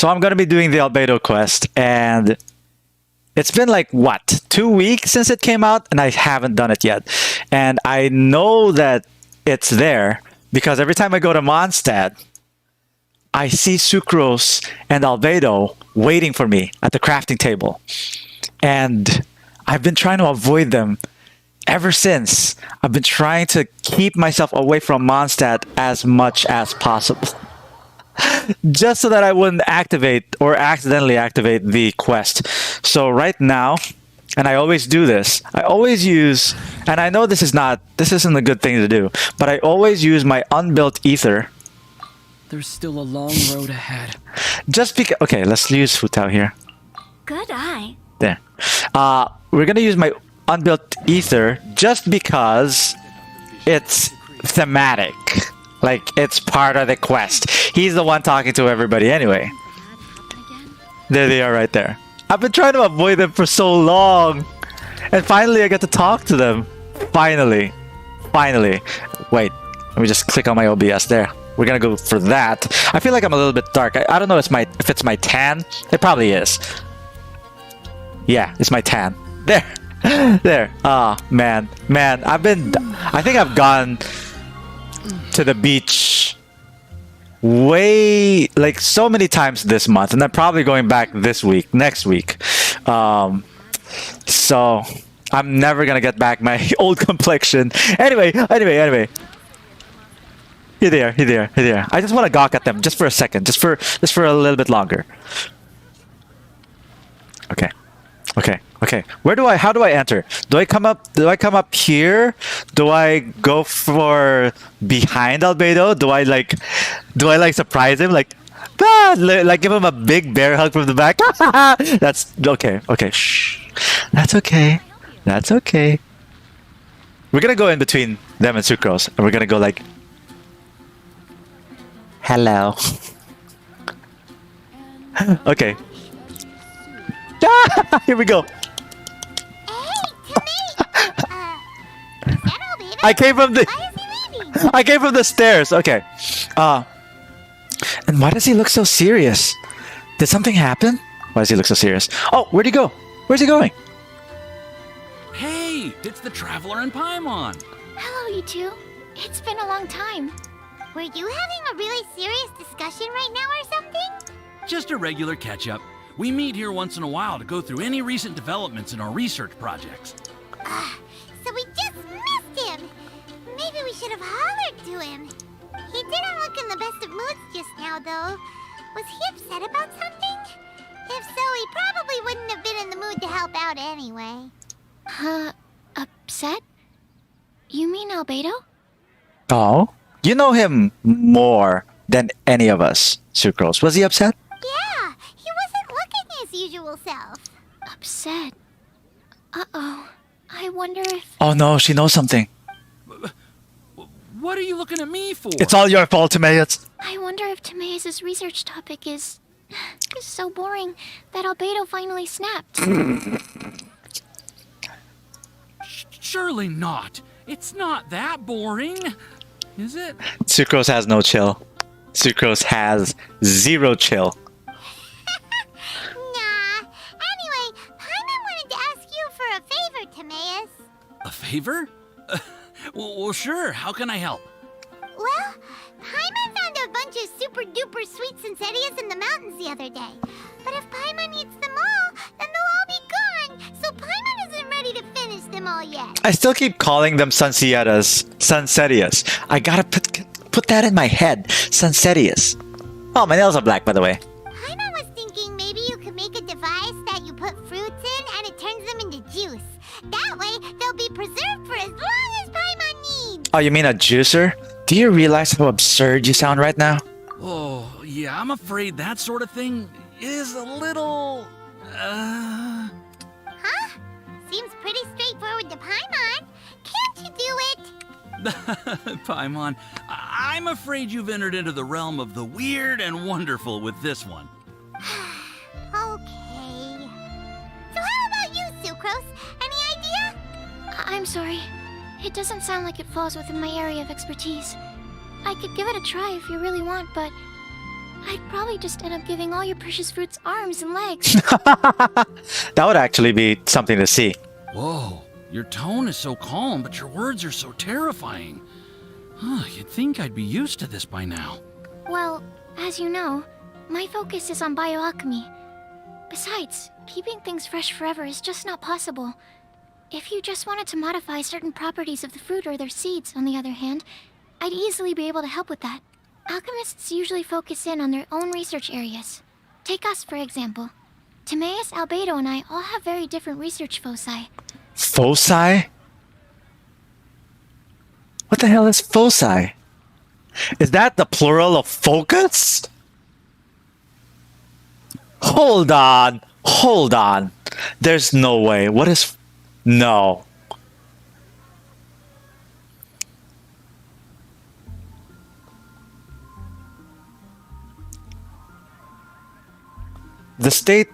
So I'm gonna be doing the Albedo Quest, and it's been like what, 2 weeks since it came out, and I haven't done it yet. And I know that it's there because every time I go to Mondstadt, I see Sucrose and Albedo waiting for me at the crafting table. And I've been trying to avoid them ever since. I've been trying to keep myself away from Mondstadt as much as possible. Just so that I wouldn't activate or accidentally activate the quest. So right now, and I always do this, I always use, and I know this isn't a good thing to do, but I always use my unbuilt ether. There's still a long road ahead. Just because, okay, let's use Futao here. Good eye. There. We're gonna use my unbuilt ether just because it's thematic. Like, it's part of the quest. He's the one talking to everybody anyway. There they are right there. I've been trying to avoid them for so long. And finally I get to talk to them. Finally. Finally. Wait, let me just click on my OBS there. We're gonna go for that. I feel like I'm a little bit dark. I don't know if it's my tan. It probably is. Yeah, it's my tan. There. There. Ah, oh, man. Man, I think I've gone to the beach way, like, so many times this month, and I'm probably going back next week. So I'm never gonna get back my old complexion. Anyway. Here they are. I just want to gawk at them just for a second, just for a little bit longer. Okay. How do I enter? Do I come up here? Do I go for behind Albedo? Do I like surprise him? Like give him a big bear hug from the back? That's okay. Okay. Shh. That's okay. We're gonna go in between them and Sucrose, and we're gonna go like, hello. Okay. Here we go. I came from the stairs. Okay. And why does he look so serious? Did something happen? Why does he look so serious? Oh, where'd he go? Where's he going? Hey, it's the Traveler and Paimon. Hello, you two. It's been a long time. Were you having a really serious discussion right now or something? Just a regular catch-up. We meet here once in a while to go through any recent developments in our research projects. So we just missed him. Maybe we should have hollered to him. He didn't look in the best of moods just now, though. Was he upset about something? If so, he probably wouldn't have been in the mood to help out anyway. Upset? You mean Albedo? Oh, you know him more than any of us, Sucrose. Was he upset? Yeah, he wasn't looking his usual self. Upset? Uh-oh. I wonder if... Oh no, she knows something. What are you looking at me for? It's all your fault, Timaeus. I wonder if Timaeus' research topic is so boring that Albedo finally snapped. Surely not. It's not that boring, is it? Sucrose has no chill. Sucrose has zero chill. Nah. Anyway, Paimon wanted to ask you for a favor, Timaeus. A favor? Well, sure. How can I help? Well, Paimon found a bunch of super-duper sweet Sincerias in the mountains the other day. But if Paimon eats them all, then they'll all be gone. So Paimon isn't ready to finish them all yet. I still keep calling them Sanserias. I gotta put that in my head. Sanserias. Oh, my nails are black, by the way. Paimon was thinking maybe you could make a device that you put fruits in and it turns them into juice. That way, they'll be preserved for as long as Paimon needs. Oh, you mean a juicer? Do you realize how absurd you sound right now? Oh, yeah, I'm afraid that sort of thing is a little... Huh? Seems pretty straightforward to Paimon. Can't you do it? Paimon, I'm afraid you've entered into the realm of the weird and wonderful with this one. Okay. So how about you, Sucrose? Any idea? I'm sorry. It doesn't sound like it falls within my area of expertise. I could give it a try if you really want, but I'd probably just end up giving all your precious fruits arms and legs. That would actually be something to see. Whoa, your tone is so calm, but your words are so terrifying. You'd think I'd be used to this by now. Well, as you know, my focus is on bioalchemy. Besides, keeping things fresh forever is just not possible. If you just wanted to modify certain properties of the fruit or their seeds, on the other hand, I'd easily be able to help with that. Alchemists usually focus in on their own research areas. Take us, for example. Timaeus, Albedo, and I all have very different research foci. Foci? What the hell is foci? Is that the plural of focus? Hold on. Hold on. There's no way. What is... No. The state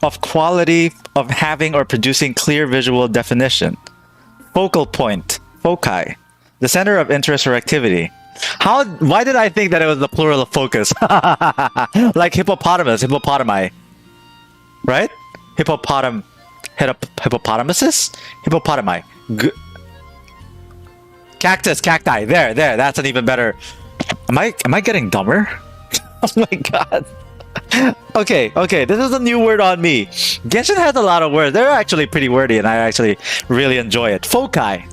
of quality of having or producing clear visual definition. Focal point. Foci. The center of interest or activity. Why did I think that it was the plural of focus? Like hippopotamus, hippopotami. Right? Hippopotamuses? Hippopotami. Cactus, cacti. There, that's an even better... Am I getting dumber? Oh my god. Okay, this is a new word on me. Genshin has a lot of words. They're actually pretty wordy, and I actually really enjoy it. Foci.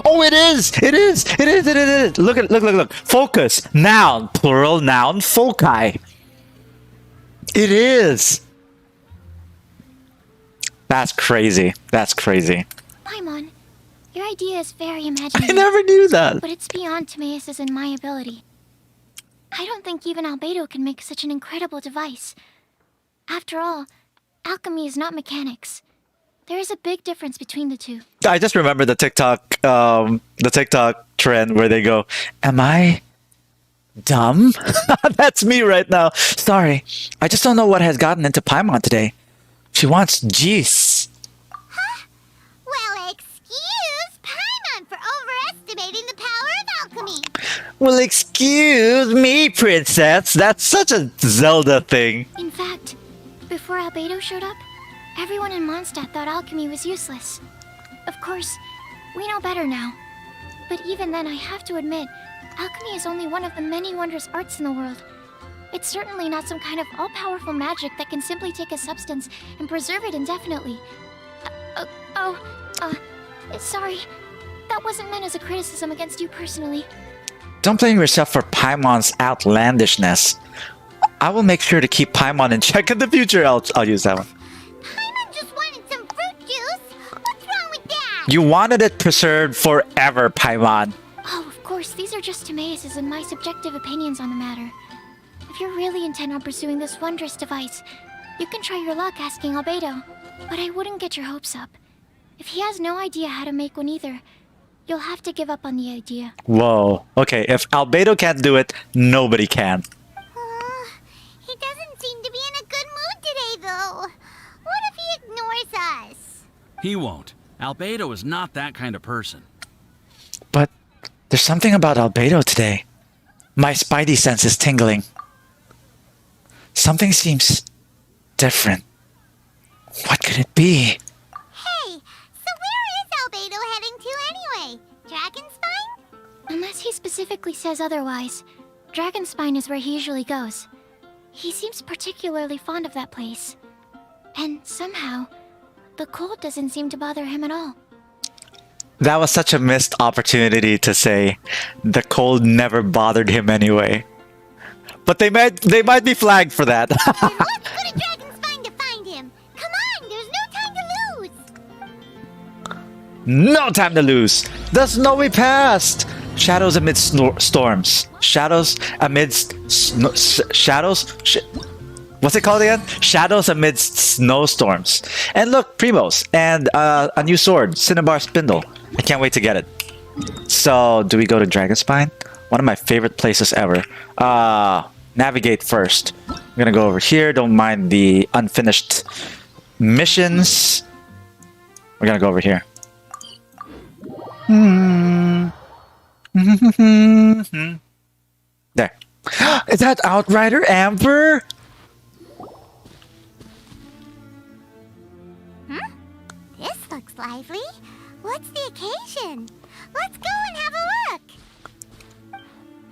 Oh, it is. Look. Focus. Noun. Plural noun. Foci. It is. That's crazy. Paimon, your idea is very imaginative. I never knew that. But it's beyond Timaeus' and my ability. I don't think even Albedo can make such an incredible device. After all, alchemy is not mechanics. There is a big difference between the two. I just remember the TikTok trend where they go, "Am I dumb?" That's me right now. Sorry, I just don't know what has gotten into Paimon today. She wants juice. Huh? Well, excuse Paimon for overestimating the power of alchemy. Well, excuse me, princess. That's such a Zelda thing. In fact, before Albedo showed up, everyone in Mondstadt thought alchemy was useless. Of course, we know better now. But even then, I have to admit, alchemy is only one of the many wondrous arts in the world. It's certainly not some kind of all-powerful magic that can simply take a substance and preserve it indefinitely. Sorry. That wasn't meant as a criticism against you personally. Don't blame yourself for Paimon's outlandishness. I will make sure to keep Paimon in check in the future. I'll use that one. Paimon just wanted some fruit juice. What's wrong with that? You wanted it preserved forever, Paimon. Oh, of course, these are just Timaeus' and my subjective opinions on the matter. If you're really intent on pursuing this wondrous device, you can try your luck asking Albedo. But I wouldn't get your hopes up. If he has no idea how to make one either, you'll have to give up on the idea. Whoa. Okay, if Albedo can't do it, nobody can. He doesn't seem to be in a good mood today, though. What if he ignores us? He won't. Albedo is not that kind of person. But there's something about Albedo today. My spidey sense is tingling. Something seems different. What could it be? Hey, so where is Albedo heading to anyway? Dragonspine? Unless he specifically says otherwise, Dragonspine is where he usually goes. He seems particularly fond of that place. And somehow, the cold doesn't seem to bother him at all. That was such a missed opportunity to say the cold never bothered him anyway. But they might be flagged for that. Then let's go to Dragonspine to find him. Come on, there's no time to lose. No time to lose. The snowy past. Shadows amidst storms. Shadows amidst shadows. What's it called again? Shadows amidst snowstorms. And look, Primos and a new sword, Cinnabar Spindle. I can't wait to get it. So, do we go to Dragonspine? One of my favorite places ever. Navigate first. I'm gonna go over here. Don't mind the unfinished missions. We're gonna go over here. Is that Outrider Amber? This looks lively. What's the occasion? Let's go and have a look.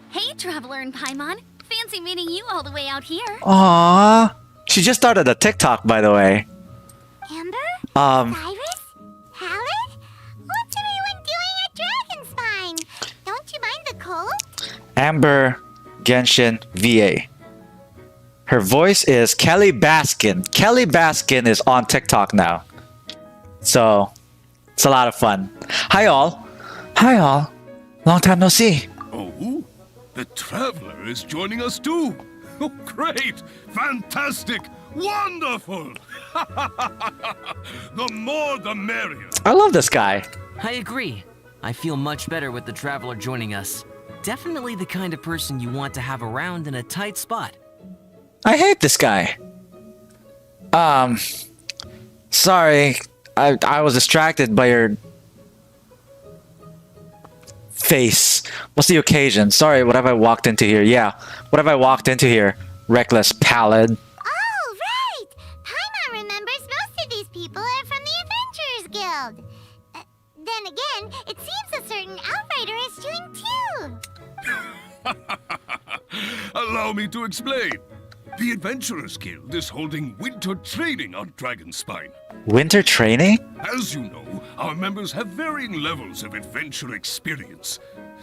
Hey, Traveler and Paimon. Fancy meeting you all the way out here. Aww. She just started a TikTok, by the way. Amber? Um, Cyrus? Howard? What's everyone doing at Dragonspine? Don't you mind the cold? Amber Genshin VA. Her voice is Kelly Baskin. Kelly Baskin is on TikTok now. So, it's a lot of fun. Hi all. Hi all. Long time no see. Oh, the Traveler is joining us too. Oh, great! Fantastic! Wonderful! The more the merrier. I love this guy. I agree. I feel much better with the Traveler joining us. Definitely the kind of person you want to have around in a tight spot. I hate this guy. Sorry. I was distracted by your face. What's the occasion? Sorry, what have I walked into here? Yeah, what have I walked into here? Reckless pallid. Oh, right! Paimon remembers most of these people are from the Adventurers Guild. Then again, it seems a certain Outrider is doing too. Allow me to explain. The Adventurers Guild is holding winter training on Dragonspine. Winter training? As you know, our members have varying levels of adventure experience.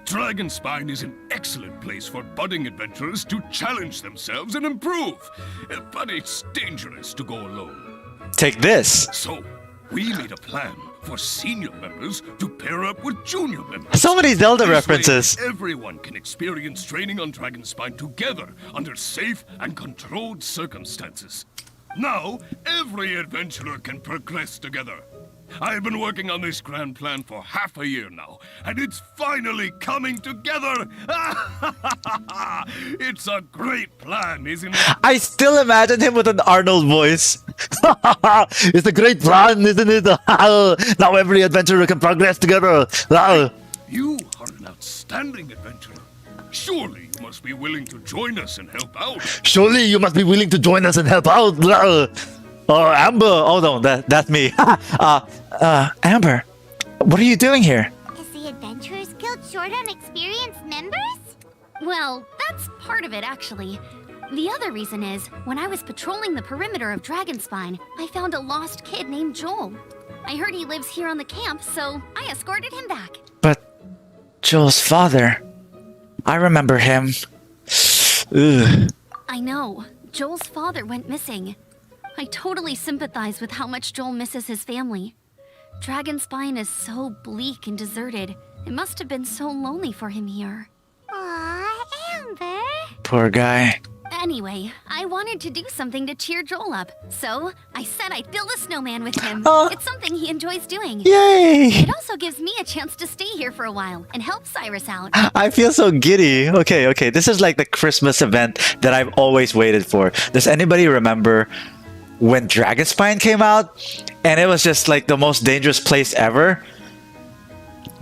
Dragonspine is an excellent place for budding adventurers to challenge themselves and improve. But it's dangerous to go alone. Take this. So, we made a plan for senior members to pair up with junior members. So many Zelda This way, references. everyone can experience training on Dragonspine together under safe and controlled circumstances. Now, every adventurer can progress together. I've been working on this grand plan for half a year now, and it's finally coming together! It's a great plan, isn't it? I still imagine him with an Arnold voice. It's a great plan, isn't it? Now every adventurer can progress together. You are an outstanding adventurer. Surely you must be willing to join us and help out. Surely you must be willing to join us and help out. Oh, Amber. Oh no, that's me. Amber, what are you doing here? Is the Adventurers Guild short on experienced members? Well, that's part of it, actually. The other reason is, when I was patrolling the perimeter of Dragonspine, I found a lost kid named Joel. I heard he lives here on the camp, so I escorted him back. But Joel's father, I remember him. Ugh. I know. Joel's father went missing. I totally sympathize with how much Joel misses his family. Dragonspine is so bleak and deserted. It must have been so lonely for him here. Aw, Amber. Poor guy. Anyway, I wanted to do something to cheer Joel up, so I said I'd build a snowman with him. It's something he enjoys doing. Yay! It also gives me a chance to stay here for a while and help Cyrus out. I feel so giddy. Okay. This is like the Christmas event that I've always waited for. Does anybody remember when Dragonspine came out? And it was just like the most dangerous place ever.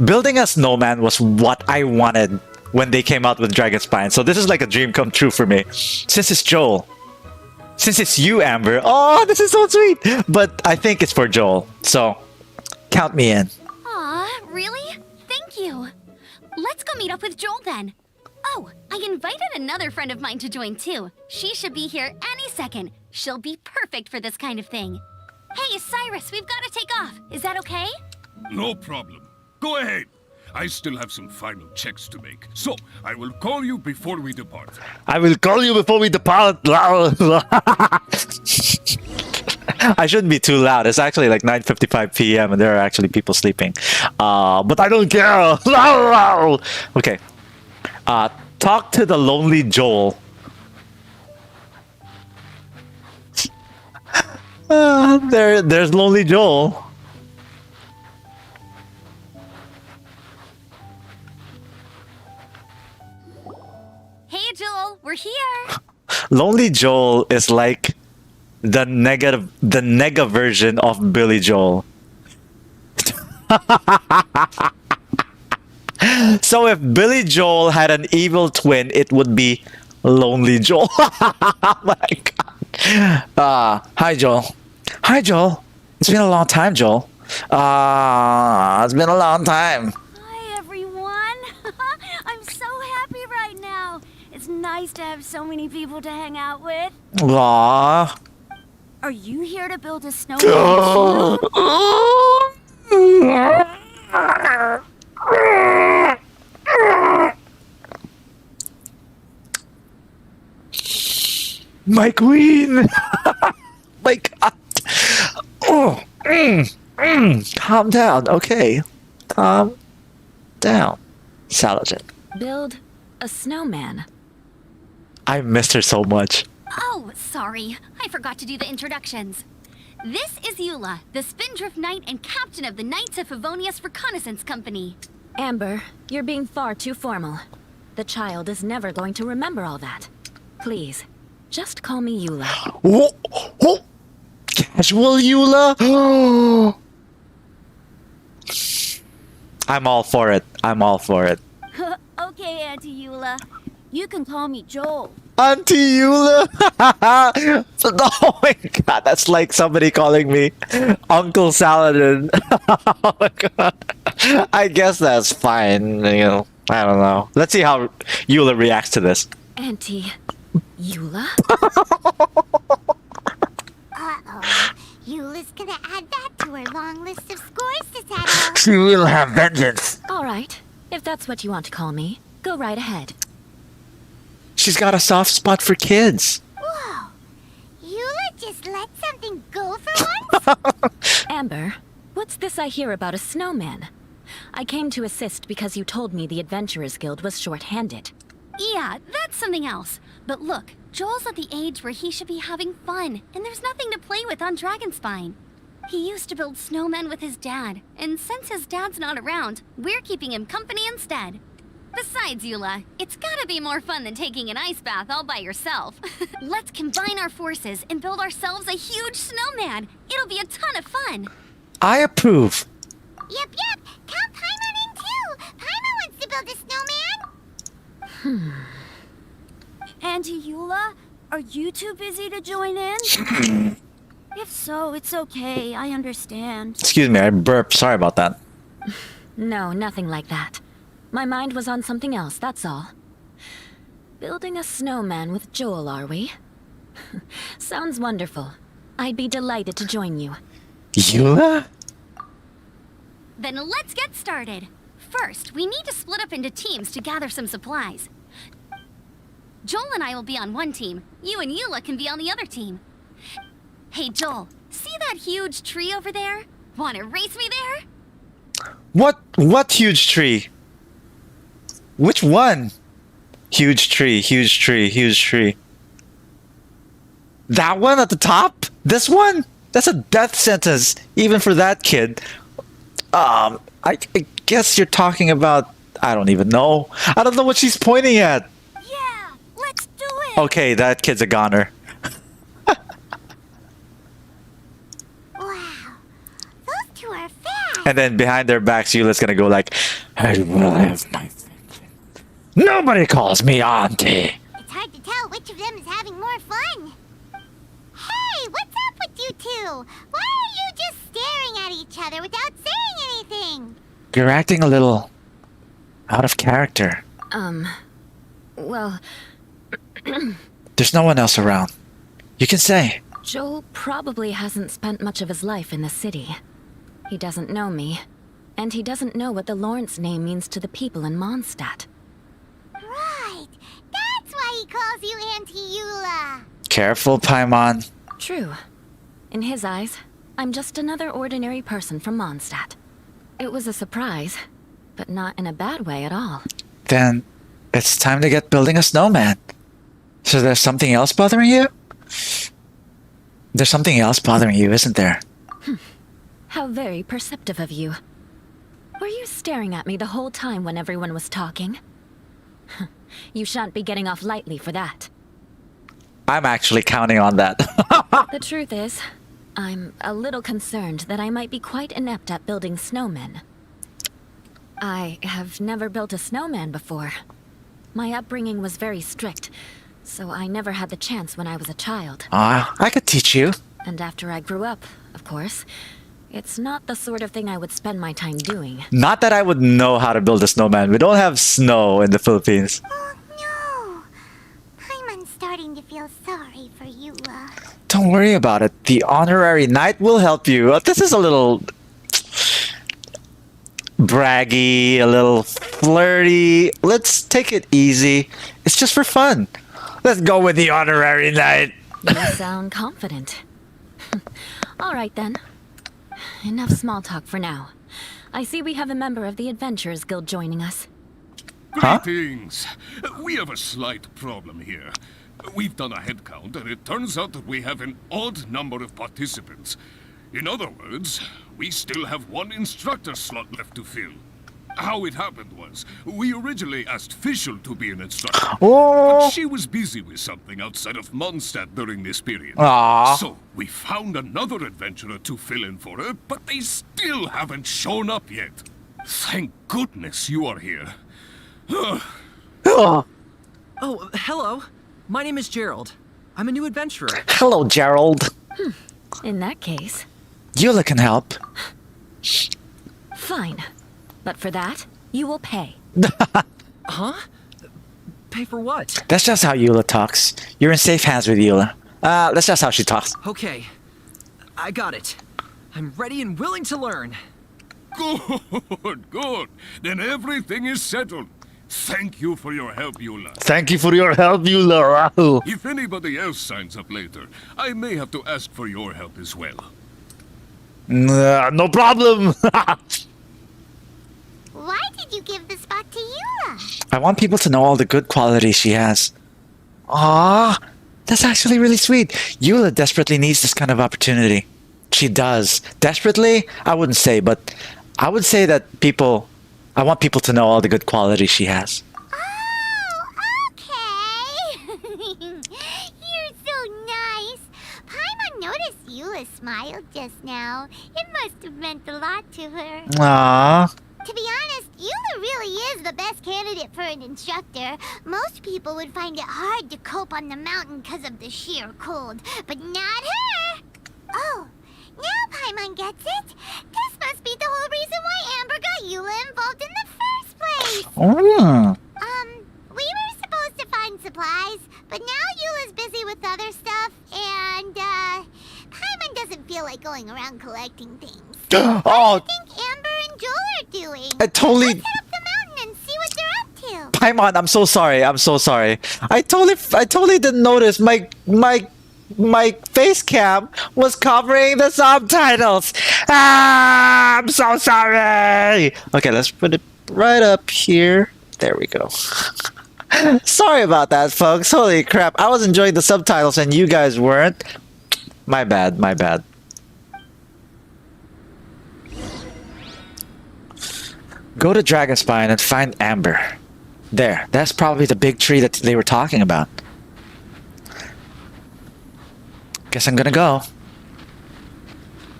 Building a snowman was what I wanted when they came out with Dragonspine. So this is like a dream come true for me. Since it's Joel. Since it's you, Amber. Oh, this is so sweet. But I think it's for Joel. So count me in. Aw, really? Thank you. Let's go meet up with Joel then. Oh, I invited another friend of mine to join too. She should be here any second. She'll be perfect for this kind of thing. Hey, Cyrus, we've got to take off. Is that okay? No problem. Go ahead. I still have some final checks to make, so I will call you before we depart. I will call you before we depart. I shouldn't be too loud. It's actually like 9:55 p.m. and there are actually people sleeping. But I don't care. Okay. Talk to the lonely Joel. There's lonely Joel. Hey, Joel, we're here. Lonely Joel is like the nega version of Billy Joel. So if Billy Joel had an evil twin, it would be Lonely Joel. Oh my god. Hi Joel. Hi Joel. It's been a long time, Joel. It's been a long time. Hi, everyone. I'm so happy right now. It's nice to have so many people to hang out with. Aww. Are you here to build a snowman too? My queen. My god. Oh. Calm down, okay? Calm down. Saladin. Build a snowman. I missed her so much. Oh, sorry. I forgot to do the introductions. This is Eula, the Spindrift Knight and captain of the Knights of Favonius Reconnaissance Company. Amber, you're being far too formal. The child is never going to remember all that. Please, just call me Eula. Oh, oh. Casual Eula? I'm all for it. I'm all for it. Okay, Auntie Eula. You can call me Joel. Auntie Eula? Oh my god, that's like somebody calling me Uncle Saladin. Oh my god. I guess that's fine, you know. I don't know. Let's see how Eula reacts to this. Auntie Eula? Uh-oh. Eula's gonna add that to her long list of scores to settle. She will have vengeance. All right. If that's what you want to call me, go right ahead. She's got a soft spot for kids. Whoa. Eula just let something go for once? Amber, what's this I hear about a snowman? I came to assist because you told me the Adventurers Guild was short-handed. Yeah, that's something else. But look, Joel's at the age where he should be having fun, and there's nothing to play with on Dragonspine. He used to build snowmen with his dad, and since his dad's not around, we're keeping him company instead. Besides, Eula, it's gotta be more fun than taking an ice bath all by yourself. Let's combine our forces and build ourselves a huge snowman. It'll be a ton of fun. I approve. Yep. Count Paimon in too. Paimon wants to build a snowman. Auntie Eula, are you too busy to join in? If so, it's okay. I understand. Excuse me, I burped. Sorry about that. No, nothing like that. My mind was on something else, that's all. Building a snowman with Joel, are we? Sounds wonderful. I'd be delighted to join you. Eula? Then let's get started. First, we need to split up into teams to gather some supplies. Joel and I will be on one team. You and Eula can be on the other team. Hey, Joel, see that huge tree over there? Want to race me there? What huge tree? Which one? Huge tree. That one at the top? This one? That's a death sentence, even for that kid. I guess you're talking about... I don't even know. I don't know what she's pointing at. Yeah, let's do it! Okay, that kid's a goner. Wow. Those two are fast. And then behind their backs, Eula's gonna go like, I will have my... Nobody calls me auntie. It's hard to tell which of them is having more fun. Hey, what's up with you two? Why are you just staring at each other without saying anything? You're acting a little out of character. Well, There's no one else around. You can say. Joel probably hasn't spent much of his life in the city. He doesn't know me, and he doesn't know what the Lawrence name means to the people in Mondstadt. Right. That's why he calls you Auntie Eula. Careful, Paimon. True. In his eyes, I'm just another ordinary person from Mondstadt. It was a surprise, but not in a bad way at all. Then it's time to get building a snowman. So there's something else bothering you? There's something else bothering you, isn't there? How very perceptive of you. Were you staring at me the whole time when everyone was talking? You shan't be getting off lightly for that. I'm actually counting on that. The truth is, I'm a little concerned that I might be quite inept at building snowmen. I have never built a snowman before. My upbringing was very strict, so I never had the chance when I was a child. I could teach you. And after I grew up, of course, it's not the sort of thing I would spend my time doing. Not that I would know how to build a snowman. We don't have snow in the Philippines. Oh no! I'm starting to feel sorry for Eula. Don't worry about it. The honorary knight will help you. This is a little braggy, a little flirty. Let's take it easy. It's just for fun. Let's go with the honorary knight. You sound confident. All right then. Enough small talk for now. I see we have a member of the Adventurers Guild joining us. Huh? Greetings. We have a slight problem here. We've done a head count, and it turns out that we have an odd number of participants. In other words, we still have one instructor slot left to fill. How it happened was, we originally asked Fischl to be an instructor, Oh. but she was busy with something outside of Mondstadt during this period. Aw. So, we found another adventurer to fill in for her, but they still haven't shown up yet. Thank goodness you are here. Oh, Oh, hello. My name is Gerald. I'm a new adventurer. hello, Gerald. In that case, Eula can help. fine. But for that, you will pay. Huh? Pay for what? That's just how Eula talks. You're in safe hands with Eula. That's just how she talks. Okay. I got it. I'm ready and willing to learn. Good, good. Then everything is settled. Thank you for your help, Eula. Thank you for your help, Eula. If anybody else signs up later, I may have to ask for your help as well. No problem. Why did you give the spot to Eula? I want people to know all the good qualities she has. Ah, that's actually really sweet. Eula desperately needs this kind of opportunity. She does. Desperately? I wouldn't say, but I would say that I want people to know all the good qualities she has. Oh, okay. You're so nice. Paimon noticed Eula smiled just now. It must have meant a lot to her. Ah. To be honest, Eula really is the best candidate for an instructor. Most people would find it hard to cope on the mountain because of the sheer cold, but not her! Oh, now Paimon gets it. This must be the whole reason why Amber got Eula involved in the first place. Mm. We were supposed to find supplies, but now Eula's busy with other stuff, and, Paimon doesn't feel like going around collecting things. Oh, I think Amber and Joel are doing. I totally... Let's head up the mountain and see what they're up to. Paimon, I'm so sorry. I'm so sorry. I totally didn't notice my face cam was covering the subtitles. Ah, I'm so sorry. Okay, let's put it right up here. There we go. Sorry about that, folks. Holy crap. I was enjoying the subtitles and you guys weren't. My bad, my bad. Go to Dragonspine and find Amber. There, that's probably the big tree that they were talking about. Guess I'm gonna go.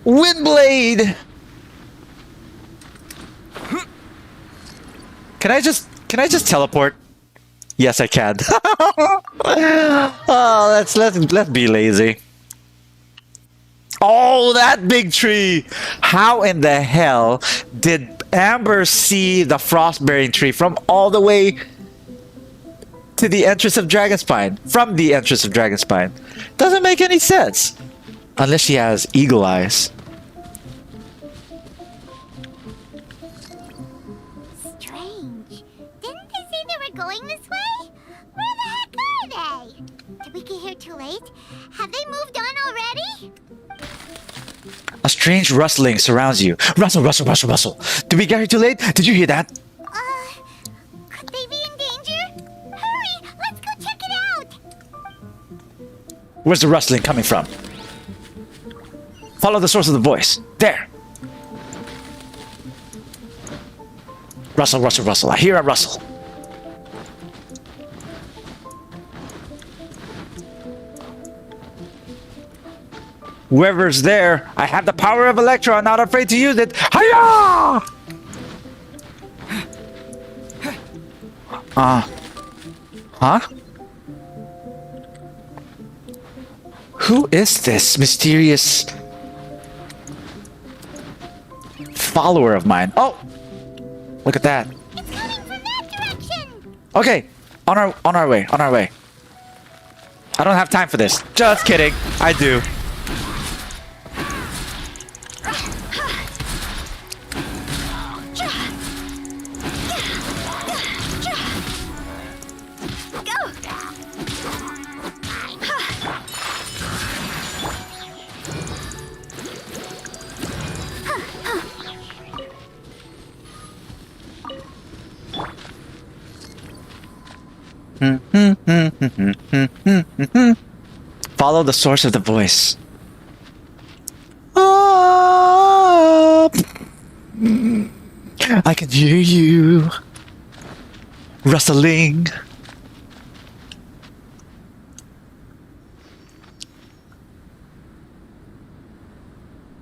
Windblade! Can I just teleport? Yes, I can. Oh, let's be lazy. Oh, that big tree! How in the hell did Amber see the frost-bearing tree from all the way to the entrance of Dragonspine? From the entrance of Dragonspine. Doesn't make any sense. Unless she has eagle eyes. Strange. Didn't they say they were going this way? Where the heck are they? Did we get here too late? Have they moved on already? A strange rustling surrounds you. Rustle, rustle, rustle, rustle. Did we get here too late? Did you hear that? Could they be in danger? Hurry, let's go check it out. Where's the rustling coming from? Follow the source of the voice. There. Rustle, rustle, rustle. I hear a rustle. Whoever's there, I have the power of Electro. I'm not afraid to use it. Hiya! Huh? Who is this mysterious follower of mine? Oh! Look at that. It's coming from that direction! Okay, on our way. I don't have time for this. Just kidding. I do. Follow the source of the voice. Up. I can hear you rustling.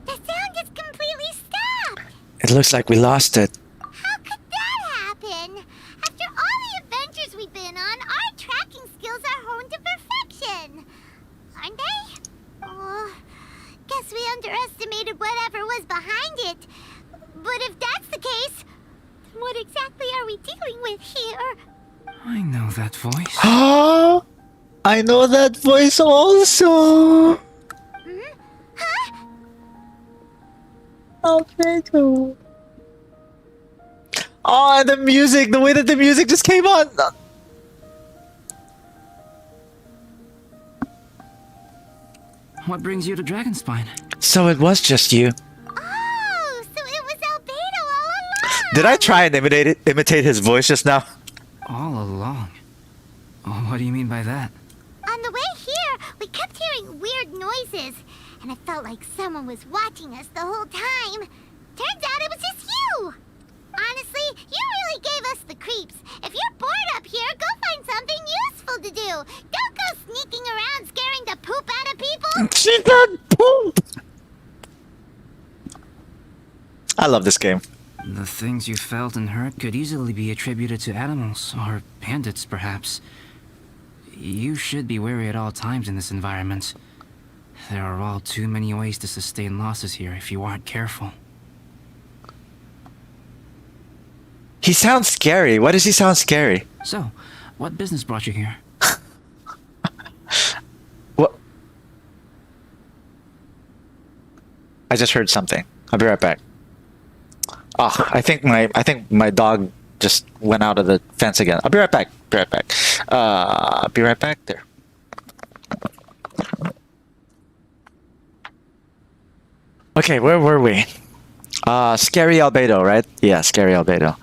The sound is completely stopped! It looks like we lost it. How could that happen? After all the adventures we've been on, our tracking skills are honed to perfection. Aren't they? Oh, guess we underestimated whatever was behind it. But if that's the case, then what exactly are we dealing with here? I know that voice. Oh, I know that voice also. Huh? Albedo. Oh, and the music, the way that the music just came on. What brings you to Dragonspine? So it was just you. Oh, so it was Albedo all along! Did I try and imitate his voice just now? All along. Oh, what do you mean by that? On the way here, we kept hearing weird noises, and it felt like someone was watching us the whole time. Turns out it was just you! Honestly, you really gave us the creeps. If you're bored up here, go find something useful to do. Don't go sneaking around scaring the poop out of people. She said poop! I love this game. The things you felt and heard could easily be attributed to animals, or bandits, perhaps. You should be wary at all times in this environment. There are all too many ways to sustain losses here if you aren't careful. He sounds scary. Why does he sound scary? So, what business brought you here? What? I just heard something. I'll be right back. Oh, I think my dog just went out of the fence again. I'll be right back. Be right back. Be right back there. Okay, where were we? Scary Albedo, right? Yeah, scary Albedo.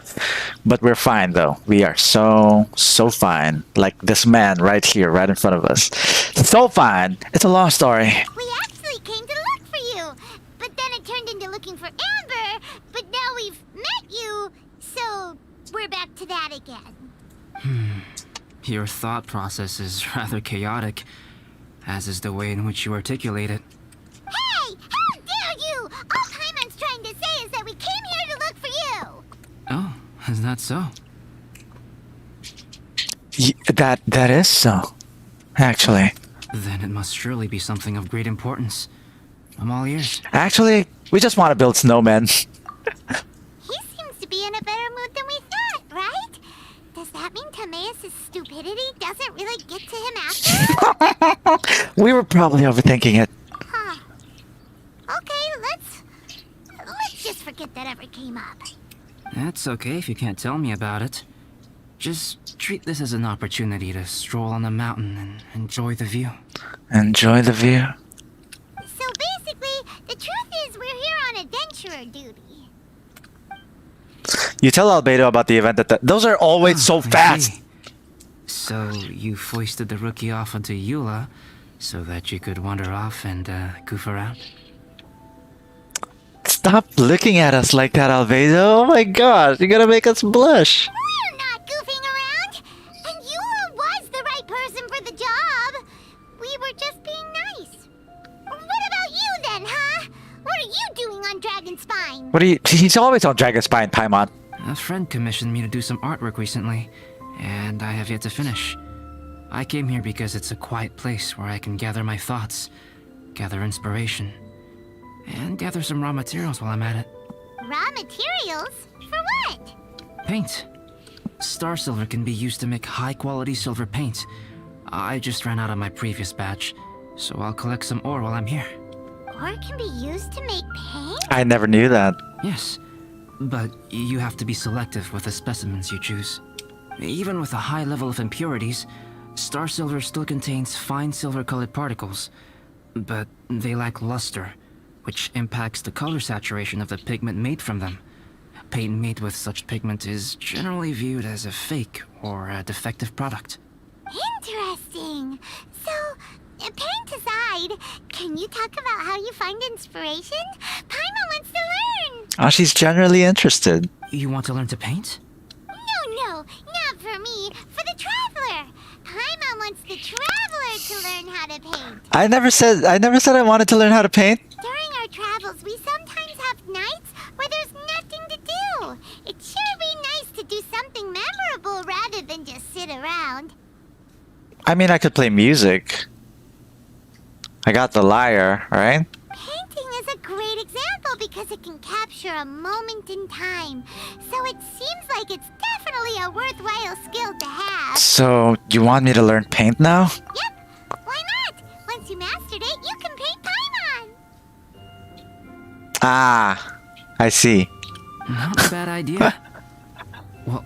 But we're fine though. We are so fine. Like this man right here, right in front of us. So fine. It's a long story. We actually came to look for you, but then it turned into looking for Amber, but now we've met you, so we're back to that again. Your thought process is rather chaotic, as is the way in which you articulate it. Hey! How dare you! All Paimon's trying to say is that we came here to look for you! Oh, is that so? That is so. Actually. Then it must surely be something of great importance. I'm all ears. Actually, we just want to build snowmen. He seems to be in a better mood than we thought, right? Does that mean Timaeus' stupidity doesn't really get to him after? We were probably overthinking it. Huh. Okay, let's just forget that ever came up. That's okay if you can't tell me about it. Just treat this as an opportunity to stroll on the mountain and enjoy the view. Enjoy the view. So basically, the truth is we're here on adventurer duty. You tell Albedo about the event those are always so I fast. see. So you foisted the rookie off onto Eula so that you could wander off and goof around? Stop looking at us like that, Albedo. Oh my gosh, you're gonna make us blush. We're not goofing around! And Eula was the right person for the job! We were just being nice. What about you then, huh? What are you doing on Dragonspine? What are you? He's always on Dragonspine, Paimon. A friend commissioned me to do some artwork recently, and I have yet to finish. I came here because it's a quiet place where I can gather my thoughts, gather inspiration, and gather some raw materials while I'm at it. Raw materials? For what? Paint. Star silver can be used to make high-quality silver paint. I just ran out of my previous batch, so I'll collect some ore while I'm here. Ore can be used to make paint? I never knew that. Yes, but you have to be selective with the specimens you choose. Even with a high level of impurities, star silver still contains fine silver-colored particles, but they lack luster, which impacts the color saturation of the pigment made from them. Paint made with such pigment is generally viewed as a fake or a defective product. Interesting. So, paint aside, can you talk about how you find inspiration? Paimon wants to learn! Oh, she's generally interested. You want to learn to paint? No, not for me. For the traveler. Paimon wants the traveler to learn how to paint. I never said I wanted to learn how to paint. During our travels, we sometimes have nights where there's nothing to do. It'd sure be nice to do something memorable rather than just sit around. I mean, I could play music. I got the lyre, right? Painting is a great example because it can capture a moment in time. So it seems like it's definitely a worthwhile skill to have. So, you want me to learn paint now? Yep, why not? Once you mastered it, you can paint Paimon. Ah, I see. Not a bad idea. Well,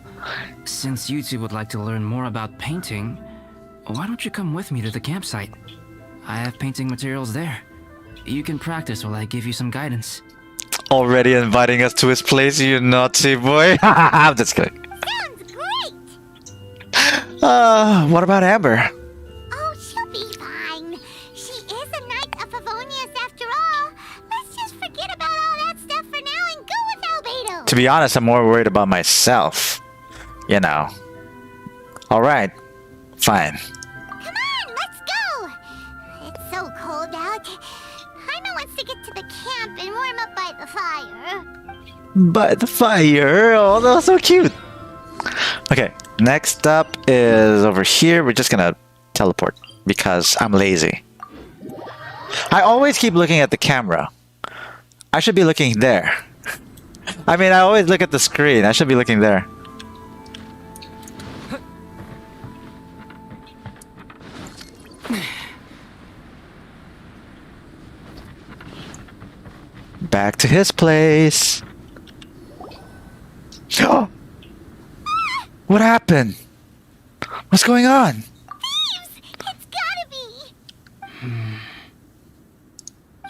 since you two would like to learn more about painting, why don't you come with me to the campsite? I have painting materials there. You can practice while I give you some guidance. Already inviting us to his place, you naughty boy. I'm just kidding. Sounds great! What about Amber? Oh, she'll be fine. She is a knight of Favonius after all. Let's just forget about all that stuff for now and go with Albedo. To be honest, I'm more worried about myself. You know. Alright. Fine. Come on, let's go! It's so cold out. Paimon wants to get to the camp and warm up by the fire. By the fire. Oh, that was so cute. Okay, next up is over here. We're just gonna teleport because I'm lazy. I always keep looking at the camera. I should be looking there. I mean, I always look at the screen. I should be looking there. Back to his place. What happened? What's going on? Thieves! It's gotta be!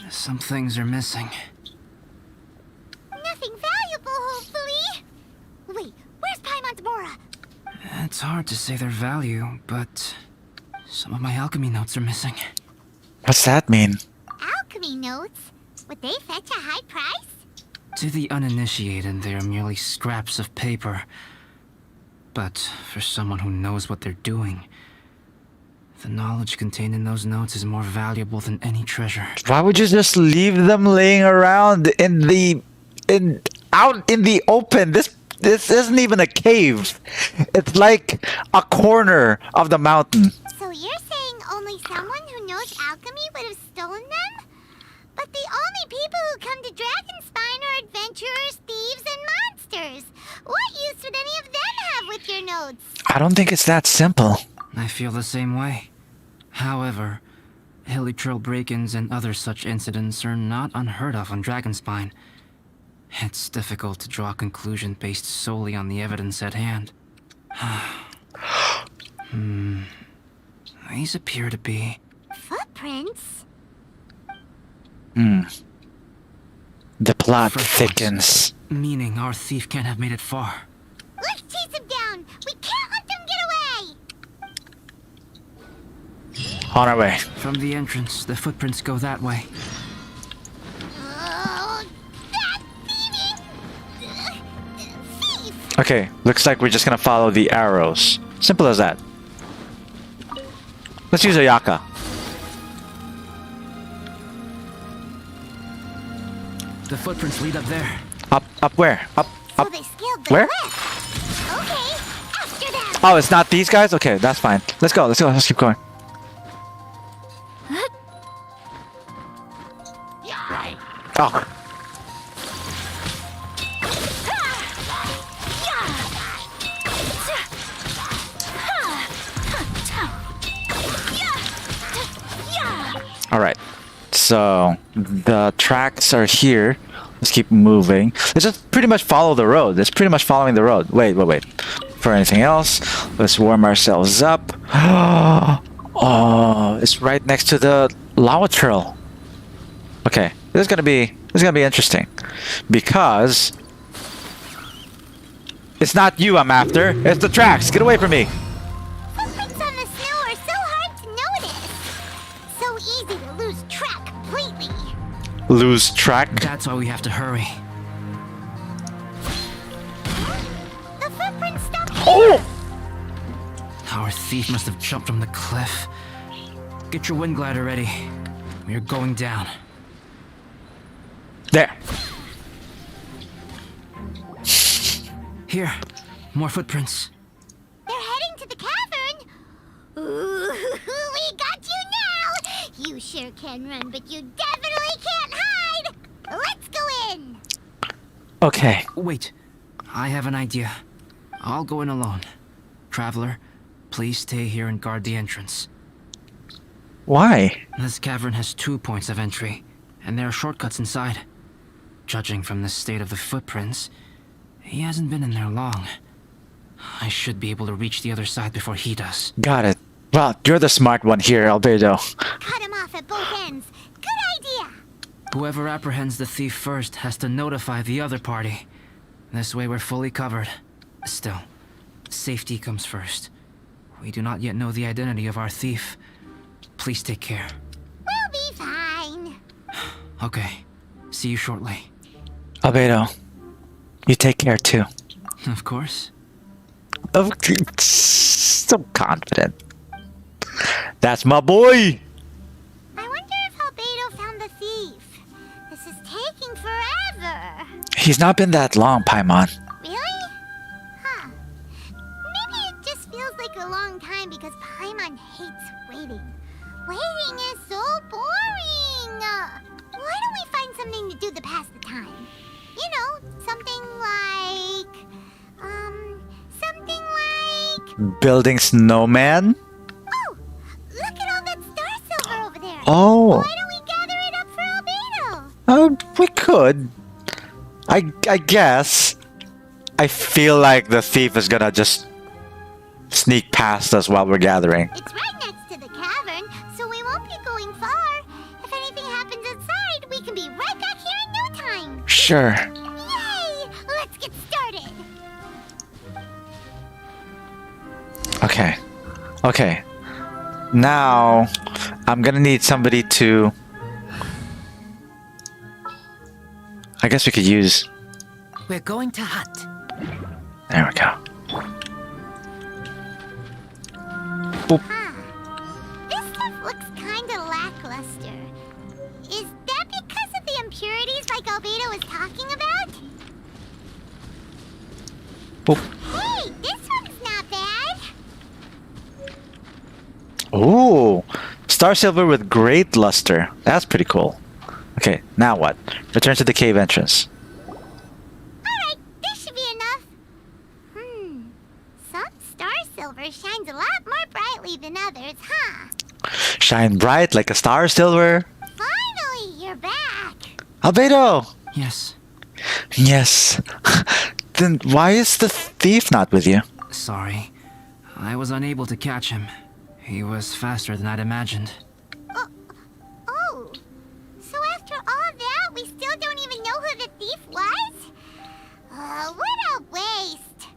Some things are missing. Nothing valuable, hopefully. Wait, where's Paimon's Mora? It's hard to say their value, but some of my alchemy notes are missing. What's that mean? Alchemy notes? Would they fetch a high price? To the uninitiated, they are merely scraps of paper. But for someone who knows what they're doing, the knowledge contained in those notes is more valuable than any treasure. Why would you just leave them laying around out in the open? This isn't even a cave. It's like a corner of the mountain. So you're saying only someone who knows alchemy would have stolen them? But the only people who come to Dragonspine are adventurers, thieves, and monsters. What use would any of them have with your notes? I don't think it's that simple. I feel the same way. However, hilly trail break-ins and other such incidents are not unheard of on Dragonspine. It's difficult to draw a conclusion based solely on the evidence at hand. These appear to be... Footprints? The plot Footprints. thickens. Meaning our thief can't have made it far. Let's chase him down! We can't let them get away! On our way. From the entrance, the footprints go that way. Oh, that thieving... thief! Okay, looks like we're just gonna follow the arrows. Simple as that. Let's use Ayaka. The footprints lead up there. Up where? Up. So they scaled the Where? cliff. Okay, after them! Oh, it's not these guys? Okay, that's fine. Let's go, let's keep going. Oh. All right. So the tracks are here. Let's keep moving. Let's just pretty much follow the road. It's pretty much following the road. Wait. For anything else, let's warm ourselves up. Oh, it's right next to the lava trail. Okay, this is gonna be interesting because it's not you I'm after. It's the tracks. Get away from me. Footprints on the snow are so hard to notice. So easy to lose track completely. Lose track. That's why we have to hurry. The footprints stopped. Oh! Our thief must have jumped from the cliff. Get your wind glider ready. We're going down. There. Here, more footprints. They're heading to the cavern. Ooh, we got you now. You sure can run, but you definitely can't hide. Let's go in. Okay. Wait, I have an idea. I'll go in alone. Traveler, please stay here and guard the entrance. Why? This cavern has 2 points of entry, and there are shortcuts inside. Judging from the state of the footprints, he hasn't been in there long. I should be able to reach the other side before he does. Got it. Well, you're the smart one here, Albedo. Cut him off at both ends. Good idea. Whoever apprehends the thief first has to notify the other party. This way we're fully covered. Still, safety comes first. We do not yet know the identity of our thief. Please take care. We'll be fine. Okay. See you shortly. Albedo, you take care too. Of course. So confident. That's my boy. I wonder if Albedo found the thief. This is taking forever. He's not been that long, Paimon. Really? Huh. Maybe it just feels like a long time because Paimon hates waiting. Waiting is so boring. Why don't we find something to do to pass the time? You know, something like... Building snowman? Oh! Look at all that star silver over there! Oh. Why don't we gather it up for Albedo? We could. I guess. I feel like the thief is gonna just sneak past us while we're gathering. It's right next to the cavern, so we won't be going far. If anything happens inside, we can be right back here in no time. Sure. Yay! Let's get started. Okay. Now, I'm gonna need somebody to... I guess we could use... We're going to hut. There we go. Boop. This stuff looks kinda lackluster. Is that because of the impurities like Albedo was talking about? Boop. Hey, this one's not bad. Ooh, star silver with great luster. That's pretty cool. Okay, now what? Return to the cave entrance. Alright, this should be enough. Some star silver shines a lot more brightly than others, huh? Shine bright like a star silver. Finally, you're back. Albedo! Yes. Yes. Then why is the thief not with you? Sorry. I was unable to catch him. He was faster than I'd imagined. Oh, so after all that, we still don't even know who the thief was? What a waste.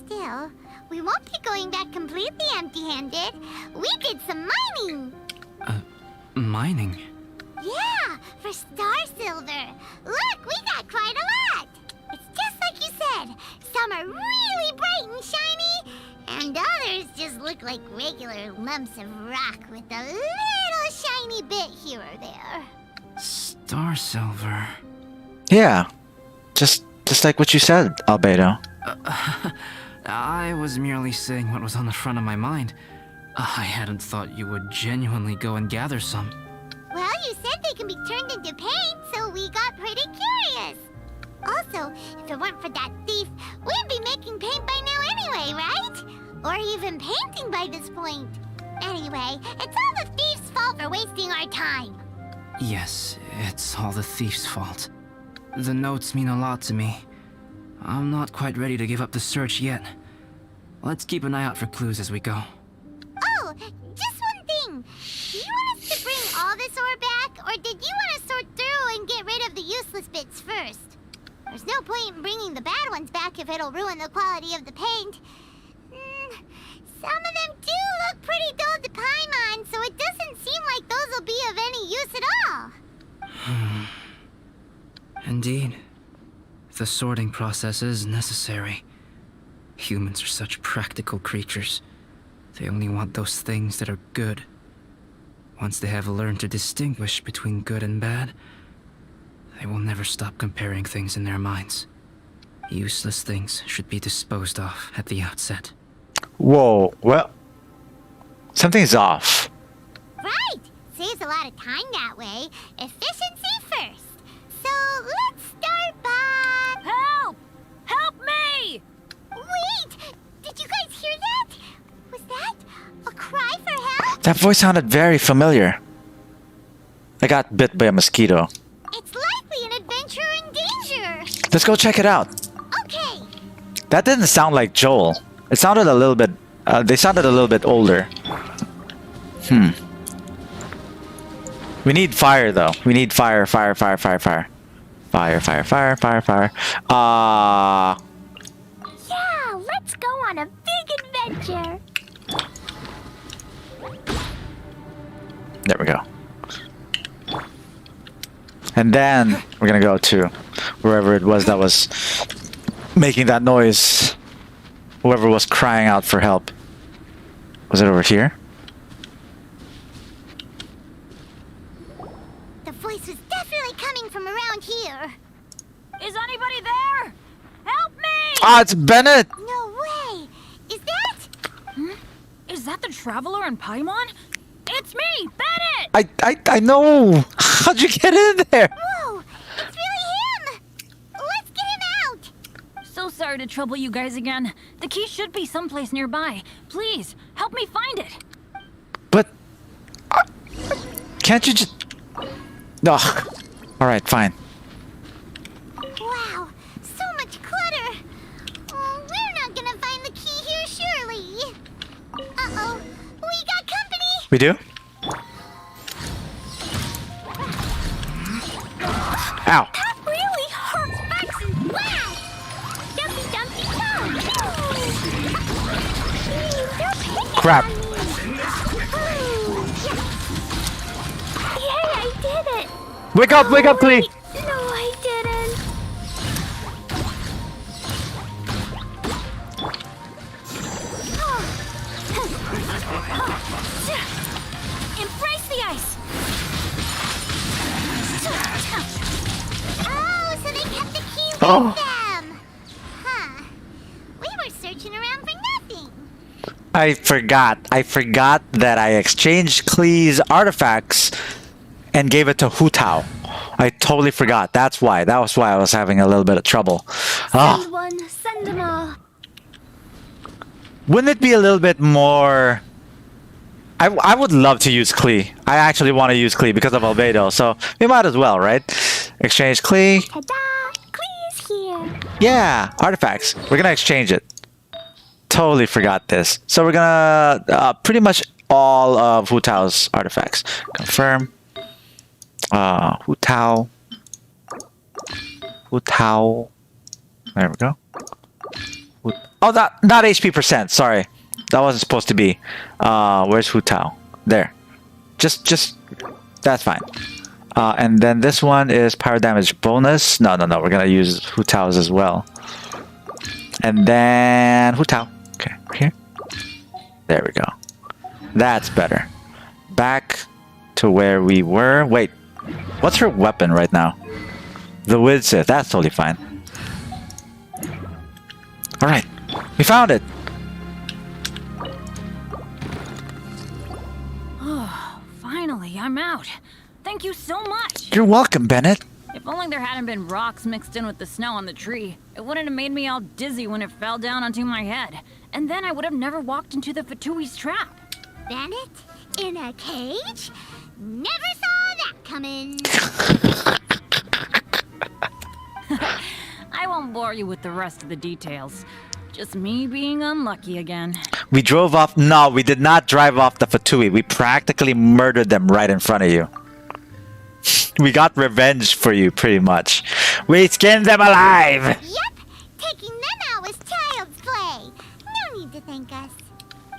Still, we won't be going back completely empty-handed. We did some mining. Mining? Yeah, for star silver. Look, we got quite a lot. It's just like you said. Some are really bright and shiny, and others just look like regular lumps of rock with a little shiny bit here or there. Star silver. Yeah, just like what you said, Albedo. I was merely saying what was on the front of my mind. I hadn't thought you would genuinely go and gather some. Well, you said they can be turned into paint, so we got pretty curious. Also, if it weren't for that thief, we'd be making paint by now anyway, right? Or even painting by this point. Anyway, it's all the thief's fault for wasting our time. Yes, it's all the thief's fault. The notes mean a lot to me. I'm not quite ready to give up the search yet. Let's keep an eye out for clues as we go. Oh, just one thing. Do you want us to bring all this ore back, or did you want to sort through and get rid of the useless bits first? There's no point in bringing the bad ones back if it'll ruin the quality of the paint. Some of them do look pretty dull to Paimon, so it doesn't seem like those will be of any use at all. Indeed. The sorting process is necessary. Humans are such practical creatures. They only want those things that are good. Once they have learned to distinguish between good and bad, they will never stop comparing things in their minds. Useless things should be disposed of at the outset. Whoa, well, something's off. Right! Saves a lot of time that way. Efficiency first. So let's start by... Help! Help me! Wait! Did you guys hear that? Was that a cry for help? That voice sounded very familiar. I got bit by a mosquito. It's likely an adventurer in danger. Let's go check it out. Okay. That didn't sound like Joel. It sounded a little bit... they sounded a little bit older. We need fire, though. We need fire, fire, fire, fire, fire. Fire, fire, fire, fire, fire. Yeah, let's go on a big adventure. There we go. And then we're gonna go to wherever it was that was making that noise. Whoever was crying out for help. Was it over here? The voice was definitely coming from around here. Is anybody there? Help me! Ah, it's Bennett! No way. Is that... Is that the traveler in Paimon? It's me, Bennett! I know! How'd you get in there? Whoa! It's really him! Let's get him out! So sorry to trouble you guys again. The key should be someplace nearby. Please, help me find it. But... can't you just... Ugh. Alright, fine. Wow, so much clutter. Oh, we're not gonna find the key here, surely. Uh-oh, we got company. We do? Ow. That really hurts Max's wow! Dumpy dumpy dump! Crap. Yay, I did it! Wake up, Clee! No, I didn't. Embrace the ice! Oh, so they kept the key with Oh. them. Huh. We were searching around for nothing. I forgot that I exchanged Klee's artifacts and gave it to Hu Tao. I totally forgot. That was why I was having a little bit of trouble. Send one, send them all. Wouldn't it be a little bit more... I would love to use Klee. I actually want to use Klee because of Albedo, so we might as well, right? Exchange Klee. Ta-da! Please here. Yeah, artifacts. We're gonna exchange it. Totally forgot this. So we're gonna pretty much all of Hu Tao's artifacts. Confirm. Hu Tao. Hu Tao. There we go. Oh, not HP percent. Sorry, that wasn't supposed to be. Where's Hu Tao? There. Just that's fine. And then this one is power damage bonus. No. We're gonna use Hu Tao's as well. And then Hu Tao. Okay, here. There we go. That's better. Back to where we were. Wait, what's her weapon right now? The Wid Sith. That's totally fine. All right, we found it. Oh, finally, I'm out. Thank you so much. You're welcome, Bennett. If only there hadn't been rocks mixed in with the snow on the tree, it wouldn't have made me all dizzy when it fell down onto my head. And then I would have never walked into the Fatui's trap. Bennett? In a cage? Never saw that coming. I won't bore you with the rest of the details. Just me being unlucky again. We drove off. No, we did not drive off the Fatui. We practically murdered them right in front of you. We got revenge for you, pretty much. We skinned them alive. Yep, taking them out was child's play. No need to thank us.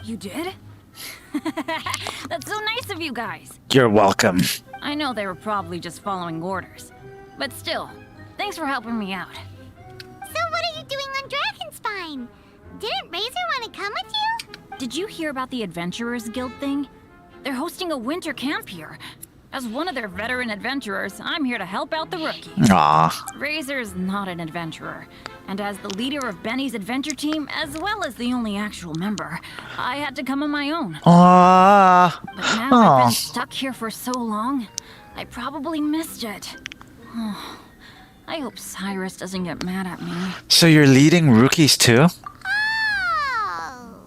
You did? That's so nice of you guys. You're welcome. I know they were probably just following orders. But still, thanks for helping me out. So what are you doing on Dragonspine? Didn't Razor want to come with you? Did you hear about the Adventurers Guild thing? They're hosting a winter camp here. As one of their veteran adventurers, I'm here to help out the rookies. Aw. Razor's not an adventurer, and as the leader of Benny's adventure team, as well as the only actual member, I had to come on my own. Aw. But now I've been stuck here for so long, I probably missed it. Oh, I hope Cyrus doesn't get mad at me. So you're leading rookies too? Oh!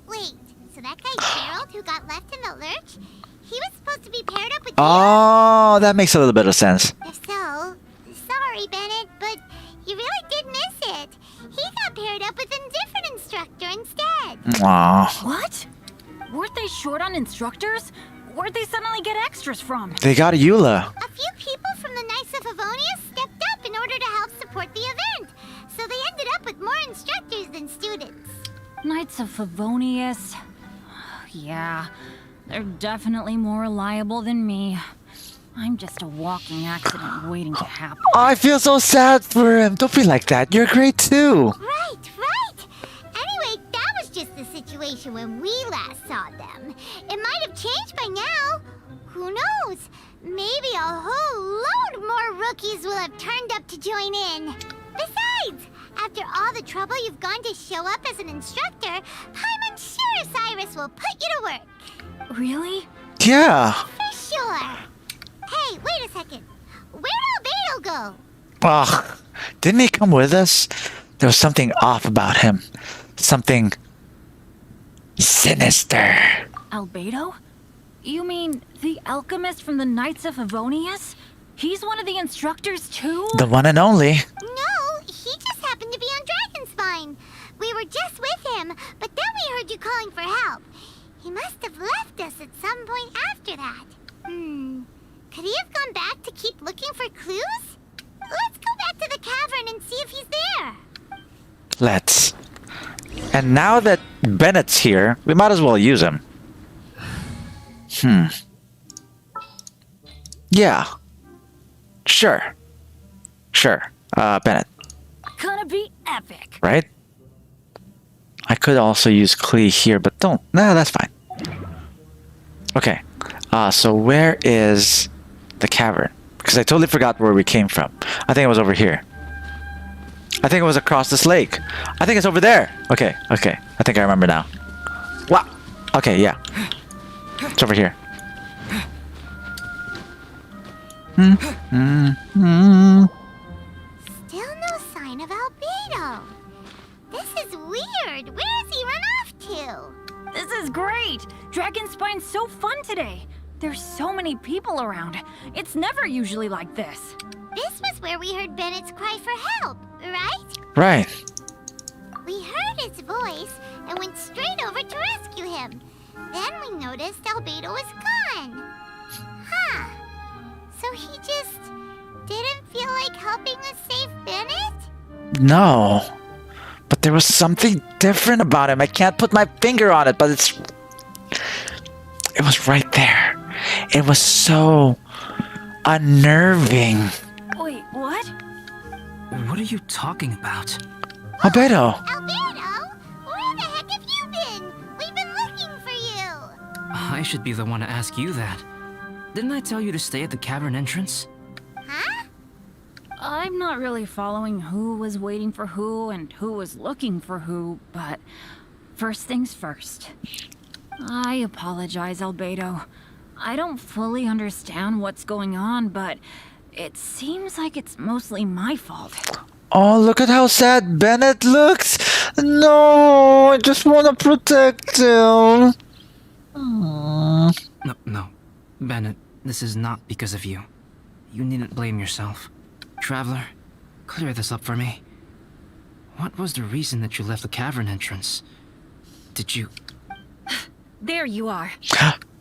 Wait, so that guy Gerald who got left in the lurch? He was supposed to be paired up with you? Oh, that makes a little bit of sense. If so, sorry, Bennett, but you really did miss it. He got paired up with a different instructor instead. Aw. What? Weren't they short on instructors? Where'd they suddenly get extras from? They got Eula. A few people from the Knights of Favonius stepped up in order to help support the event, so they ended up with more instructors than students. Knights of Favonius. Yeah, they're definitely more reliable than me. I'm just a walking accident waiting to happen. I feel so sad for him. Don't be like that. You're great too. Right, right. Anyway, that was just the situation when we last saw them. It might have changed by now. Who knows? Maybe a whole load more rookies will have turned up to join in. Besides, after all the trouble you've gone to show up as an instructor, I'm sure Cyrus will put you to work. Really? Yeah. For sure. Hey, wait a second. Where'd Albedo go? Ugh. Didn't he come with us? There was something off about him. Something sinister. Albedo? You mean the alchemist from the Knights of Favonius? He's one of the instructors too? The one and only. No, he just happened to be on Dragonspine. We were just with him, but then we heard you calling for help. He must have left us at some point after that. Could he have gone back to keep looking for clues? Let's go back to the cavern and see if he's there. Let's. And now that Bennett's here, we might as well use him. Yeah. Sure. Bennett. Gonna be epic. Right? I could also use Klee here, but don't. No, that's fine. Okay. So where is the cavern? Because I totally forgot where we came from. I think it was over here. I think it was across this lake. I think it's over there. Okay. I think I remember now. Wow. Okay, yeah. It's over here. Still no sign of Albedo. This is weird. Where has he run off to? This is great! Dragonspine's so fun today. There's so many people around. It's never usually like this. This was where we heard Bennett's cry for help, right? Right. We heard his voice and went straight over to rescue him. Then we noticed Albedo was gone. Huh. So he just didn't feel like helping us save Bennett? No. But there was something different about him. I can't put my finger on it, but it was right there. It was so unnerving. Wait, what? What are you talking about? Albedo. Albedo? Where the heck have you been? We've been looking for you. I should be the one to ask you that. Didn't I tell you to stay at the cavern entrance? Huh? I'm not really following who was waiting for who and who was looking for who, but first things first. I apologize, Albedo. I don't fully understand what's going on, but it seems like it's mostly my fault. Oh, look at how sad Bennett looks. No, I just want to protect him. No. Bennett, this is not because of you. You needn't blame yourself. Traveler, clear this up for me. What was the reason that you left the cavern entrance? Did you... There you are.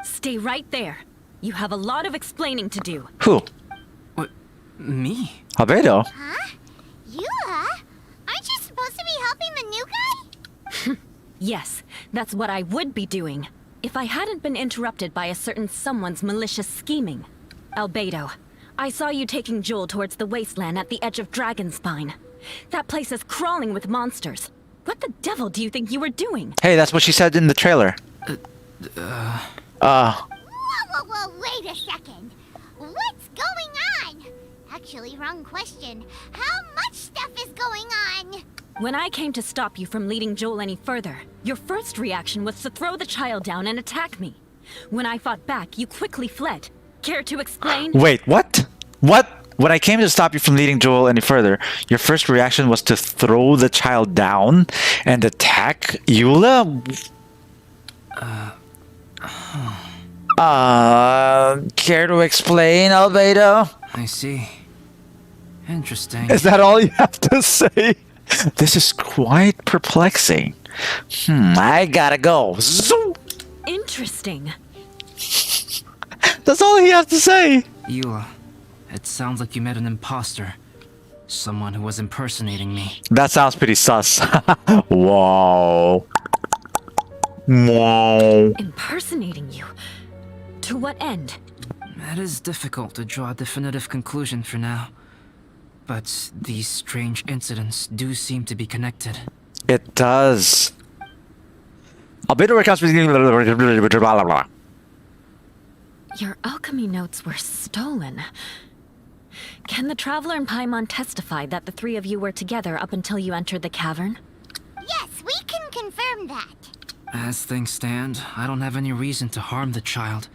Stay right there. You have a lot of explaining to do. Who? What? Me? Albedo? Huh? Eula? Aren't you supposed to be helping the new guy? Yes, that's what I would be doing, if I hadn't been interrupted by a certain someone's malicious scheming. Albedo, I saw you taking Joel towards the wasteland at the edge of Dragonspine. That place is crawling with monsters. What the devil do you think you were doing? Hey, that's what she said in the trailer. Whoa, wait a second. What's going on? Actually, wrong question. How much stuff is going on? When I came to stop you from leading Joel any further, your first reaction was to throw the child down and attack me. When I fought back, you quickly fled. Care to explain? Wait, what? What? When I came to stop you from leading Joel any further, your first reaction was to throw the child down and attack Eula? Care to explain, Albedo? I see. Interesting. Is that all you have to say? This is quite perplexing. I gotta go. Zoom. Interesting. That's all he has to say. Eula, it sounds like you met an imposter. Someone who was impersonating me. That sounds pretty sus. Whoa. Whoa. Impersonating you? To what end? It is difficult to draw a definitive conclusion for now. But these strange incidents do seem to be connected. It does. Albedo recounts. Your alchemy notes were stolen. Can the Traveler and Paimon testify that the three of you were together up until you entered the cavern? Yes, we can confirm that. As things stand, I don't have any reason to harm the child.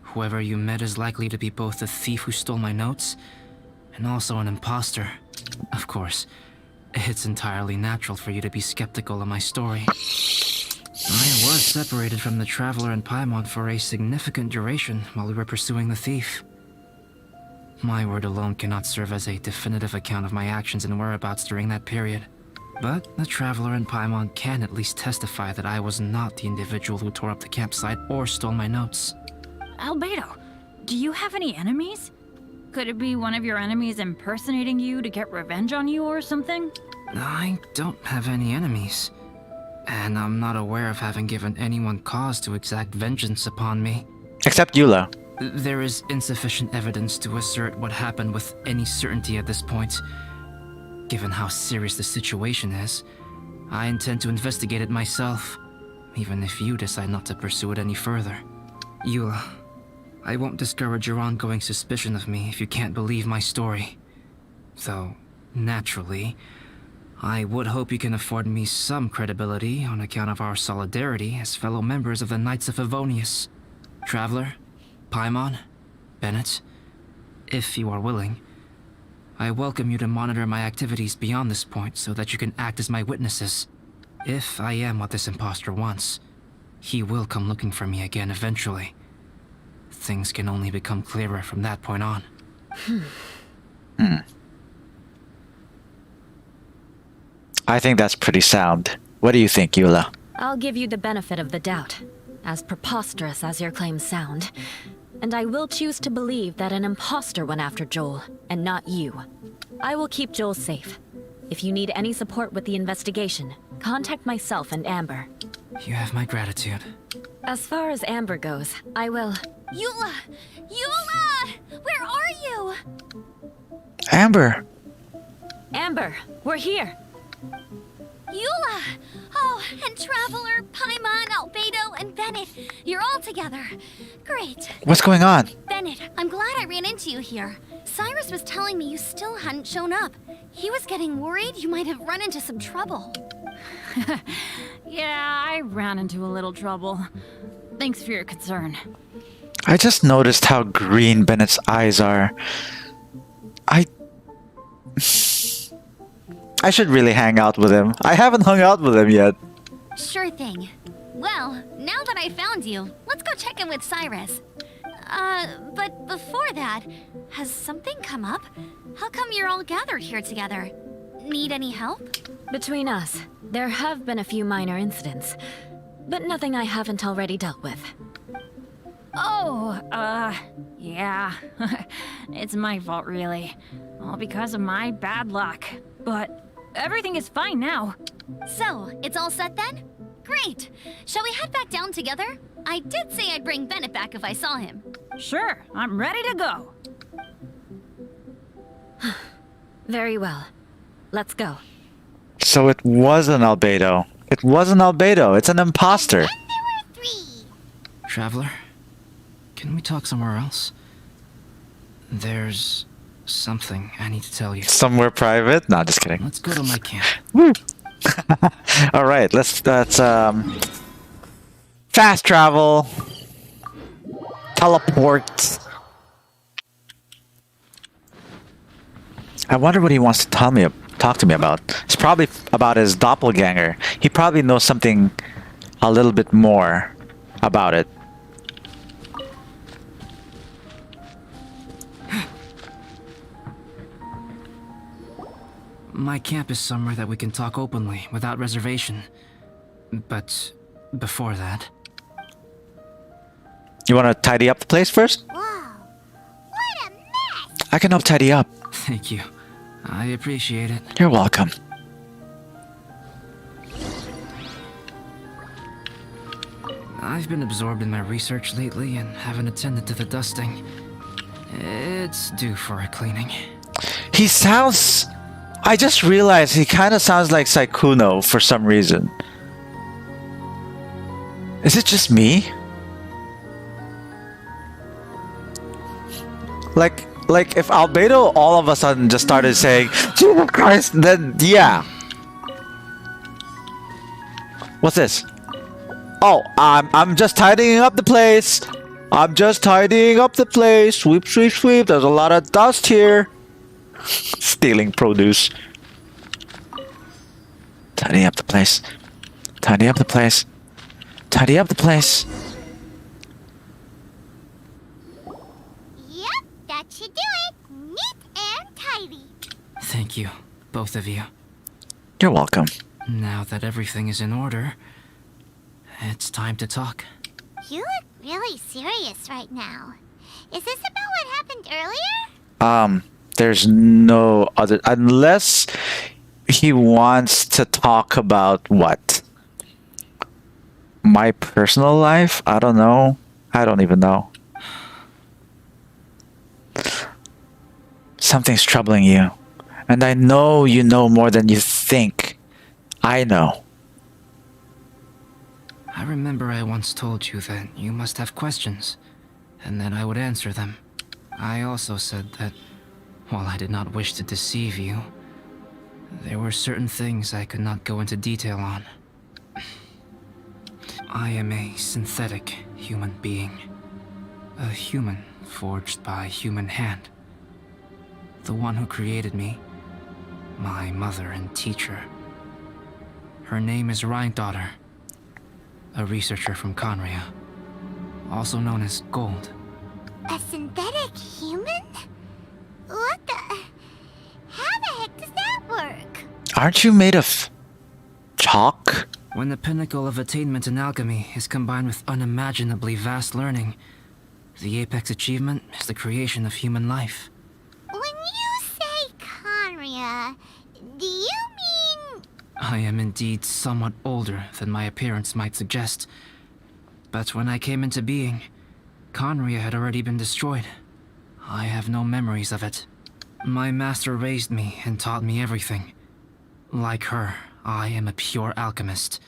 Whoever you met is likely to be both the thief who stole my notes and also an imposter. Of course, it's entirely natural for you to be skeptical of my story. I was separated from the Traveler and Paimon for a significant duration while we were pursuing the thief. My word alone cannot serve as a definitive account of my actions and whereabouts during that period. But the Traveler and Paimon can at least testify that I was not the individual who tore up the campsite or stole my notes. Albedo, do you have any enemies? Could it be one of your enemies impersonating you to get revenge on you or something? I don't have any enemies. And I'm not aware of having given anyone cause to exact vengeance upon me. Except Eula. There is insufficient evidence to assert what happened with any certainty at this point. Given how serious the situation is, I intend to investigate it myself, even if you decide not to pursue it any further. Eula, I won't discourage your ongoing suspicion of me if you can't believe my story. Though, naturally, I would hope you can afford me some credibility on account of our solidarity as fellow members of the Knights of Favonius. Traveler, Paimon, Bennett, if you are willing, I welcome you to monitor my activities beyond this point so that you can act as my witnesses. If I am what this imposter wants, he will come looking for me again eventually. Things can only become clearer from that point on. I think that's pretty sound. What do you think, Eula? I'll give you the benefit of the doubt, as preposterous as your claims sound. And I will choose to believe that an imposter went after Joel, and not you. I will keep Joel safe. If you need any support with the investigation, contact myself and Amber. You have my gratitude. As far as Amber goes, I will... Eula! Eula! Where are you? Amber! Amber, we're here! Eula! Oh, and Traveler, Paimon, Albedo, and Bennett. You're all together. Great. What's going on? Bennett, I'm glad I ran into you here. Cyrus was telling me you still hadn't shown up. He was getting worried you might have run into some trouble. Yeah, I ran into a little trouble. Thanks for your concern. I just noticed how green Bennett's eyes are. I should really hang out with him. I haven't hung out with him yet. Sure thing. Well, now that I found you, let's go check in with Cyrus. But before that, has something come up? How come you're all gathered here together? Need any help? Between us, there have been a few minor incidents, but nothing I haven't already dealt with. Oh, yeah. It's my fault, really. All because of my bad luck. But everything is fine now. So, it's all set then? Great! Shall we head back down together? I did say I'd bring Bennett back if I saw him. Sure, I'm ready to go. Very well. Let's go. So it wasn't Albedo. It wasn't Albedo. It's an imposter. And there were 3. Traveler, can we talk somewhere else? There's something I need to tell you. Somewhere private? No, just kidding. Let's go to my camp. Woo. All right, let's fast travel, teleport. I wonder what he wants to talk to me about. It's probably about his doppelganger. He probably knows something a little bit more about it. My camp is somewhere that we can talk openly, without reservation. But before that... You want to tidy up the place first? Whoa. What a mess! I can help tidy up. Thank you. I appreciate it. You're welcome. I've been absorbed in my research lately and haven't attended to the dusting. It's due for a cleaning. He sounds... I just realized he kind of sounds like Saikuno for some reason. Is it just me? Like if Albedo all of a sudden just started saying, Jesus Christ, then yeah. What's this? Oh, I'm just tidying up the place. I'm just tidying up the place. Sweep, sweep, sweep. There's a lot of dust here. Stealing produce. Tidy up the place. Tidy up the place. Tidy up the place. Yep, that should do it. Neat and tidy. Thank you, both of you. You're welcome. Now that everything is in order, it's time to talk. You look really serious right now. Is this about what happened earlier? There's no other... Unless he wants to talk about what? My personal life? I don't know. I don't even know. Something's troubling you. And I know you know more than you think. I know. I remember I once told you that you must have questions, and that I would answer them. I also said that, while I did not wish to deceive you, there were certain things I could not go into detail on. I am a synthetic human being. A human forged by human hand. The one who created me, my mother and teacher. Her name is Rhine-daughter, a researcher from Conria, also known as Gold. A synthetic human? What the... How the heck does that work? Aren't you made of... chalk? When the pinnacle of attainment in alchemy is combined with unimaginably vast learning, the apex achievement is the creation of human life. When you say Conria, do you mean... I am indeed somewhat older than my appearance might suggest. But when I came into being, Conria had already been destroyed. I have no memories of it. My master raised me and taught me everything. Like her, I am a pure alchemist.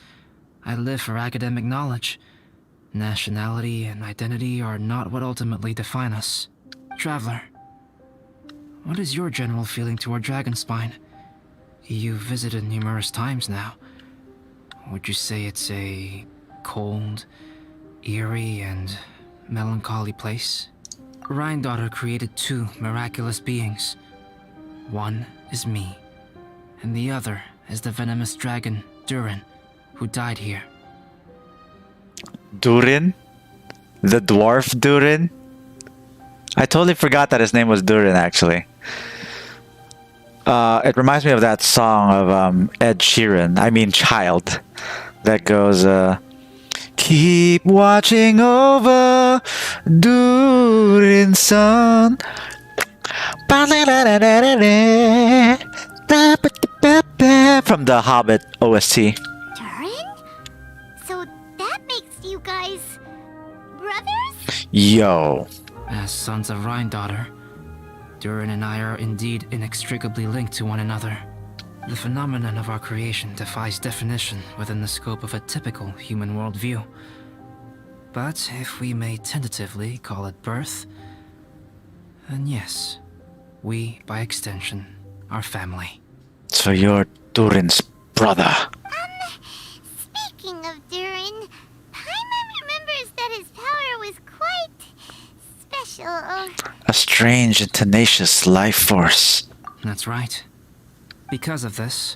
I live for academic knowledge. Nationality and identity are not what ultimately define us. Traveler, what is your general feeling toward Dragonspine? You've visited numerous times now. Would you say it's a cold, eerie, and melancholy place, Rhine-daughter created two miraculous beings. One is me, and the other is the venomous dragon, Durin, who died here. Durin? The dwarf Durin? I totally forgot that his name was Durin, actually. It reminds me of that song of Ed Sheeran, I mean Child, that goes, keep watching over Durin's son. From the Hobbit OST. Durin? So that makes you guys brothers? Yo. As sons of Rhine-daughter, Durin and I are indeed inextricably linked to one another. The phenomenon of our creation defies definition within the scope of a typical human worldview. But if we may tentatively call it birth, then yes, we, by extension, are family. So you're Durin's brother. Speaking of Durin, Paimon remembers that his power was quite special. A strange and tenacious life force. That's right. Because of this,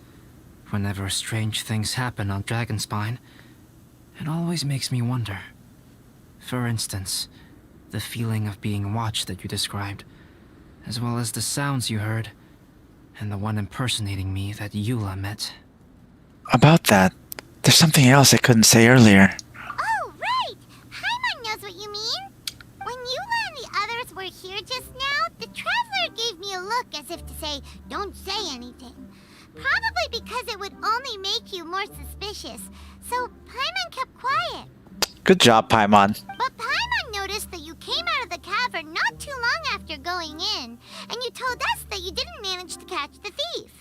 whenever strange things happen on Dragonspine, it always makes me wonder. For instance, the feeling of being watched that you described, as well as the sounds you heard, and the one impersonating me that Eula met. About that, there's something else I couldn't say earlier. Oh, right! Paimon knows what you mean. When Eula and the others were here just now, the Traveler gave me a look as if to say, don't say anything. Probably because it would only make you more suspicious. So Paimon kept quiet. Good job, Paimon. But Paimon noticed that you came out of the cavern not too long after going in, and you told us that you didn't manage to catch the thief.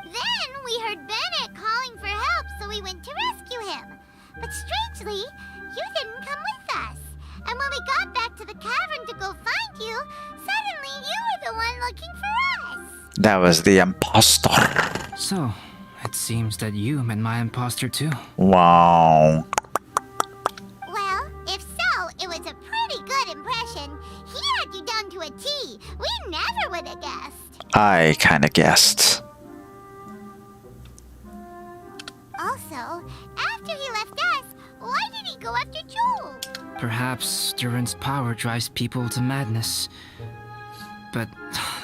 Then we heard Bennett calling for help, so we went to rescue him. But strangely, you didn't come with us. And when we got back to the cavern to go find you, suddenly you were the one looking for us. That was the impostor. So, it seems that you met my imposter too. Wow. Well, if so, it was a pretty good impression. He had you down to a T. We never would have guessed. I kinda guessed. Also, after he left us, why did he go after Joel? Perhaps Durin's power drives people to madness. But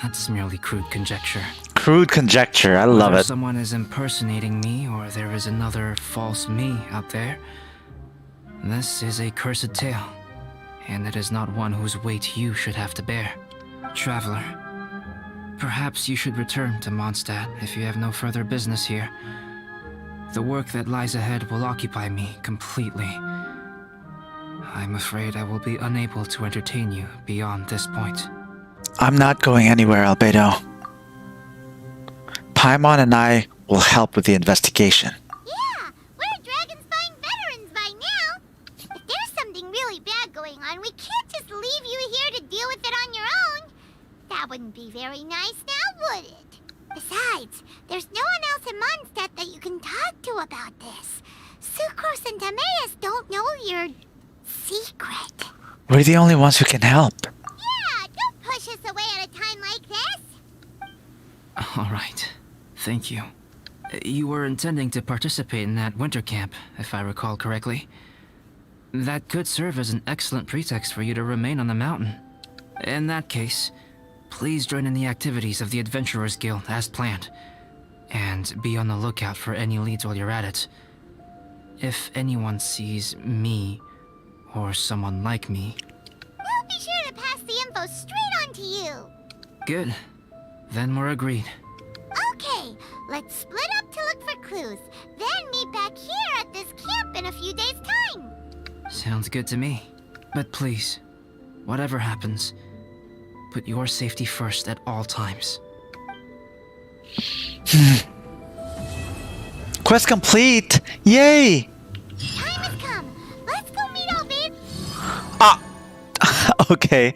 that's merely crude conjecture. Crude conjecture, I love Whether it. someone is impersonating me or there is another false me out there, this is a cursed tale, and it is not one whose weight you should have to bear. Traveler, perhaps you should return to Mondstadt if you have no further business here. The work that lies ahead will occupy me completely. I'm afraid I will be unable to entertain you beyond this point. I'm not going anywhere, Albedo. Paimon and I will help with the investigation. Yeah, we're Dragonspine veterans by now. If there's something really bad going on, we can't just leave you here to deal with it on your own. That wouldn't be very nice now, would it? Besides, there's no one else in Mondstadt that you can talk to about this. Sucrose and Timaeus don't know your secret. We're the only ones who can help. Yeah, don't push us away at a time like this. All right. Thank you. You were intending to participate in that winter camp, if I recall correctly. That could serve as an excellent pretext for you to remain on the mountain. In that case, please join in the activities of the Adventurers Guild as planned, and be on the lookout for any leads while you're at it. If anyone sees me, or someone like me... We'll be sure to pass the info straight on to you. Good. Then we're agreed. Okay, let's split up to look for clues, then meet back here at this camp in a few days' time. Sounds good to me. But please, whatever happens, put your safety first at all times. Quest complete! Yay! Time has come. Let's go meet Albedo. Okay.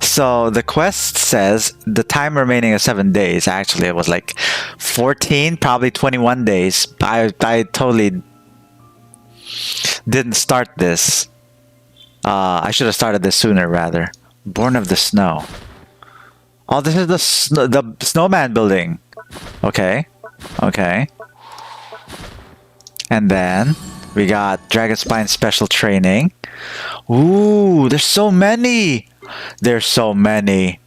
So the quest says the time remaining is 7 days. Actually, it was like 14, probably 21 days. I totally didn't start this I should have started this sooner, rather. Born of the Snow. Oh, this is the snowman building. Okay. Okay. And then we got Dragon Spine special training. Ooh, there's so many. There's so many.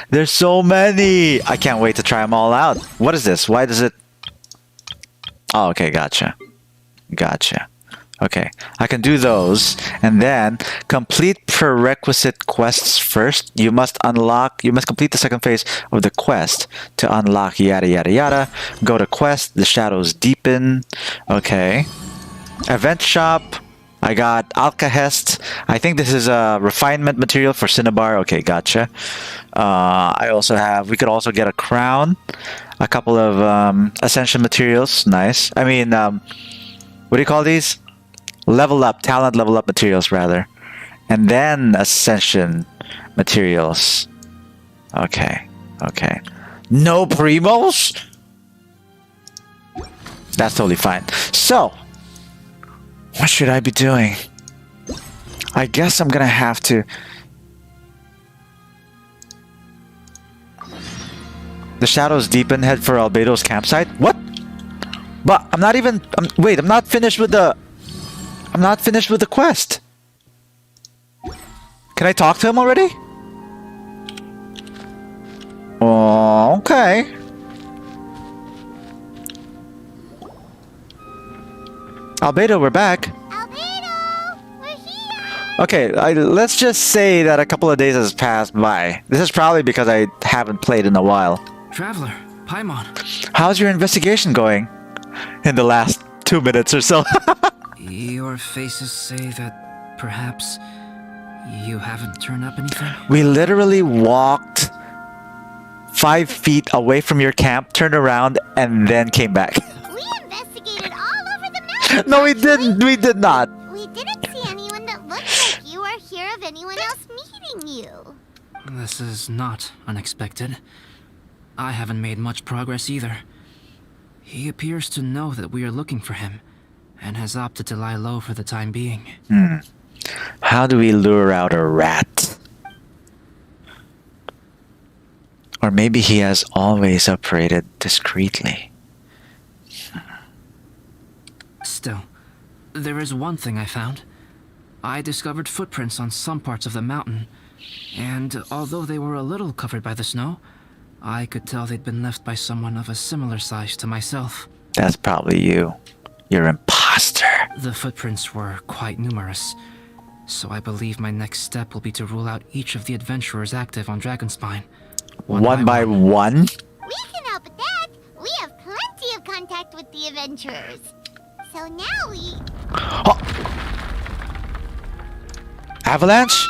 There's so many. I can't wait to try them all out. What is this? Why does it... Oh, okay, gotcha. Gotcha. Okay, I can do those, and then complete prerequisite quests first. You must complete the second phase of the quest to unlock yada yada yada. Go to quest, the shadows deepen. Okay. Event shop. I got Alkahest. I think this is a refinement material for Cinnabar. Okay, gotcha. We could also get a crown, a couple of ascension materials. Nice. I mean, what do you call these? Talent level up materials, rather. And then ascension materials. Okay, okay. No primos? That's totally fine. So, what should I be doing? I guess I'm gonna have to... The shadows deepen, head for Albedo's campsite? What? But I'm not even... wait, I'm not finished with the... I'm not finished with the quest. Can I talk to him already? Oh, okay. Albedo, we're back. Albedo, we're here. Okay, let's just say that a couple of days has passed by. This is probably because I haven't played in a while. Traveler, Paimon. How's your investigation going? In the last 2 minutes or so. Your faces say that perhaps you haven't turned up anything? We literally walked 5 feet away from your camp, turned around, and then came back. We investigated all over the mountain. No, we didn't. We did not. We didn't see anyone that looked like you or hear of anyone else meeting you. This is not unexpected. I haven't made much progress either. He appears to know that we are looking for him, and has opted to lie low for the time being. How do we lure out a rat? Or maybe he has always operated discreetly. Still, there is one thing I found. I discovered footprints on some parts of the mountain, and although they were a little covered by the snow, I could tell they'd been left by someone of a similar size to myself. That's probably you. You're imposter. The footprints were quite numerous, so I believe my next step will be to rule out each of the adventurers active on Dragonspine. One by one? We can help with that. We have plenty of contact with the adventurers. So now we... Oh. Avalanche?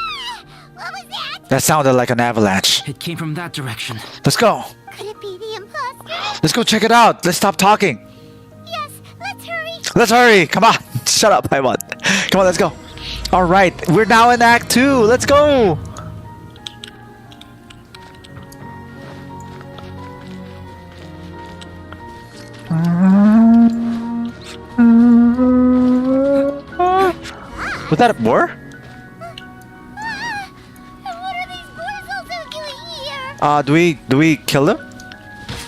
What was that? That sounded like an avalanche. It came from that direction. Let's go. Could it be the imposter? Let's go check it out. Let's stop talking. Yes, let's hurry. Let's hurry. Come on. Shut up, Paimon. Come on, let's go. All right. We're now in Act 2. Let's go. Was that a boar? And what are these boars also doing here? Do we kill them?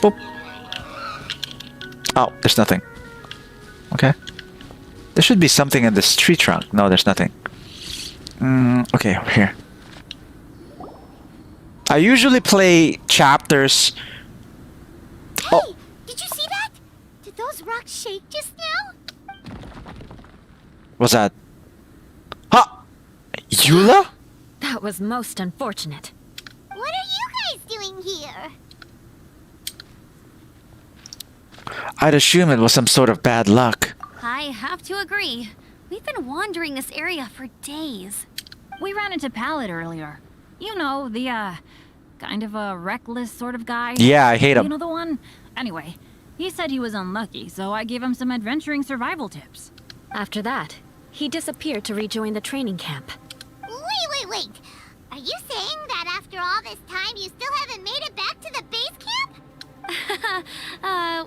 Boop. Oh, there's nothing. Okay. There should be something in this tree trunk. No, there's nothing. Okay, over here. I usually play chapters. Hey, did you see that? Did those rocks shake just now? What's that? Ha! Eula? That was most unfortunate. What are you guys doing here? I'd assume it was some sort of bad luck. I have to agree. We've been wandering this area for days. We ran into Pallet earlier. You know, the, kind of a reckless sort of guy. Yeah, I hate him. You know the one? Anyway, he said he was unlucky, so I gave him some adventuring survival tips. After that, he disappeared to rejoin the training camp. Wait. Are you saying that after all this time you still haven't made it back to the base camp?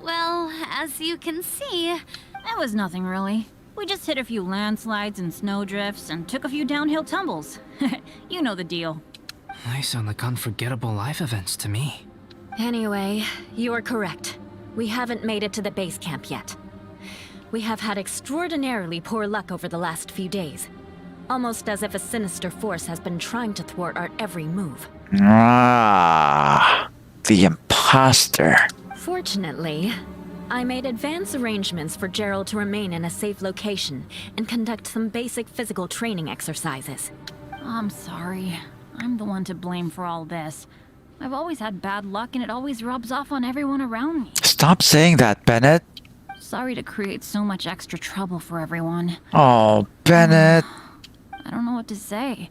Well, as you can see... It was nothing really. We just hit a few landslides and snowdrifts and took a few downhill tumbles. You know the deal. They sound like unforgettable life events to me. Anyway, you are correct. We haven't made it to the base camp yet. We have had extraordinarily poor luck over the last few days. Almost as if a sinister force has been trying to thwart our every move. Ah, the imposter. Fortunately, I made advance arrangements for Gerald to remain in a safe location and conduct some basic physical training exercises. I'm sorry. I'm the one to blame for all this. I've always had bad luck and it always rubs off on everyone around me. Stop saying that, Bennett. Sorry to create so much extra trouble for everyone. Oh, Bennett. I don't know what to say.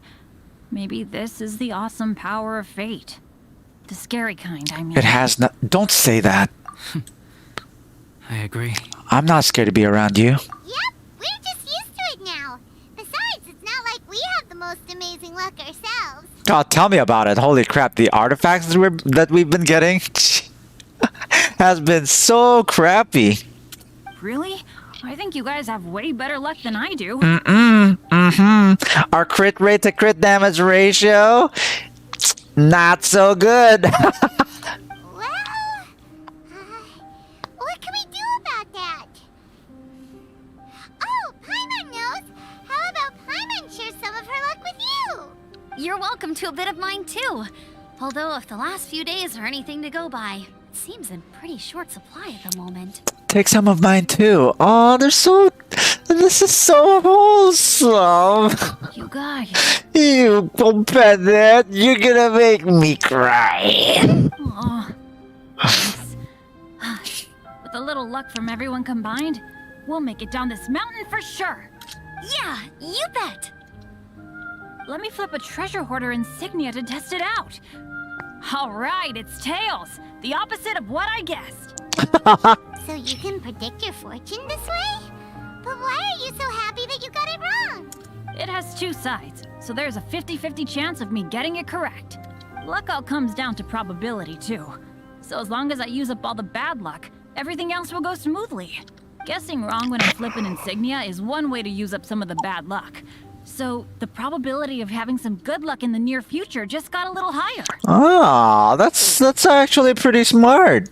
Maybe this is the awesome power of fate. The scary kind, I mean. It has not. Don't say that. I agree. I'm not scared to be around you. Yep, we're just used to it now. Besides, it's not like we have the most amazing luck ourselves. Oh, tell me about it. Holy crap, the artifacts that we've been getting has been so crappy. Really? I think you guys have way better luck than I do. Our crit rate to crit damage ratio, not so good. Well, what can we do about that? Oh, Paimon knows. How about Paimon share some of her luck with you? You're welcome to a bit of mine too. Although if the last few days are anything to go by, it seems in pretty short supply at the moment. Take some of mine too. Oh, this is so wholesome. You guys. You, Bennett, you're gonna make me cry. Oh, thanks. With a little luck from everyone combined, we'll make it down this mountain for sure. Yeah, you bet. Let me flip a treasure hoarder insignia to test it out. All right, it's tails. The opposite of what I guessed. So you can predict your fortune this way? But why are you so happy that you got it wrong? It has two sides, so there's a 50-50 chance of me getting it correct. Luck all comes down to probability, too. So as long as I use up all the bad luck, everything else will go smoothly. Guessing wrong when I flip an insignia is one way to use up some of the bad luck. So the probability of having some good luck in the near future just got a little higher. Oh, that's actually pretty smart.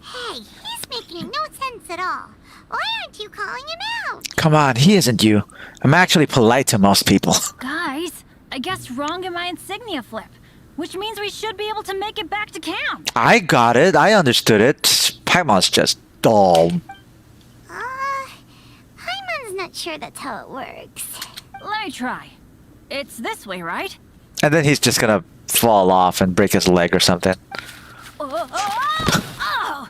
Hey, he's making no sense at all. Why aren't you calling him out? Come on, he isn't you. I'm actually polite to most people. Guys, I guessed wrong in my insignia flip, which means we should be able to make it back to camp. I got it. I understood it. Paimon's just dull. Paimon's not sure that's how it works. Let me try. It's this way, right? And then he's just gonna fall off and break his leg or something. Oh!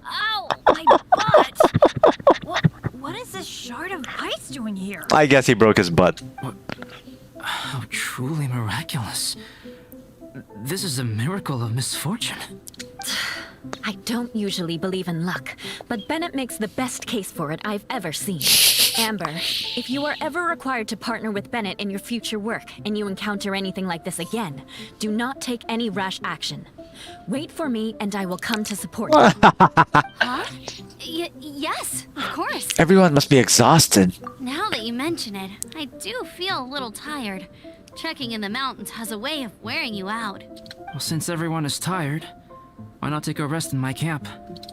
Ow! My butt! What is this shard of ice doing here? I guess he broke his butt. How truly miraculous. This is a miracle of misfortune. I don't usually believe in luck, but Bennett makes the best case for it I've ever seen. Amber, if you are ever required to partner with Bennett in your future work and you encounter anything like this again, do not take any rash action. Wait for me and I will come to support you. Huh? Yes, of course. Everyone must be exhausted. Now that you mention it, I do feel a little tired. Trekking in the mountains has a way of wearing you out. Well, since everyone is tired, why not take a rest in my camp?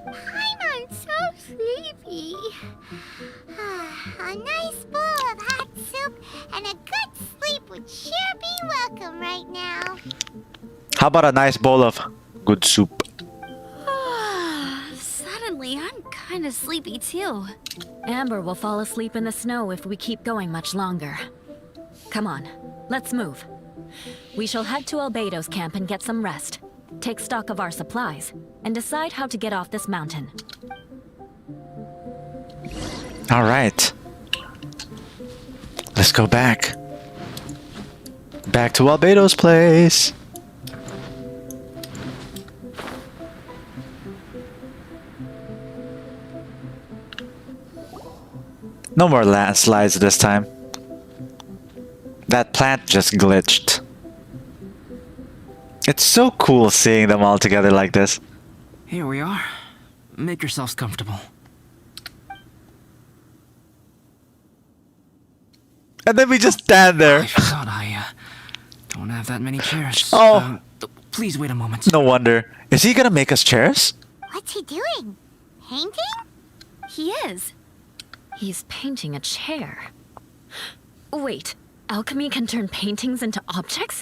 Paimon's so sleepy. A nice bowl of hot soup and a good sleep would sure be welcome right now. How about a nice bowl of good soup? Suddenly, I'm kind of sleepy too. Amber will fall asleep in the snow if we keep going much longer. Come on, let's move. We shall head to Albedo's camp and get some rest. Take stock of our supplies, and decide how to get off this mountain. All right. Let's go back. Back to Albedo's place. No more landslides this time. That plant just glitched. It's so cool seeing them all together like this. Here we are. Make yourselves comfortable. And then we just stand there. I forgot I don't have that many chairs. Oh. Please wait a moment. No wonder. Is he gonna make us chairs? What's he doing? Painting? He is. He's painting a chair. Wait, alchemy can turn paintings into objects?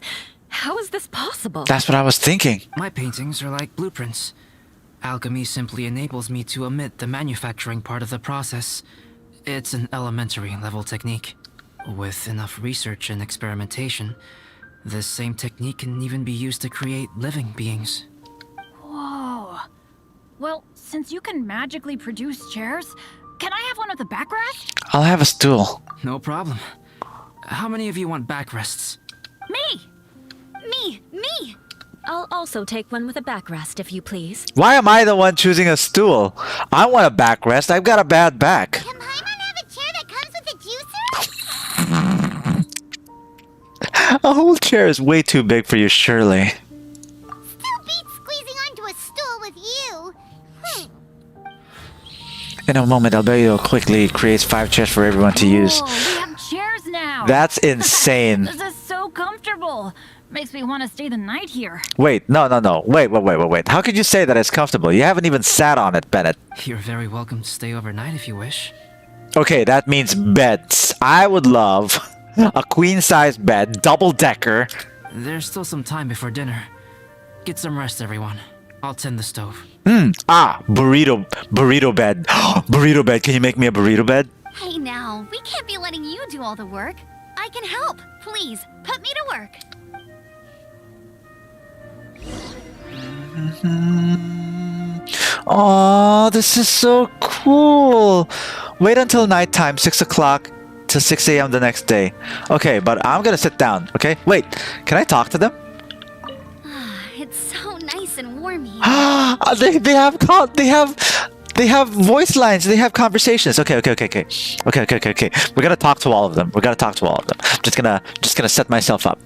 How is this possible? That's what I was thinking. My paintings are like blueprints. Alchemy simply enables me to omit the manufacturing part of the process. It's an elementary level technique. With enough research and experimentation, this same technique can even be used to create living beings. Whoa. Well, since you can magically produce chairs, can I have one of the backrests? I'll have a stool. No problem. How many of you want backrests? Me! Me! I'll also take one with a backrest, if you please. Why am I the one choosing a stool? I want a backrest. I've got a bad back. Can Paimon have a chair that comes with a juicer? A whole chair is way too big for you, surely. Still beats squeezing onto a stool with you. In a moment, Albedo quickly creates 5 chairs for everyone to use. Oh, we have chairs now. That's insane. This is so comfortable. Makes me want to stay the night here. Wait, no. Wait. How could you say that it's comfortable? You haven't even sat on it, Bennett. You're very welcome to stay overnight if you wish. Okay, that means beds. I would love a queen-sized bed, double-decker. There's still some time before dinner. Get some rest, everyone. I'll tend the stove. Burrito bed. Burrito bed. Can you make me a burrito bed? Hey now, we can't be letting you do all the work. I can help. Please, put me to work. Oh, this is so cool. Wait until nighttime, 6 o'clock to 6 a.m. the next day. Okay, but I'm gonna sit down, okay? Wait, can I talk to them? It's so nice and warm here. They have voice lines. They have conversations. Okay. We're gonna talk to all of them. Just gonna set myself up.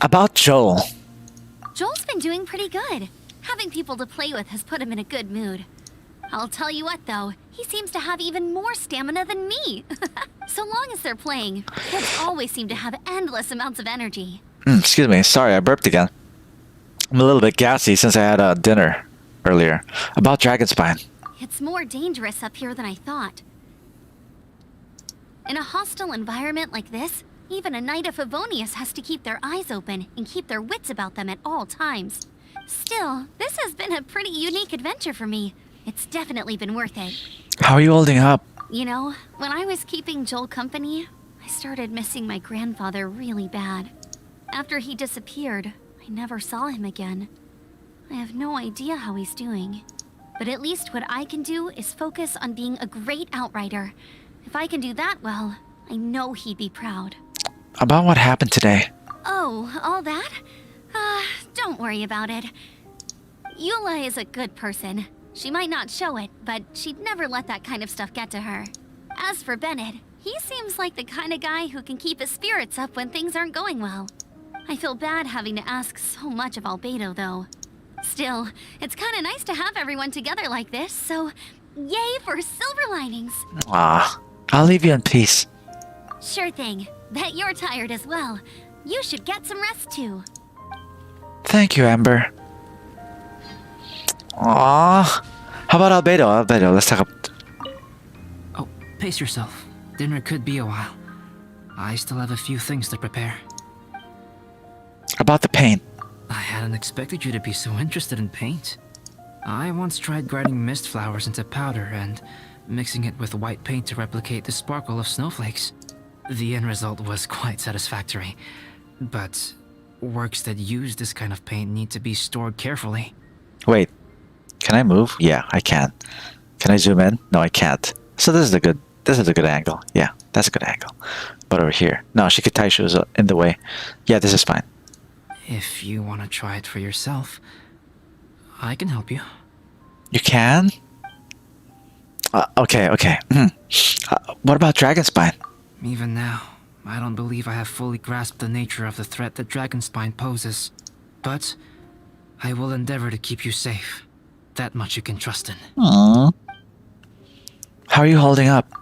About Joel. Joel's been doing pretty good. Having people to play with has put him in a good mood. I'll tell you what, though, he seems to have even more stamina than me. So long as they're playing, kids always seem to have endless amounts of energy. Excuse me. Sorry, I burped again. I'm a little bit gassy since I had dinner earlier. About Dragonspine. It's more dangerous up here than I thought. In a hostile environment like this, even a Knight of Favonius has to keep their eyes open and keep their wits about them at all times. Still, this has been a pretty unique adventure for me. It's definitely been worth it. How are you holding up? You know, when I was keeping Joel company, I started missing my grandfather really bad. After he disappeared, I never saw him again. I have no idea how he's doing. But at least what I can do is focus on being a great outrider. If I can do that well, I know he'd be proud. About what happened today. Oh, all that? Don't worry about it. Eula is a good person. She might not show it, but she'd never let that kind of stuff get to her. As for Bennett, he seems like the kind of guy who can keep his spirits up when things aren't going well. I feel bad having to ask so much of Albedo, though. Still, it's kind of nice to have everyone together like this, so yay for silver linings. I'll leave you in peace. Sure thing. Bet you're tired as well. You should get some rest too. Thank you, Amber. How about Albedo? Let's talk about... Oh, pace yourself. Dinner could be a while. I still have a few things to prepare. About the paint. I hadn't expected you to be so interested in paint. I once tried grinding mist flowers into powder and mixing it with white paint to replicate the sparkle of snowflakes. The end result was quite satisfactory, but works that use this kind of paint need to be stored carefully. Wait, can I move? Yeah, I can. Can I zoom in? No, I can't. So this is a good angle. Yeah, that's a good angle. But over here, no, Shikitaishu is in the way. Yeah, this is fine. If you want to try it for yourself, I can help you. You can? Okay. What about Dragonspine? Even now, I don't believe I have fully grasped the nature of the threat that Dragonspine poses. But I will endeavor to keep you safe. That much you can trust in. Aww. How are you holding up?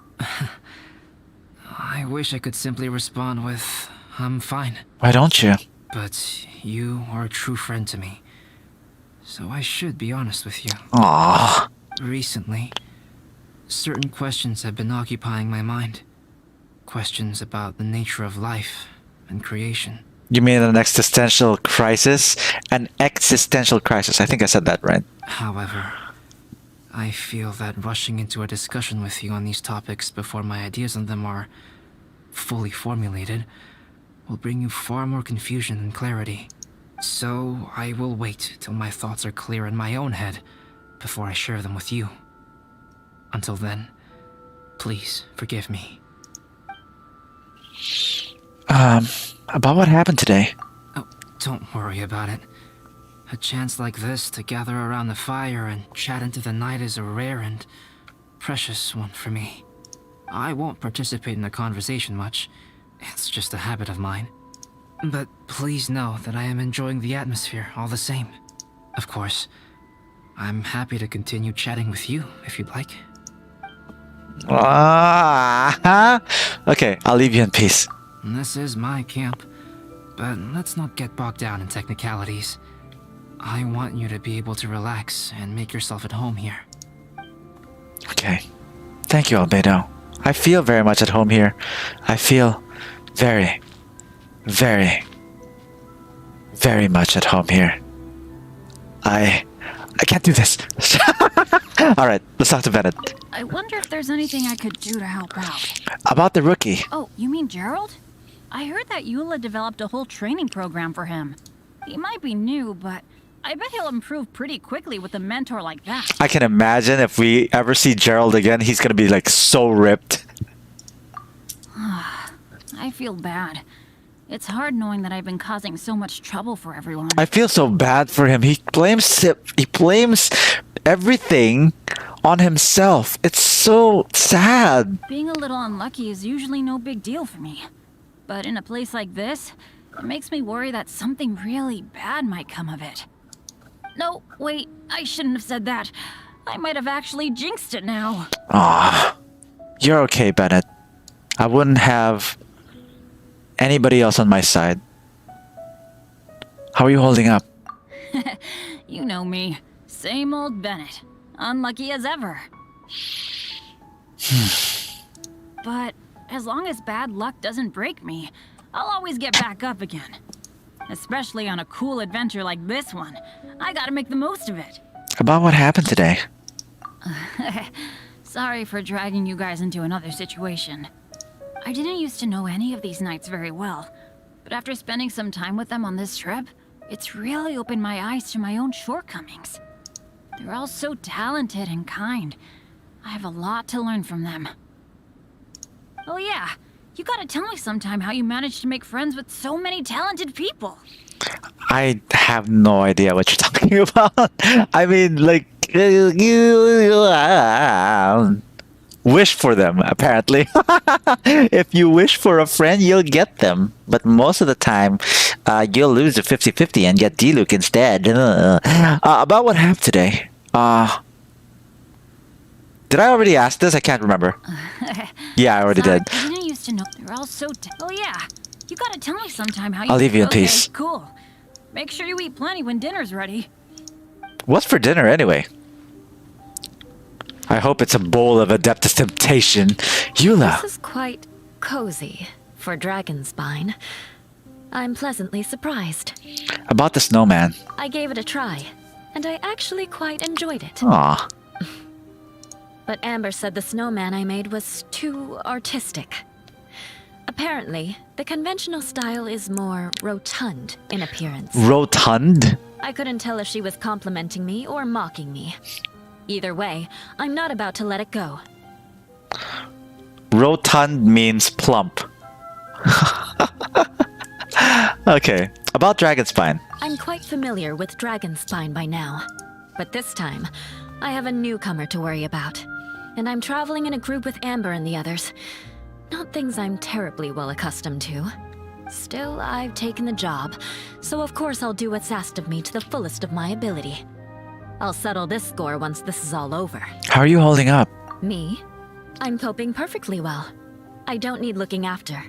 I wish I could simply respond with, I'm fine. Why don't you? But you are a true friend to me. So I should be honest with you. Aww. Recently, certain questions have been occupying my mind. Questions about the nature of life and creation. You mean an existential crisis? An existential crisis. I think I said that right. However, I feel that rushing into a discussion with you on these topics before my ideas on them are fully formulated will bring you far more confusion than clarity. So I will wait till my thoughts are clear in my own head before I share them with you. Until then, please forgive me. About what happened today? Oh, don't worry about it. A chance like this to gather around the fire and chat into the night is a rare and precious one for me. I won't participate in the conversation much. It's just a habit of mine. But please know that I am enjoying the atmosphere all the same. Of course, I'm happy to continue chatting with you if you'd like. Okay, I'll leave you in peace. This is my camp, but let's not get bogged down in technicalities. I want you to be able to relax and make yourself at home here. Okay. Thank you, Albedo. I feel very much at home here. I feel very, very, very much at home here. I can't do this. Alright, let's talk to Bennett. I wonder if there's anything I could do to help out. About the rookie. Oh, you mean Gerald? I heard that Eula developed a whole training program for him. He might be new, but I bet he'll improve pretty quickly with a mentor like that. I can imagine if we ever see Gerald again, he's gonna be like so ripped. I feel bad. It's hard knowing that I've been causing so much trouble for everyone. I feel so bad for him. He blames everything on himself. It's so sad. Being a little unlucky is usually no big deal for me. But in a place like this, it makes me worry that something really bad might come of it. No, wait, I shouldn't have said that. I might have actually jinxed it now. Ah, you're okay, Bennett. I wouldn't have anybody else on my side. How are you holding up? You know me. Same old Bennett. Unlucky as ever. But as long as bad luck doesn't break me, I'll always get back up again. Especially on a cool adventure like this one. I gotta make the most of it. About what happened today? Sorry for dragging you guys into another situation. I didn't used to know any of these knights very well, but after spending some time with them on this trip, it's really opened my eyes to my own shortcomings. They're all so talented and kind. I have a lot to learn from them. Oh yeah, you gotta tell me sometime how you managed to make friends with so many talented people. I have no idea what you're talking about. I mean, like, wish for them, apparently. If you wish for a friend, you'll get them. But most of the time, you'll lose a 50-50 and get D-Luke instead. About what happened today? Did I already ask this? I can't remember. Yeah, I already did. I didn't used to know. They're all so... Oh yeah, you gotta tell me sometime how you... I'll leave you in Okay, peace. Cool. Make sure you eat plenty when dinner's ready. What's for dinner anyway? I hope it's a bowl of Adeptus Temptation. Eula. This is quite cozy for Dragonspine. I'm pleasantly surprised. About the snowman. I gave it a try, and I actually quite enjoyed it. Aw. But Amber said the snowman I made was too artistic. Apparently, the conventional style is more rotund in appearance. Rotund? I couldn't tell if she was complimenting me or mocking me. Either way, I'm not about to let it go. Rotund means plump. Okay, about Dragonspine. I'm quite familiar with Dragonspine by now. But this time, I have a newcomer to worry about. And I'm traveling in a group with Amber and the others. Not things I'm terribly well accustomed to. Still, I've taken the job, so of course I'll do what's asked of me to the fullest of my ability. I'll settle this score once this is all over. How are you holding up? Me? I'm coping perfectly well. I don't need looking after.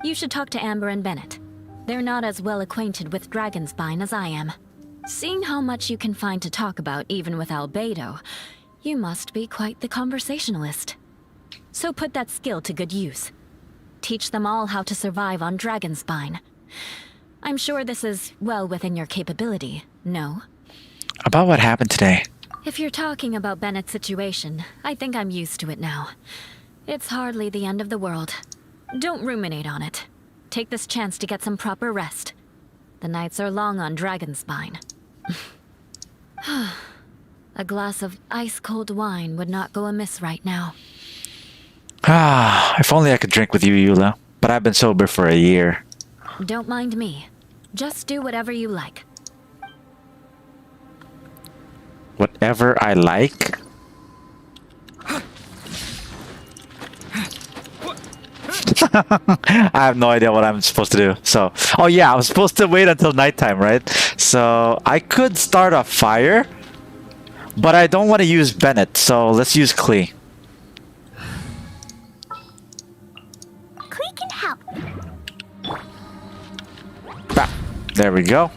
You should talk to Amber and Bennett. They're not as well acquainted with Dragonspine as I am. Seeing how much you can find to talk about even with Albedo, you must be quite the conversationalist. So put that skill to good use. Teach them all how to survive on Dragonspine. I'm sure this is well within your capability, no? About what happened today? If you're talking about Bennett's situation, I think I'm used to it now. It's hardly the end of the world. Don't ruminate on it. Take this chance to get some proper rest. The nights are long on Dragonspine. A glass of ice-cold wine would not go amiss right now. If only I could drink with you, Eula. But I've been sober for a year. Don't mind me. Just do whatever you like. Whatever I like? I have no idea what I'm supposed to do. So, oh yeah, I was supposed to wait until nighttime, right? So, I could start a fire, but I don't want to use Bennett, so let's use Klee. Klee can help. There we go.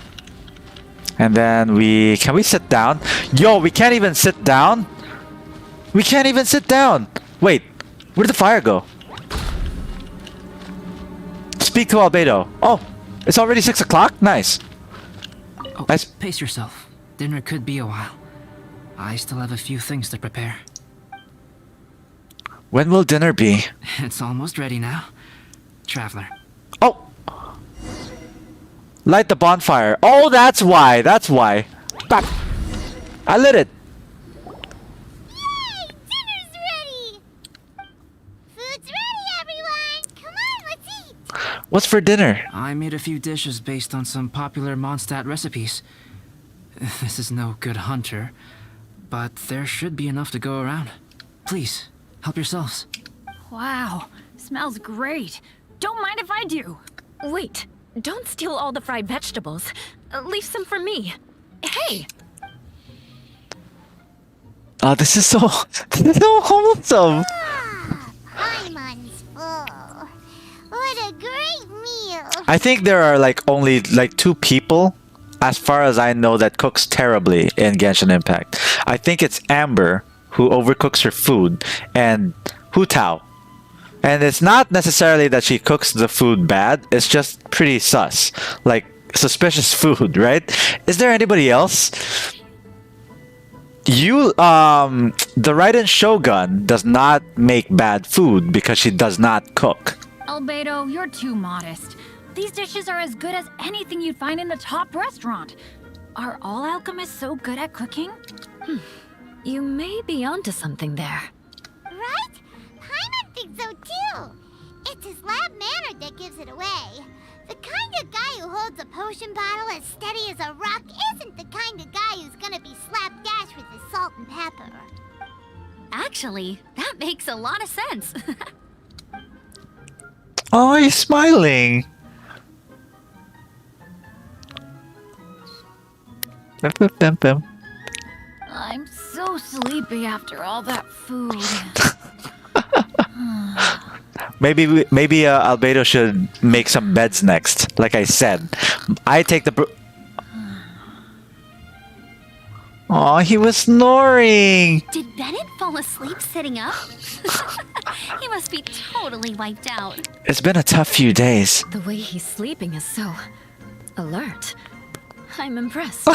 And then can we sit down? Yo, we can't even sit down? We can't even sit down! Wait, where did the fire go? Speak to Albedo. Oh, it's already 6 o'clock? Nice. Oh, Nice. pace yourself. Dinner could be a while. I still have a few things to prepare. When will dinner be? It's almost ready now. Traveler. Oh! Light the bonfire. Oh, that's why. That's why. Bap. I lit it. Yay! Dinner's ready! Food's ready, everyone! Come on, let's eat! What's for dinner? I made a few dishes based on some popular Mondstadt recipes. This is no good hunter, but there should be enough to go around. Please, help yourselves. Wow, smells great. Don't mind if I do. Wait, don't steal all the fried vegetables. Leave some for me. Hey! Oh, this is so wholesome. Paimon's full. What a great meal! I think there are only 2 people, as far as I know, that cooks terribly in Genshin Impact. I think it's Amber, who overcooks her food, and Hu Tao. And it's not necessarily that she cooks the food bad, it's just pretty sus. Like, suspicious food, right? Is there anybody else? The Raiden Shogun does not make bad food because she does not cook. Albedo, you're too modest. These dishes are as good as anything you'd find in the top restaurant. Are all alchemists so good at cooking? You may be onto something there. Right? Paimon thinks so too. It's his lab manner that gives it away. The kind of guy who holds a potion bottle as steady as a rock isn't the kind of guy who's gonna be slapdash with his salt and pepper. Actually, that makes a lot of sense. Oh, he's smiling. I'm so sleepy after all that food. Maybe Albedo should make some beds next. Like I said, I take the. Oh, he was snoring. Did Bennett fall asleep sitting up? He must be totally wiped out. It's been a tough few days. The way he's sleeping is so alert. I'm impressed.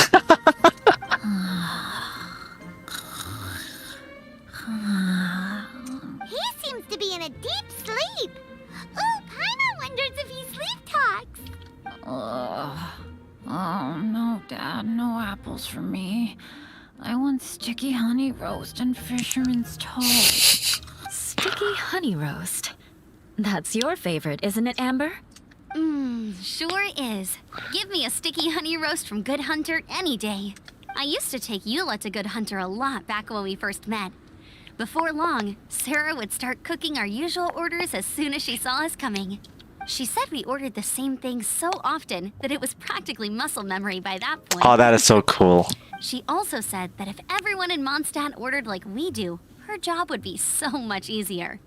He seems to be in a deep sleep. Ooh, Paimon wonders if he sleep talks. Oh, no, Dad, no apples for me. I want sticky honey roast and fisherman's toast. Sticky honey roast. That's your favorite, isn't it, Amber? Sure is. Give me a sticky honey roast from Good Hunter any day. I used to take Eula to Good Hunter a lot back when we first met. Before long, Sarah would start cooking our usual orders as soon as she saw us coming. She said we ordered the same thing so often that it was practically muscle memory by that point. Oh, that is so cool. She also said that if everyone in Mondstadt ordered like we do, her job would be so much easier.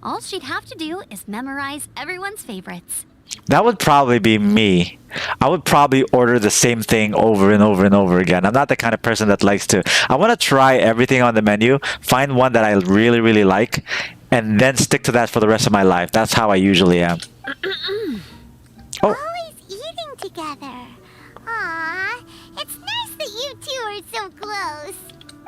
All she'd have to do is memorize everyone's favorites. That would probably be me. I would probably order the same thing over and over and over again. I'm not the kind of person that likes to. I want to try everything on the menu, find one that I really, really like, and then stick to that for the rest of my life. That's how I usually am. Oh. Always eating together. Aww, it's nice that you two are so close.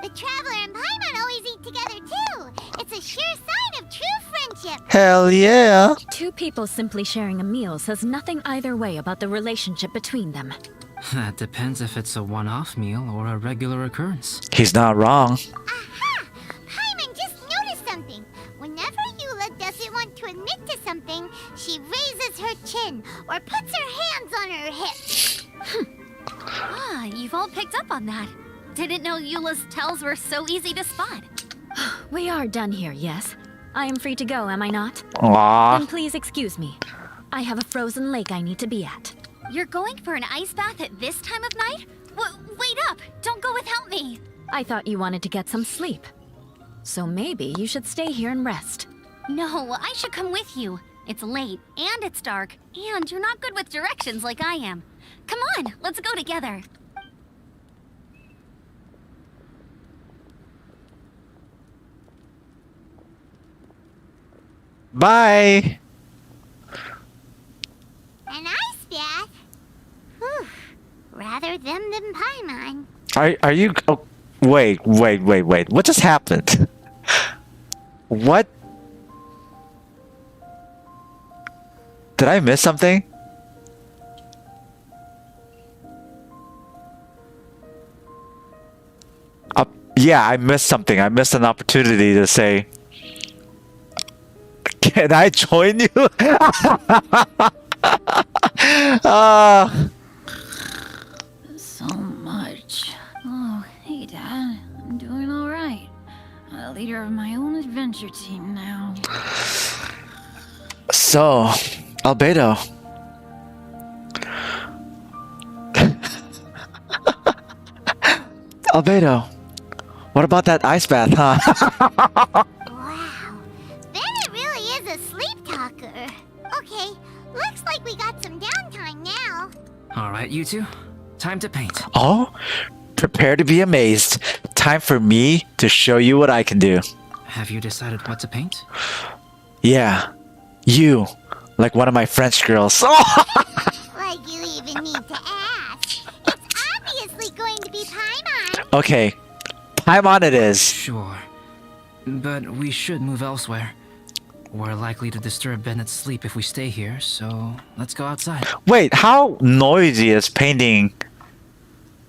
The Traveler and Paimon always eat together too. It's a sure sign of true friendship. Hell yeah. Two people simply sharing a meal says nothing either way about the relationship between them. That depends if it's a one-off meal or a regular occurrence. He's not wrong. Aha! Paimon just noticed something. Whenever Eula doesn't want to admit to something, she raises her chin or puts her hands on her hips. Ah, you've all picked up on that. Didn't know Eula's tells were so easy to spot. We are done here, yes? I am free to go, am I not? Aww. Then please excuse me. I have a frozen lake I need to be at. You're going for an ice bath at this time of night? Wait up! Don't go without me! I thought you wanted to get some sleep. So maybe you should stay here and rest. No, I should come with you. It's late, and it's dark, and you're not good with directions like I am. Come on, let's go together. Bye. An ice bath? Whew. Rather them than Paimon. Are you... Oh, wait. What just happened? What? Did I miss something? Yeah, I missed something. I missed an opportunity to say... Can I join you? So much. Oh, hey, Dad. I'm doing all right. A leader of my own adventure team now. So, Albedo. Albedo. What about that ice bath, huh? Wow. Bennett really is a sleep talker. Okay, looks like we got some downtime now. Alright, you two. Time to paint. Oh, prepare to be amazed. Time for me to show you what I can do. Have you decided what to paint? Yeah, you, like one of my French girls. Like you even need to ask. It's obviously going to be Paimon. Okay, Paimon it is. Sure. But we should move elsewhere. We're likely to disturb Bennett's sleep if we stay here, so let's go outside. Wait, how noisy is painting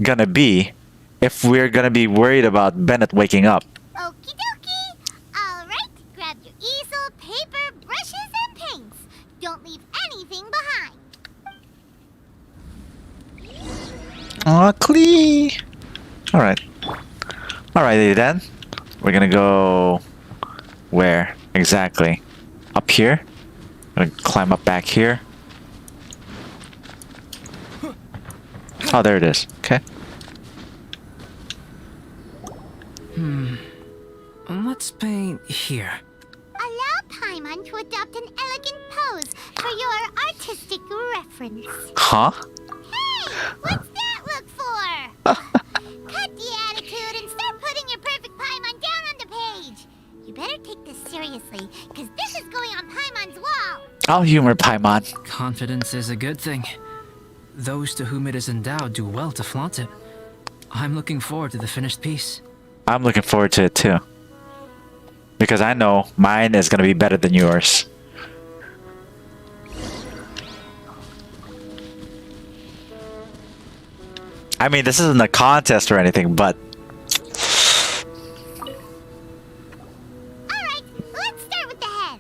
gonna be if we're gonna be worried about Bennett waking up? Okie dokie. Alright, grab your easel, paper, brushes, and paints. Don't leave anything behind. Aw, clee. Alright. Alrighty then. We're gonna go... Where? Exactly. Up here? Gonna climb up back here. Oh, there it is. Okay. Let's paint here. Allow Paimon to adopt an elegant pose for your artistic reference. Huh? Hey, what's that look for? Cut the attitude and start putting your perfect Paimon down on the page. You better take this seriously, because this is going on Paimon's wall. I'll humor Paimon. Confidence is a good thing. Those to whom it is endowed do well to flaunt it. I'm looking forward to the finished piece. I'm looking forward to it too. Because I know mine is gonna be better than yours. I mean, this isn't a contest or anything, but... Alright, let's start with the head.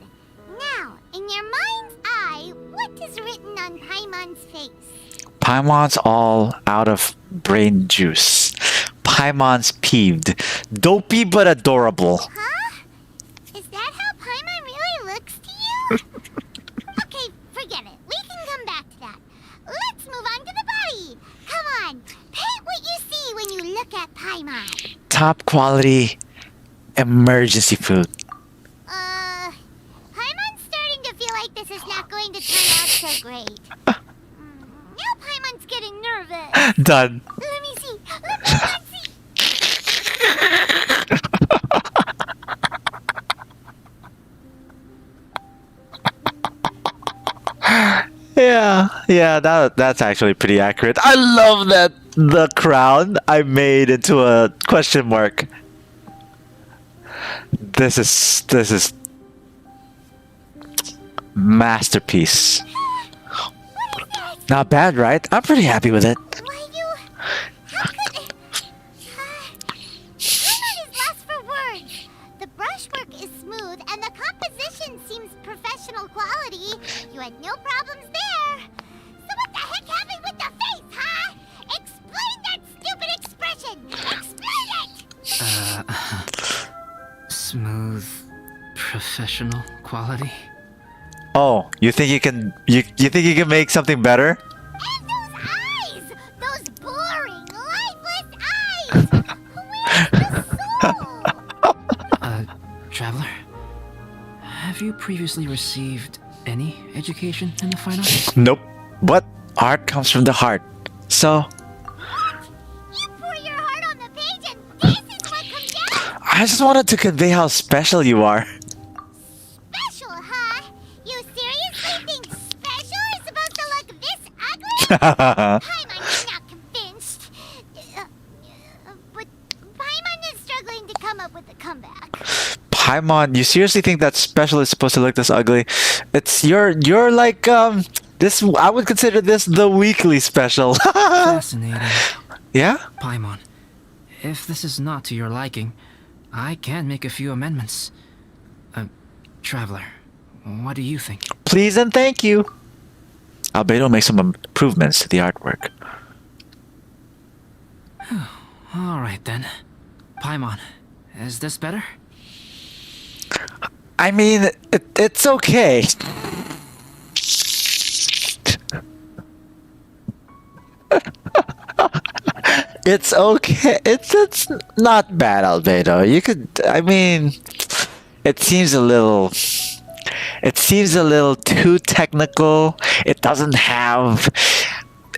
Now, in your mind's eye, what is written on Paimon's face? Paimon's all out of brain juice. Paimon's peeved. Dopey but adorable. Huh? Is that how Paimon really looks to you? Okay, forget it. We can come back to that. Let's move on to the body. Come on, paint what you see when you look at Paimon. Top quality emergency food. Done. Let me see. Let's see. Yeah, that's actually pretty accurate. I love that the crown I made into a question mark. This is masterpiece. Not bad, right? I'm pretty happy with it. Why you... How could... None is lost for words. The brushwork is smooth and the composition seems professional quality. You had no problems there. So what the heck happened with the face, huh? Explain that stupid expression! Explain it! Smooth, professional quality. Oh, you think you can make something better? And those eyes! Those boring, lifeless eyes! Where's the soul? Traveler, have you previously received any education in the fine arts? Nope. But art comes from the heart. So You pour your heart on the page and this is what comes out? I just wanted to convey how special you are. Special, huh? You seriously think special is supposed to look this ugly? Paimon is not convinced. But Paimon is struggling to come up with a comeback. Paimon, you seriously think that special is supposed to look this ugly? It's you're like this. I would consider this the weekly special. Fascinating. Yeah? Paimon, if this is not to your liking, I can make a few amendments. Traveler, what do you think? Please and thank you. Albedo makes some improvements to the artwork. Alright then. Paimon, is this better? I mean, it's okay. It's okay. It's not bad, Albedo. You could. I mean, it seems a little too technical. It doesn't have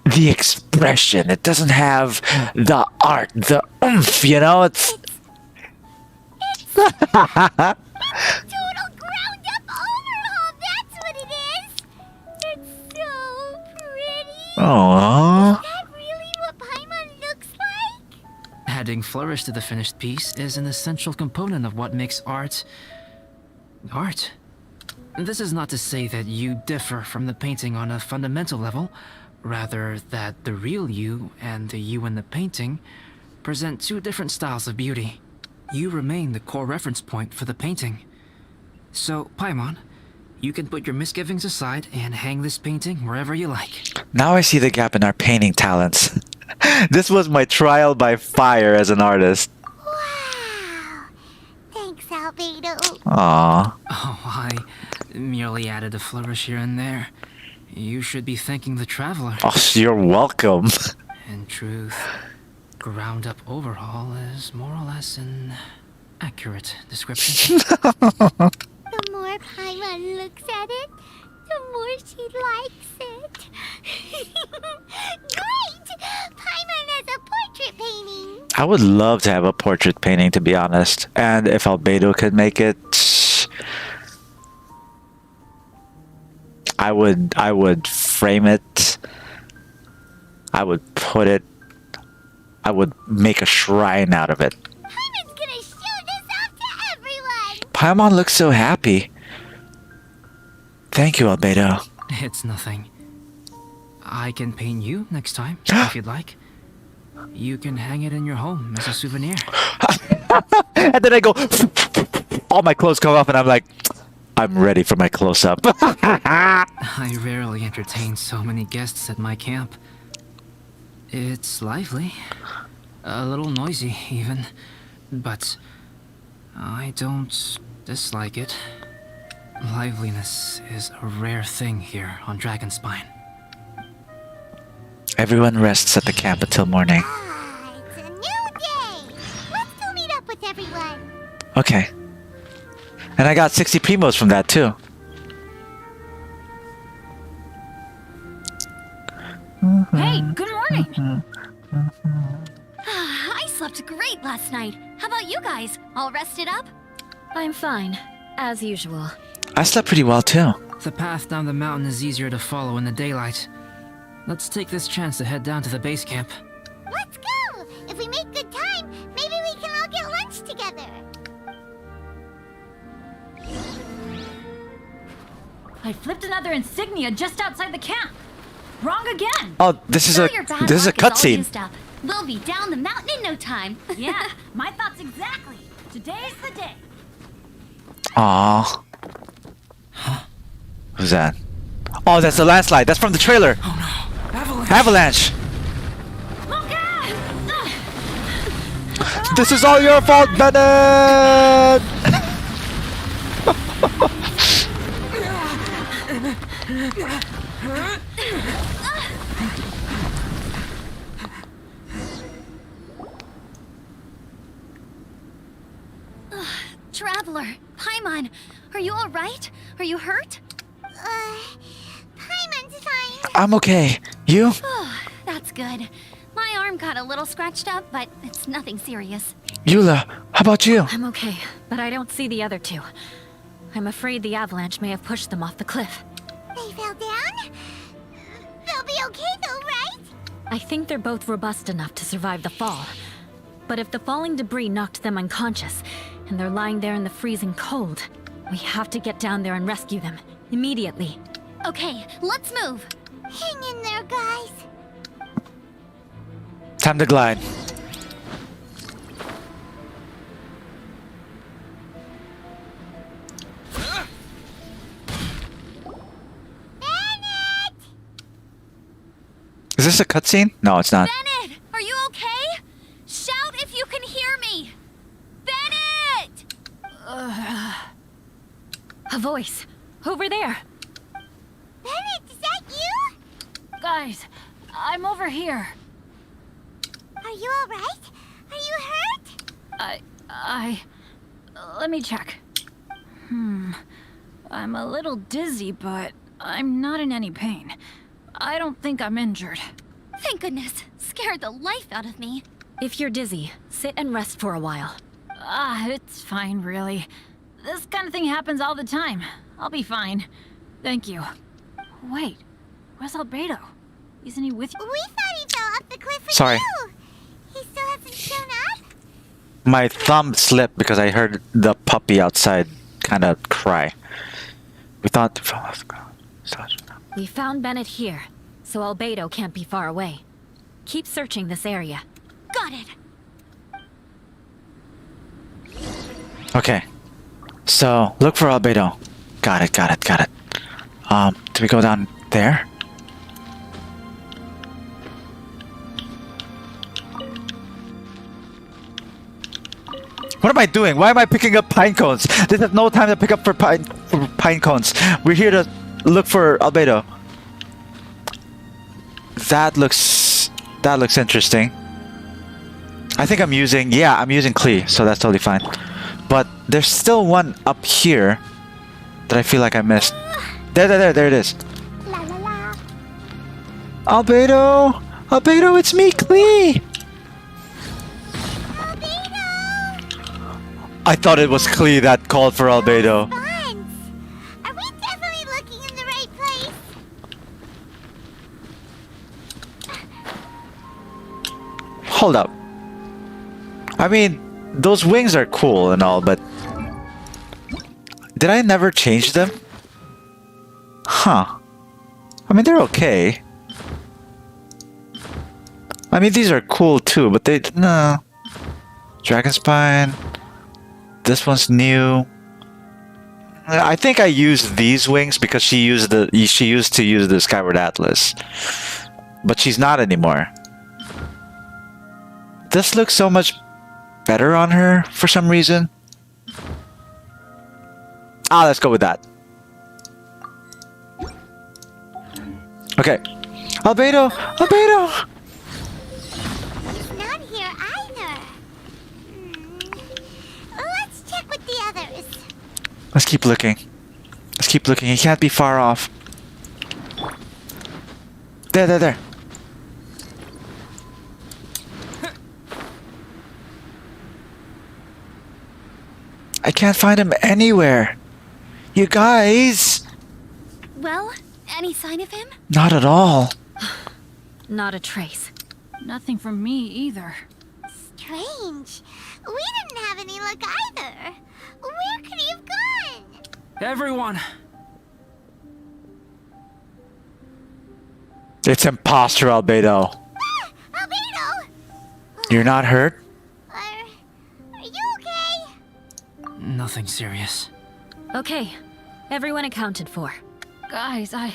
the expression. It doesn't have the art, the oomph. You know, it's. Total ground up overhaul, that's what it is! It's so pretty! Aww. Is that really what Paimon looks like? Adding flourish to the finished piece is an essential component of what makes art... art. This is not to say that you differ from the painting on a fundamental level, rather that the real you and the you in the painting present two different styles of beauty. You remain the core reference point for the painting. So, Paimon, you can put your misgivings aside and hang this painting wherever you like. Now I see the gap in our painting talents. This was my trial by fire as an artist. Wow! Thanks, Albedo. Aww. Oh, I merely added a flourish here and there. You should be thanking the traveler. Oh, you're welcome. In truth, ground up overhaul is more or less an accurate description. The more Paimon looks at it, the more she likes it. Great! Paimon has a portrait painting. I would love to have a portrait painting, to be honest. And if Albedo could make it, I would frame it. I would put it. I would make a shrine out of it. Paimon's gonna show this off to everyone. Paimon looks so happy. Thank you, Albedo. It's nothing. I can paint you next time, if you'd like. You can hang it in your home as a souvenir. And then I go, all my clothes come off, and I'm like, I'm ready for my close-up. I rarely entertain so many guests at my camp. It's lively. A little noisy, even. But I don't dislike it. Liveliness is a rare thing here on Dragonspine. Everyone rests at the camp until morning. Ah, it's a new day. Let's go meet up with everyone. Okay. And I got 60 primos from that, too. Hey, good morning. I slept great last night. How about you guys? All rested up? I'm fine, as usual. I slept pretty well too. The path down the mountain is easier to follow in the daylight. Let's take this chance to head down to the base camp. Let's go! If we make good time, maybe we can all get lunch together. I flipped another insignia just outside the camp. Wrong again. Oh, this is So a your bad this is a luck all cutscene. used up. We'll be down the mountain in no time. Yeah, my thoughts exactly. Today's the day. Aw. Who's that? Oh, that's the landslide. That's from the trailer. Oh no. Avalanche! Avalanche. Look out! This is all your fault, Bennett. Traveler, Paimon, are you alright? Are you hurt? Paimon's fine. I'm okay. You? Oh, that's good. My arm got a little scratched up, but it's nothing serious. Eula, how about you? I'm okay, but I don't see the other two. I'm afraid the avalanche may have pushed them off the cliff. They fell down? They'll be okay though, right? I think they're both robust enough to survive the fall. But if the falling debris knocked them unconscious, and they're lying there in the freezing cold, we have to get down there and rescue them, immediately. Okay, let's move. Hang in there, guys. Time to glide. Bennett! Is this a cutscene? No, it's not. Bennett, are you okay? Shout if you can hear me. Bennett! A voice! Over there! Bennett, is that you? Guys, I'm over here. Are you alright? Are you hurt? Let me check. I'm a little dizzy, but I'm not in any pain. I don't think I'm injured. Thank goodness. Scared the life out of me. If you're dizzy, sit and rest for a while. It's fine, really. This kind of thing happens all the time. I'll be fine. Thank you. Wait, where's Albedo? Isn't he with you? We thought he fell off the cliff with Sorry. you. He still hasn't shown up? My thumb slipped because I heard the puppy outside kind of cry. We thought to fall off the ground. We found Bennett here, so Albedo can't be far away. Keep searching this area. Got it. Okay. So, look for Albedo. Got it. Do we go down there? What am I doing? Why am I picking up pine cones? This is no time to pick up for pine cones. We're here to look for Albedo. That looks interesting. I think I'm using Klee, so that's totally fine. But there's still one up here that I feel like I missed. There it is. La la la. Albedo, it's me, Klee. Albedo! I thought it was Klee that called for Albedo. Buns! Are we definitely looking in the right place? Hold up. I mean, those wings are cool and all, but did I never change them? Huh. I mean, they're okay. I mean, these are cool too, but no. Dragon Spine. This one's new. I think I used these wings because she used to use the Skyward Atlas, but she's not anymore. This looks so much better on her for some reason. Let's go with that. Okay. Albedo! He's not here either. Let's check with the others. Let's keep looking. He can't be far off. There. I can't find him anywhere. You guys! Well, any sign of him? Not at all. Not a trace. Nothing from me either. Strange. We didn't have any luck either. Where could he have gone? Everyone! It's imposter Albedo. Ah, Albedo! You're not hurt? Are you okay? Nothing serious. Okay, everyone accounted for. Guys, I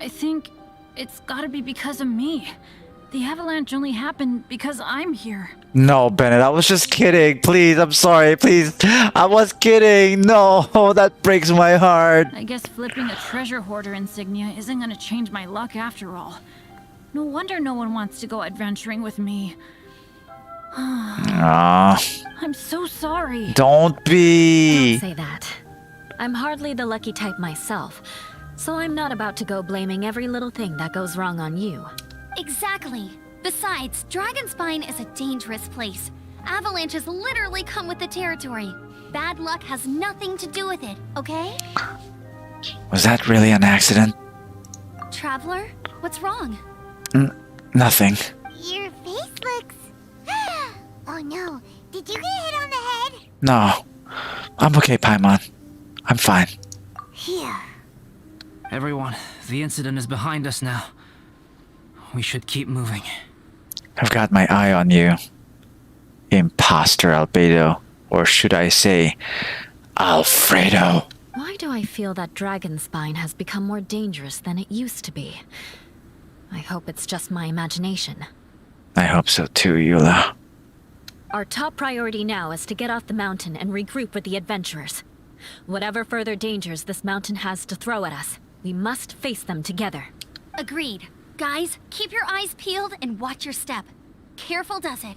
think it's gotta be because of me. The avalanche only happened because I'm here. No, Bennett, I was just kidding. Please, I'm sorry. Please, I was kidding. No, that breaks my heart. I guess flipping a treasure hoarder insignia isn't gonna change my luck after all. No wonder no one wants to go adventuring with me. Ah, I'm so sorry. don't be. Don't say that. I'm hardly the lucky type myself, so I'm not about to go blaming every little thing that goes wrong on you. Exactly. Besides, Dragonspine is a dangerous place. Avalanches literally come with the territory. Bad luck has nothing to do with it, okay? Was that really an accident? Traveler, what's wrong? Nothing. Your face looks... Oh no, did you get hit on the head? No. I'm okay, Paimon. I'm fine. Here. Everyone, the incident is behind us now. We should keep moving. I've got my eye on you. Imposter Albedo. Or should I say, Alfredo. Why do I feel that Dragonspine has become more dangerous than it used to be? I hope it's just my imagination. I hope so too, Eula. Our top priority now is to get off the mountain and regroup with the adventurers. Whatever further dangers this mountain has to throw at us, we must face them together. Agreed. Guys, keep your eyes peeled and watch your step. Careful does it.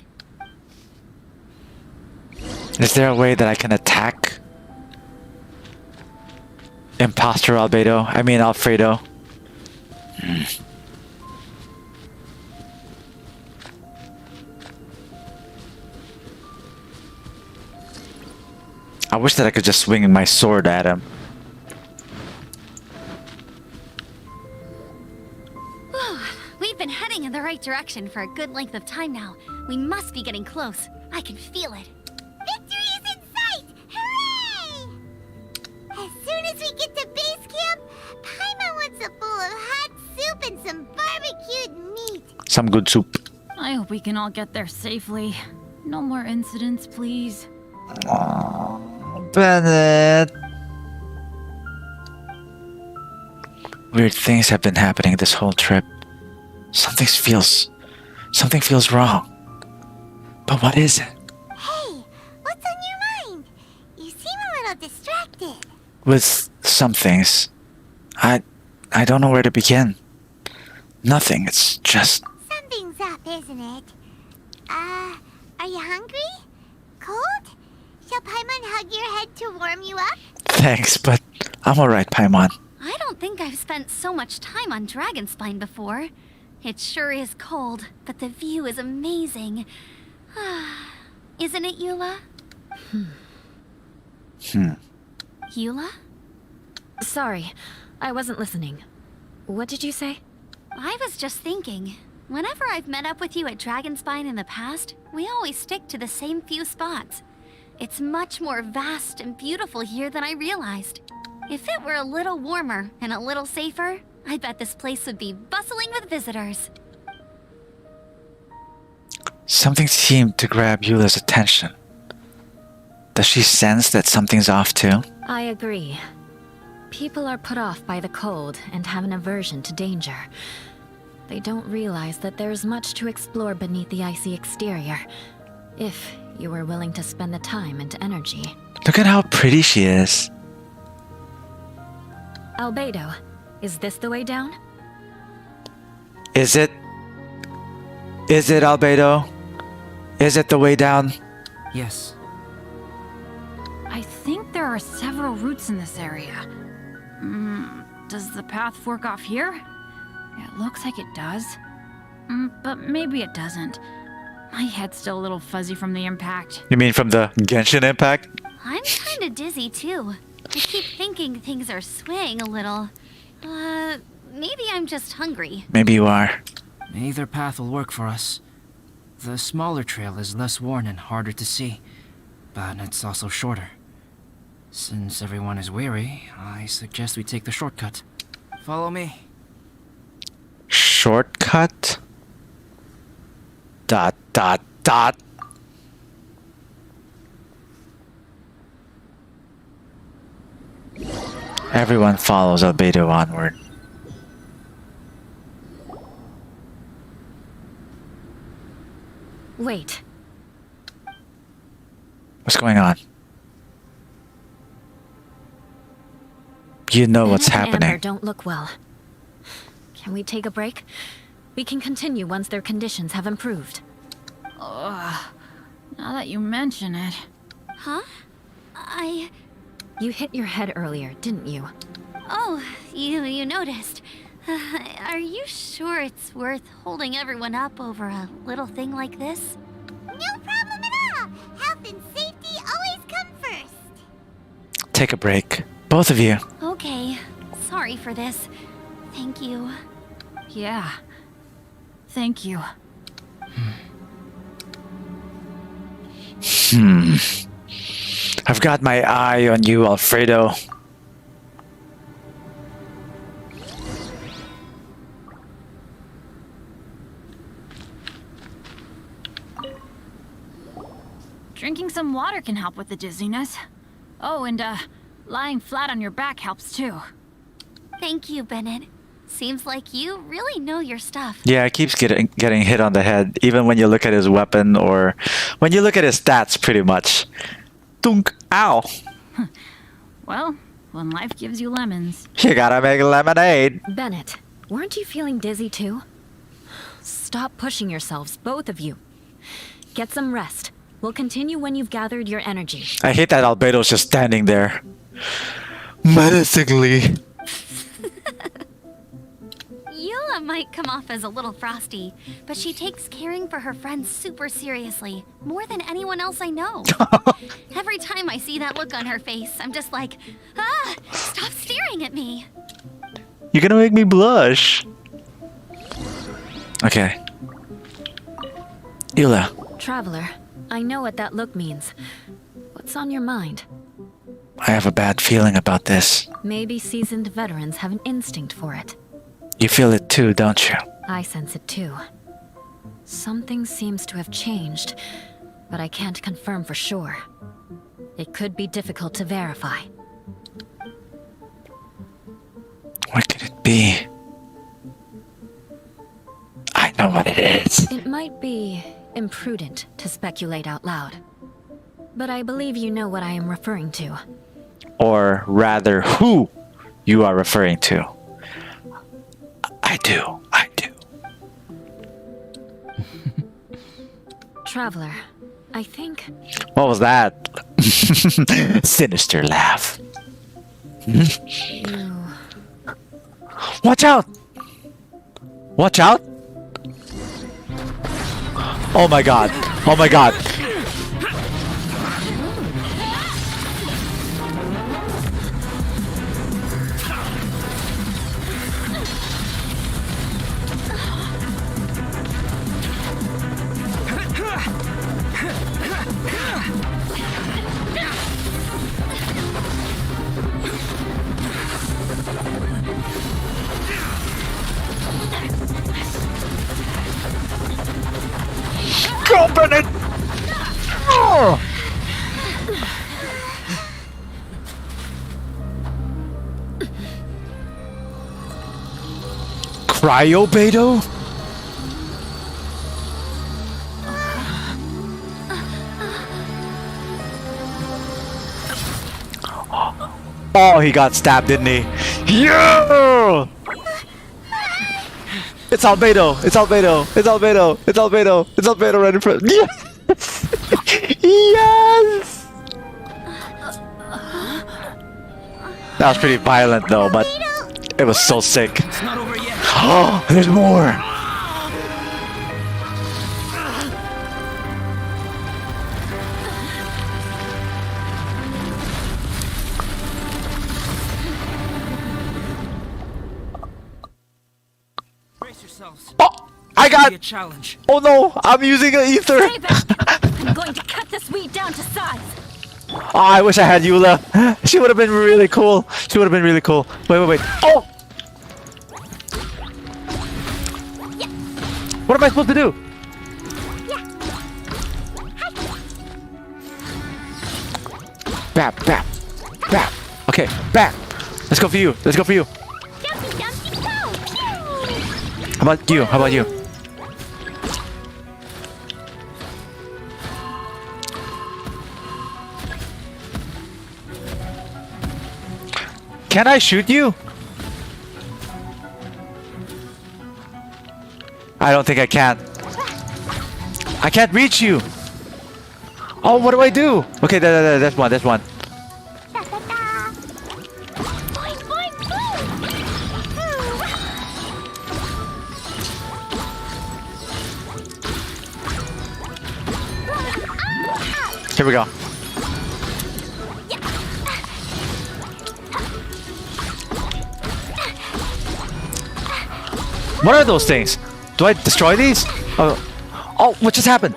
Is there a way that I can attack Imposter Albedo? I mean Alfredo. I wish that I could just swing my sword at him. We've been heading in the right direction for a good length of time now. We must be getting close. I can feel it. Victory is in sight! Hooray! As soon as we get to base camp, Paimon wants a bowl of hot soup and some barbecued meat. Some good soup. I hope we can all get there safely. No more incidents, please. Bennett. Weird things have been happening this whole trip. Something feels wrong. But what is it? Hey, what's on your mind? You seem a little distracted. With some things, I don't know where to begin. Nothing, it's just... Something's up, isn't it? Are you hungry? Cold? Shall Paimon hug your head to warm you up? Thanks, but I'm alright, Paimon. I don't think I've spent so much time on Dragonspine before. It sure is cold, but the view is amazing. Isn't it, Eula? Eula? Sorry, I wasn't listening. What did you say? I was just thinking. Whenever I've met up with you at Dragonspine in the past, we always stick to the same few spots. It's much more vast and beautiful here than I realized. If it were a little warmer and a little safer, I bet this place would be bustling with visitors. Something seemed to grab Eula's attention. Does she sense that something's off too? I agree. People are put off by the cold and have an aversion to danger. They don't realize that there's much to explore beneath the icy exterior, if you were willing to spend the time and energy. Look at how pretty she is. Albedo, is this the way down? Is it? Is it, Albedo? Is it the way down? Yes. I think there are several routes in this area. Does the path fork off here? It looks like it does. But maybe it doesn't. My head's still a little fuzzy from the impact. You mean from the Genshin impact? I'm kinda dizzy too. I keep thinking things are swaying a little. Maybe I'm just hungry. Maybe you are. Either path will work for us. The smaller trail is less worn and harder to see, but it's also shorter. Since everyone is weary, I suggest we take the shortcut. Follow me. Shortcut? Dot, dot, dot. Everyone follows Albedo onward. Wait. What's going on? You know what's Bennett and Amber happening. don't look well. Can we take a break? We can continue once their conditions have improved. Ugh. Now that you mention it. Huh? You hit your head earlier, didn't you? Oh, you noticed. Are you sure it's worth holding everyone up over a little thing like this? No problem at all. Health and safety always come first. Take a break. Both of you. Okay. Sorry for this. Thank you. Yeah. Thank you. I've got my eye on you, Alfredo. Drinking some water can help with the dizziness. Oh, and lying flat on your back helps too. Thank you, Bennett. Seems like you really know your stuff. Yeah, he keeps getting hit on the head, even when you look at his weapon or when you look at his stats, pretty much. Dunk! Ow! Well, when life gives you lemons. You gotta make lemonade. Bennett, weren't you feeling dizzy too? Stop pushing yourselves, both of you. Get some rest. We'll continue when you've gathered your energy. I hate that Albedo's just standing there. Menacingly. Eula might come off as a little frosty, but she takes caring for her friends super seriously, more than anyone else I know. Every time I see that look on her face, I'm just like, stop staring at me. You're gonna make me blush. Okay. Eula. Traveler, I know what that look means. What's on your mind? I have a bad feeling about this. Maybe seasoned veterans have an instinct for it. You feel it too, don't you? I sense it too. Something seems to have changed, but I can't confirm for sure. It could be difficult to verify. What could it be? I know what it is. It might be imprudent to speculate out loud, but I believe you know what I am referring to. Or rather, who you are referring to. I do. Traveler, I think... What was that? Sinister laugh. you... Watch out! Watch out! Oh my god. Oh my god. Go, Bennett! Oh! Albedo? Oh, he got stabbed, didn't he? Yeah! It's Albedo! It's Albedo! It's Albedo! It's Albedo! It's Albedo right in front. Yes! Yes! That was pretty violent though, but it was so sick. It's not over yet. Oh, there's more! ourselves. Oh, I got. Be a challenge. Oh no, I'm using an ether. Stay back! I'm going to cut this weed down to size. Oh, I wish I had Eula. She would have been really cool. She would have been really cool. Wait. Oh! What am I supposed to do? Bap. Okay, bap. Let's go for you. Let's go for you. How about you? How about you? Can I shoot you? I don't think I can. I can't reach you. Oh, what do I do? Okay, that's one. That's one. Here we go. What are those things? Do I destroy these? Oh, what just happened?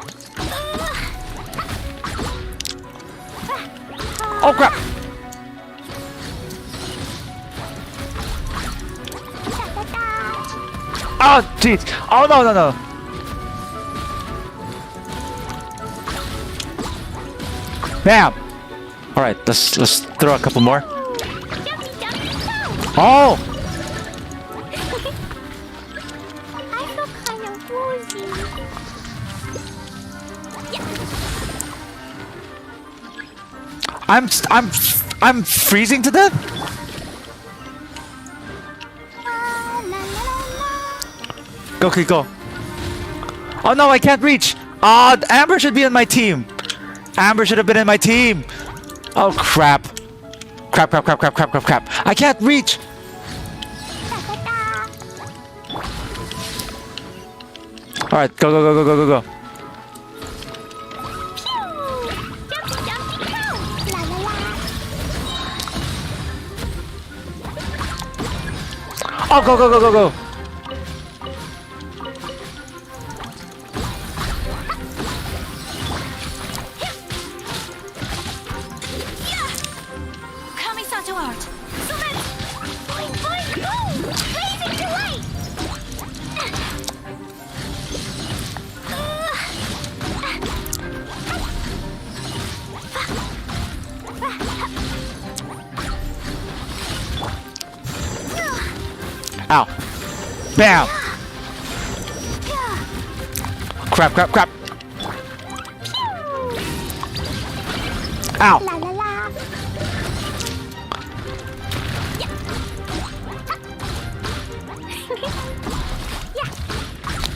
Oh crap! Oh jeez! Oh no! Bam! All right, let's throw a couple more. Oh! I feel kind of woozy. I'm freezing to death. Go, Kiko. Go. Oh no, I can't reach. Amber should be on my team. Amber should have been in my team. Oh crap. Crap. I can't reach. Alright, go. Oh, go. Kamisato art. So let's... Boing, blazing delight! Ow. Bam. Crap. Ow. La la la.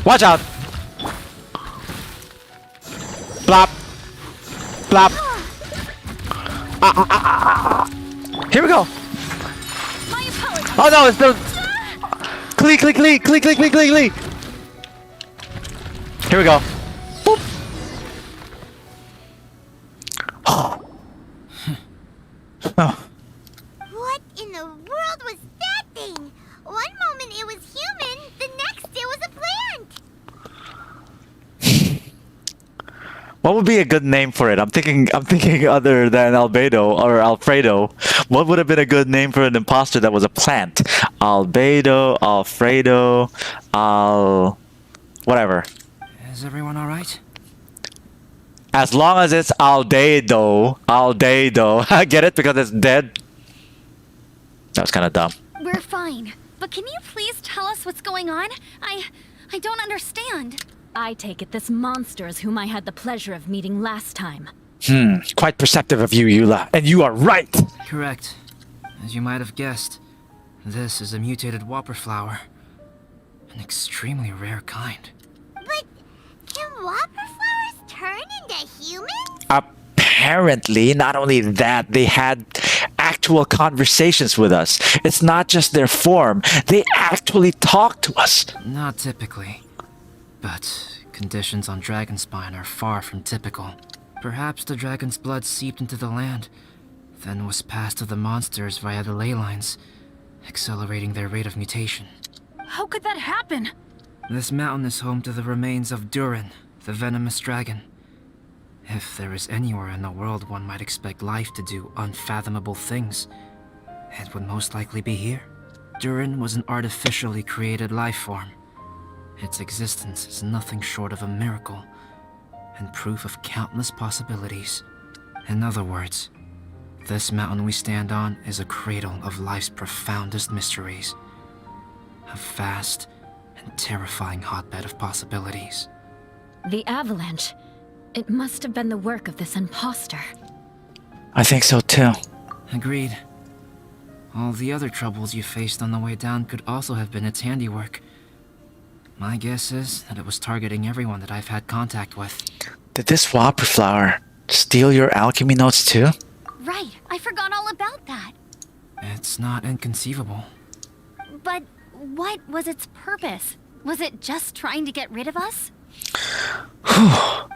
Watch out. Blop. Here we go. My apologies. Oh no, it's the... Click. Here we go. Boop. Oh. What in the world was that thing? One moment it was human, the next it was a plant. What would be a good name for it? I'm thinking other than Albedo or Alfredo. What would have been a good name for an imposter that was a plant? Albedo, Alfredo, whatever. Is everyone alright? As long as it's Albedo. Get it? Because it's dead. That was kind of dumb. We're fine. But can you please tell us what's going on? I don't understand. I take it this monster is whom I had the pleasure of meeting last time. Quite perceptive of you, Eula. And you are right! Correct. As you might have guessed, this is a mutated whopper flower. An extremely rare kind. But can whopper flowers turn into humans? Apparently, not only that, they had actual conversations with us. It's not just their form. They actually talk to us. Not typically. But conditions on Dragonspine are far from typical. Perhaps the dragon's blood seeped into the land, then was passed to the monsters via the ley lines, accelerating their rate of mutation. How could that happen? This mountain is home to the remains of Durin, the venomous dragon. If there is anywhere in the world one might expect life to do unfathomable things, it would most likely be here. Durin was an artificially created life form. Its existence is nothing short of a miracle, and proof of countless possibilities. In other words, this mountain we stand on is a cradle of life's profoundest mysteries. A vast and terrifying hotbed of possibilities. The avalanche. It must have been the work of this imposter. I think so too. Agreed. All the other troubles you faced on the way down could also have been its handiwork. My guess is that it was targeting everyone that I've had contact with. Did this Whopper flower steal your alchemy notes too? Right, I forgot all about that. It's not inconceivable. But what was its purpose? Was it just trying to get rid of us? I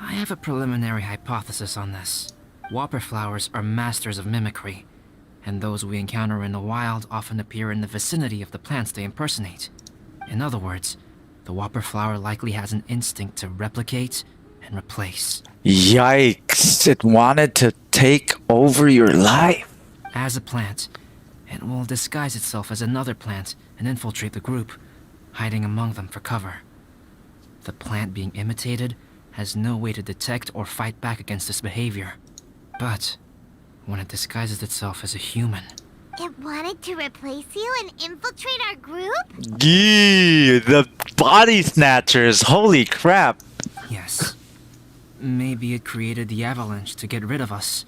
have a preliminary hypothesis on this. Whopper flowers are masters of mimicry, and those we encounter in the wild often appear in the vicinity of the plants they impersonate. In other words, the Whopper flower likely has an instinct to replicate and replace. Yikes! It wanted to take over your life. As a plant, it will disguise itself as another plant and infiltrate the group, hiding among them for cover. The plant being imitated has no way to detect or fight back against this behavior. But when it disguises itself as a human... It wanted to replace you and infiltrate our group? Gee, the body snatchers, holy crap. Yes. Maybe it created the avalanche to get rid of us.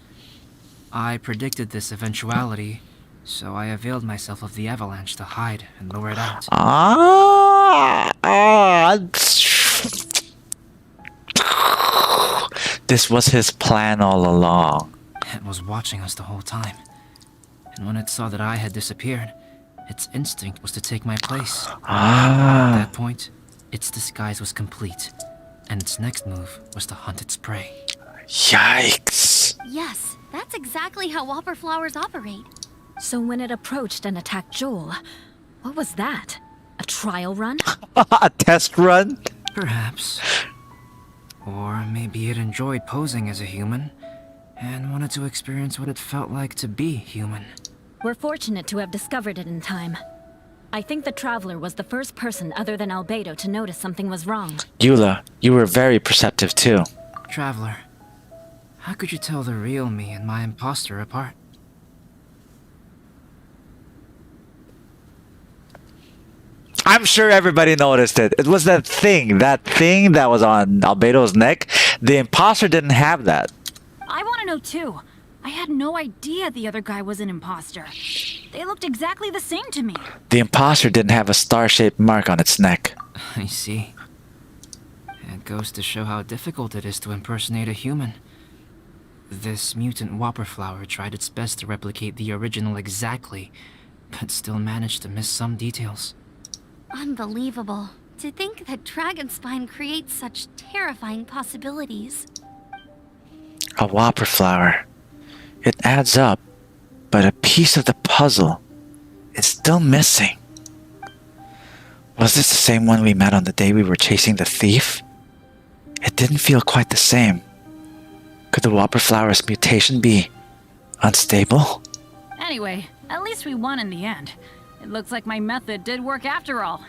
I predicted this eventuality, so I availed myself of the avalanche to hide and lure it out. This was his plan all along. It was watching us the whole time. And when it saw that I had disappeared, its instinct was to take my place. At that point, its disguise was complete, and its next move was to hunt its prey. Yikes. Yes, that's exactly how Whopper flowers operate. So when it approached and attacked Joel, what was that? A trial run? A test run? Perhaps. Or maybe it enjoyed posing as a human, and wanted to experience what it felt like to be human. We're fortunate to have discovered it in time. I think the Traveler was the first person other than Albedo to notice something was wrong. Eula, you were very perceptive too. Traveler, how could you tell the real me and my imposter apart? I'm sure everybody noticed it. It was that thing that was on Albedo's neck. The imposter didn't have that. I want to know too. I had no idea the other guy was an imposter. They looked exactly the same to me. The imposter didn't have a star-shaped mark on its neck. I see. It goes to show how difficult it is to impersonate a human. This mutant Whopper flower tried its best to replicate the original exactly, but still managed to miss some details. Unbelievable. To think that Dragonspine creates such terrifying possibilities. A Whopper flower. It adds up, but a piece of the puzzle is still missing. Was this the same one we met on the day we were chasing the thief? It didn't feel quite the same. Could the Whopper flower's mutation be unstable? Anyway, at least we won in the end. It looks like my method did work after all.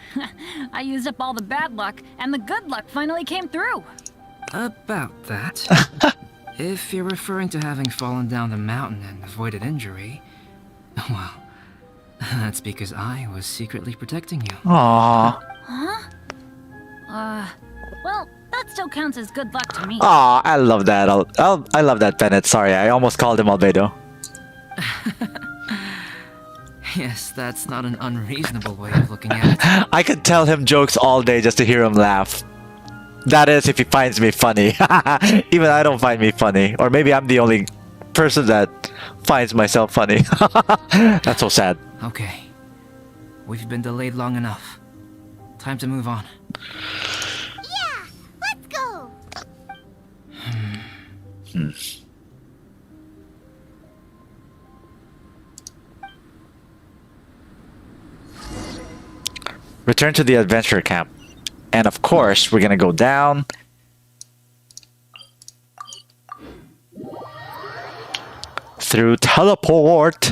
I used up all the bad luck, and the good luck finally came through. About that. If you're referring to having fallen down the mountain and avoided injury, well, that's because I was secretly protecting you. Aww. Huh? Well, that still counts as good luck to me. Aw, I love that. I love that, Bennett. Sorry, I almost called him Albedo. Yes, that's not an unreasonable way of looking at it. I could tell him jokes all day just to hear him laugh. That is, if he finds me funny. Even I don't find me funny. Or maybe I'm the only person that finds myself funny. That's so sad. Okay. We've been delayed long enough. Time to move on. Yeah, let's go. Return to the adventure camp. And of course, we're gonna go down. Through teleport.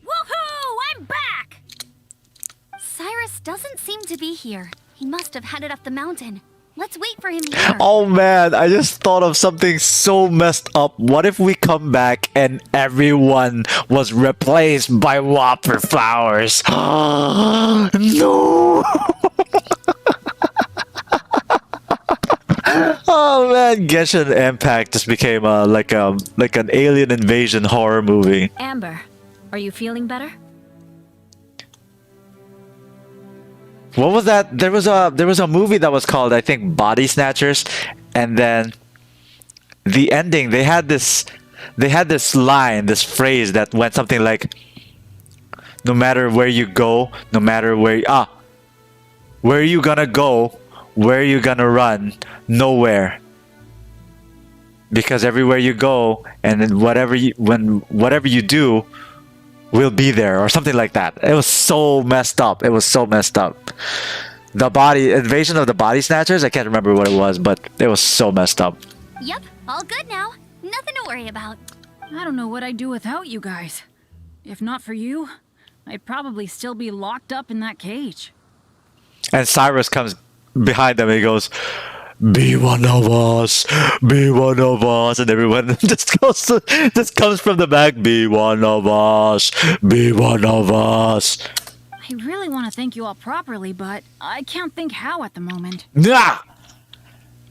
Woohoo! I'm back! Cyrus doesn't seem to be here. He must have headed up the mountain. Let's wait for him here. Oh man, I just thought of something so messed up. What if we come back and everyone was replaced by Whopper flowers? No! Oh man, Genshin Impact just became like an alien invasion horror movie. Amber, are you feeling better? What was that? There was a movie that was called, I think, Body Snatchers, and then the ending they had this line, this phrase that went something like, "No matter where you go, no matter where are you gonna go, where are you gonna run? Nowhere. Because everywhere you go, and then whatever you do, will be there," or something like that. It was so messed up. It was so messed up. The invasion of the body snatchers, I can't remember what it was, but it was so messed up. Yep, all good now. Nothing to worry about. I don't know what I'd do without you guys. If not for you, I'd probably still be locked up in that cage. And Cyrus comes behind them and he goes, "Be one of us, be one of us," and everyone just comes from the back, "Be one of us, be one of us." I really want to thank you all properly, but I can't think how at the moment. Nah!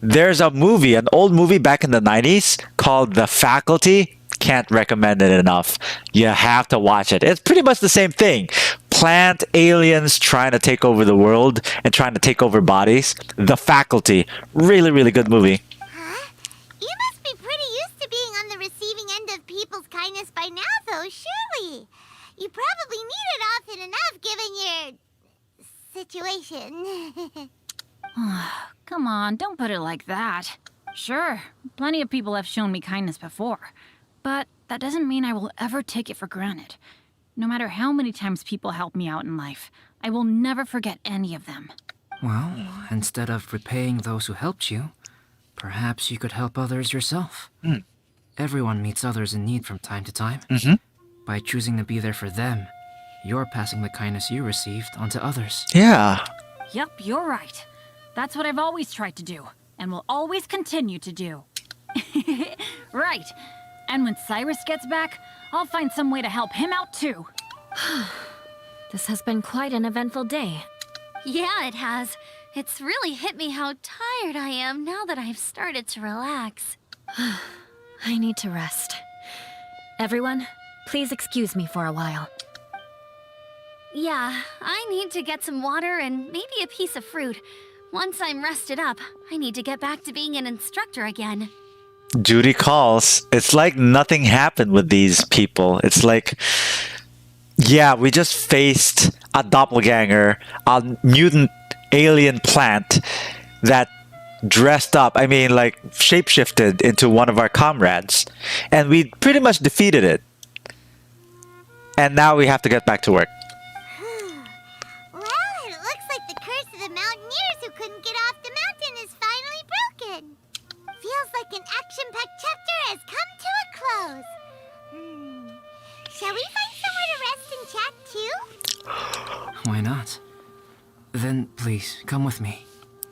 There's a movie, an old movie back in the 90s called The Faculty. Can't recommend it enough. You have to watch it. It's pretty much the same thing. Plant aliens trying to take over the world and trying to take over bodies. The Faculty. Really, really good movie. Huh? You must be pretty used to being on the receiving end of people's kindness by now, though, surely. You probably need it often enough, given your situation. Come on, don't put it like that. Sure, plenty of people have shown me kindness before, but that doesn't mean I will ever take it for granted. No matter how many times people help me out in life, I will never forget any of them. Well, instead of repaying those who helped you, perhaps you could help others yourself. Everyone meets others in need from time to time. By choosing to be there for them, you're passing the kindness you received onto others. Yeah. Yep, you're right. That's what I've always tried to do, and will always continue to do. Right. And when Cyrus gets back, I'll find some way to help him out too. This has been quite an eventful day. Yeah, it has. It's really hit me how tired I am now that I've started to relax. I need to rest. Everyone, please excuse me for a while. Yeah, I need to get some water and maybe a piece of fruit. Once I'm rested up, I need to get back to being an instructor again. Duty calls. It's like nothing happened with these people. It's like, yeah, we just faced a doppelganger, a mutant alien plant that dressed up, I mean, like, shapeshifted into one of our comrades. And we pretty much defeated it. And now we have to get back to work. Well, it looks like the curse of the mountaineers who couldn't get off the mountain is finally broken. Feels like an action-packed chapter has come to a close. Shall we find somewhere to rest and chat too? Why not? Then please, come with me.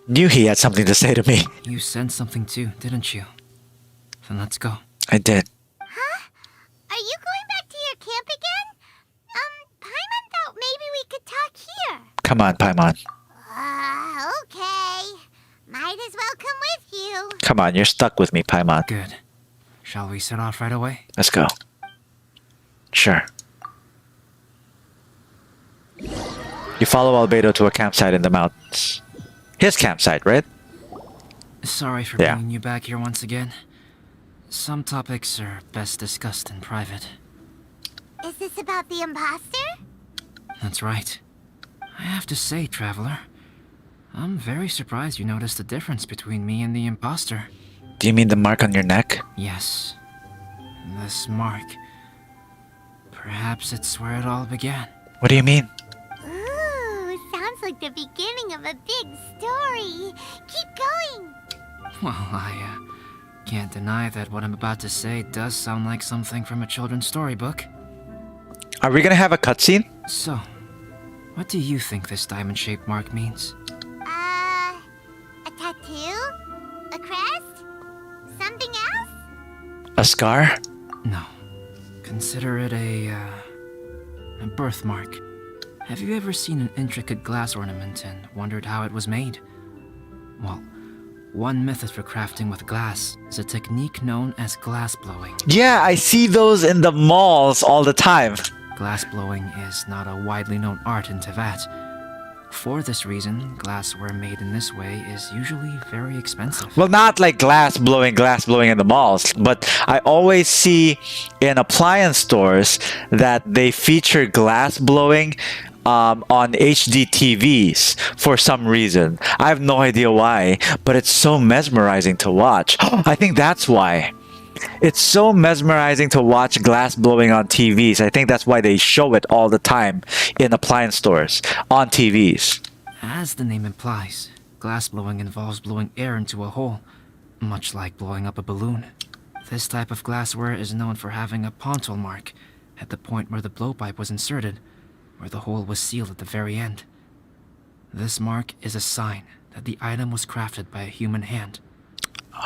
Knew he had something to say to me. You sensed something too, didn't you? Then let's go. I did. Huh? Are you going back to your camp again? Paimon thought maybe we could talk here. Come on, Paimon. Okay. Might as well come with you. Come on, you're stuck with me, Paimon. Good. Shall we set off right away? Let's go. Sure. You follow Albedo to a campsite in the mountains. His campsite, right? Sorry for Yeah. bringing you back here once again. Some topics are best discussed in private. Is this about the imposter? That's right. I have to say, Traveler, I'm very surprised you noticed the difference between me and the imposter. Do you mean the mark on your neck? Yes, This mark. Perhaps it's where it all began. What do you mean? Ooh, sounds like the beginning of a big story. Keep going. Well, I can't deny that what I'm about to say does sound like something from a children's storybook. Are we gonna have a cutscene? So, what do you think this diamond-shaped mark means? A tattoo? A crest? Something else? A scar? No. Consider it a birthmark. Have you ever seen an intricate glass ornament and wondered how it was made? Well, one method for crafting with glass is a technique known as glass blowing. Yeah, I see those in the malls all the time. Glass blowing is not a widely known art in Teyvat. For this reason, glassware made in this way is usually very expensive. Well, not like glass blowing in the malls, but I always see in appliance stores that they feature glass blowing on HD TVs for some reason. I have no idea why, but it's so mesmerizing to watch. I think that's why. It's so mesmerizing to watch glass blowing on TVs. I think that's why they show it all the time in appliance stores on TVs. As the name implies, glass blowing involves blowing air into a hole, much like blowing up a balloon. This type of glassware is known for having a pontal mark at the point where the blowpipe was inserted, where the hole was sealed at the very end. This mark is a sign that the item was crafted by a human hand.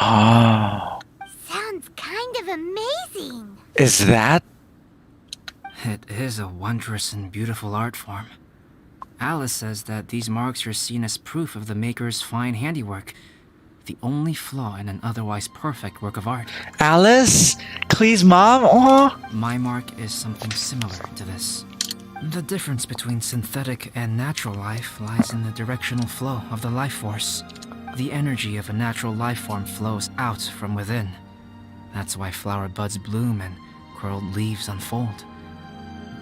Oh. Sounds kind of amazing. Is that? It is a wondrous and beautiful art form. Alice says that these marks are seen as proof of the maker's fine handiwork, the only flaw in an otherwise perfect work of art. Alice? Clee's mom? Oh. My mark is something similar to this. The difference between synthetic and natural life lies in the directional flow of the life force. The energy of a natural life form flows out from within. That's why flower buds bloom and curled leaves unfold.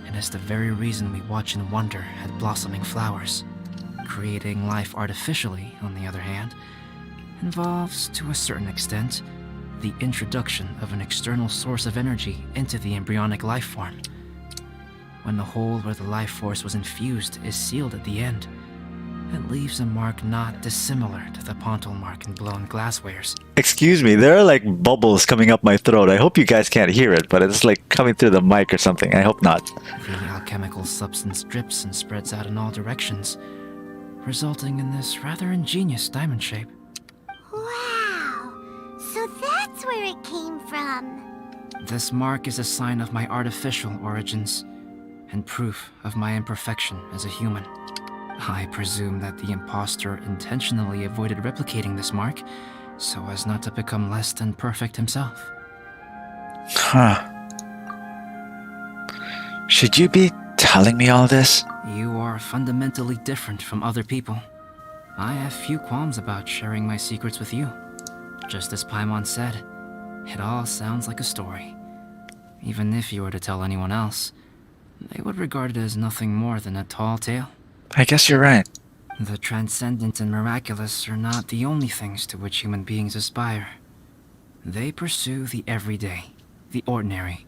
It is the very reason we watch and wonder at blossoming flowers. Creating life artificially, on the other hand, involves, to a certain extent, the introduction of an external source of energy into the embryonic life form. When the hole where the life force was infused is sealed at the end, it leaves a mark not dissimilar to the pontal mark in blown glasswares. Excuse me, there are like bubbles coming up my throat. I hope you guys can't hear it, but it's like coming through the mic or something. I hope not. The alchemical substance drips and spreads out in all directions, resulting in this rather ingenious diamond shape. Wow. So that's where it came from. This mark is a sign of my artificial origins, and proof of my imperfection as a human. I presume that the impostor intentionally avoided replicating this mark so as not to become less than perfect himself. Huh. Should you be telling me all this? You are fundamentally different from other people. I have few qualms about sharing my secrets with you. Just as Paimon said, it all sounds like a story. Even if you were to tell anyone else, they would regard it as nothing more than a tall tale. I guess you're right. The transcendent and miraculous are not the only things to which human beings aspire. They pursue the everyday, the ordinary,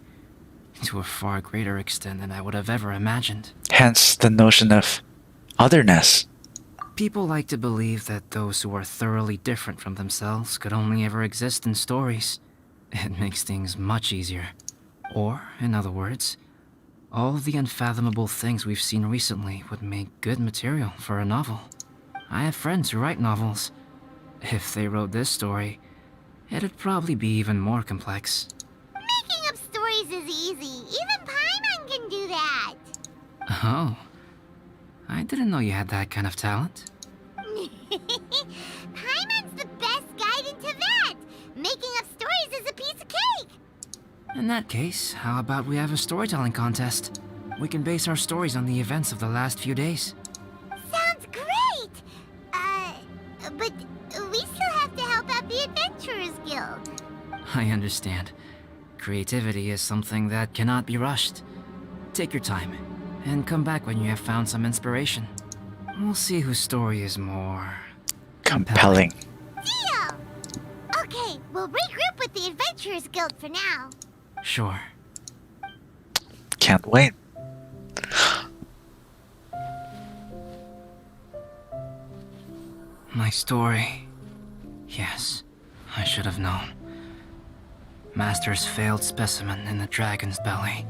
to a far greater extent than I would have ever imagined. Hence the notion of otherness. People like to believe that those who are thoroughly different from themselves could only ever exist in stories. It makes things much easier. Or, in other words, all the unfathomable things we've seen recently would make good material for a novel. I have friends who write novels. If they wrote this story, it'd probably be even more complex. Making up stories is easy. Even Paimon can do that. Oh. I didn't know you had that kind of talent. Paimon's the best guide in Teyvat. Making up stories is a piece of cake. In that case, how about we have a storytelling contest? We can base our stories on the events of the last few days. Sounds great! But we still have to help out the Adventurers Guild. I understand. Creativity is something that cannot be rushed. Take your time, and come back when you have found some inspiration. We'll see whose story is more... compelling. Deal! Okay, we'll regroup with the Adventurers Guild for now. Sure. Can't wait. My story. Yes, I should have known. Master's failed specimen in the dragon's belly.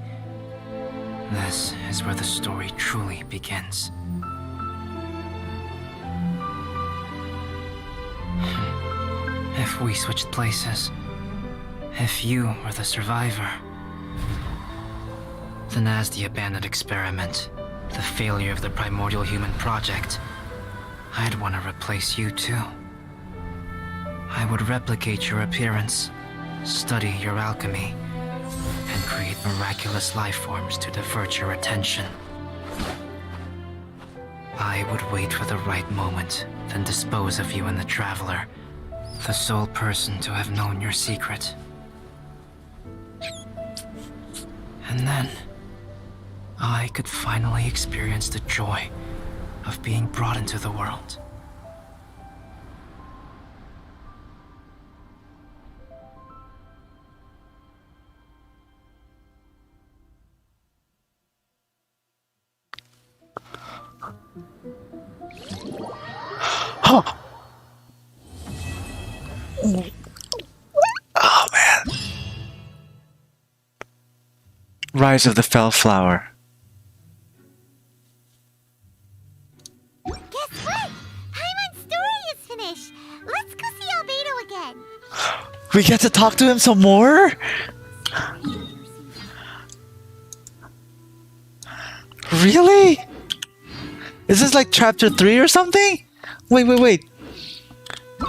This is where the story truly begins. If we switched places, if you were the survivor, then as the abandoned experiment, the failure of the primordial human project, I'd want to replace you too. I would replicate your appearance, study your alchemy, and create miraculous life forms to divert your attention. I would wait for the right moment, then dispose of you and the Traveler, the sole person to have known your secret. And then, I could finally experience the joy of being brought into the world. Oh man. Rise of the Fellflower. Guess what? Paimon's story is finished. Let's go see Albedo again. We get to talk to him some more? Really? Is this like chapter 3 or something? Wait.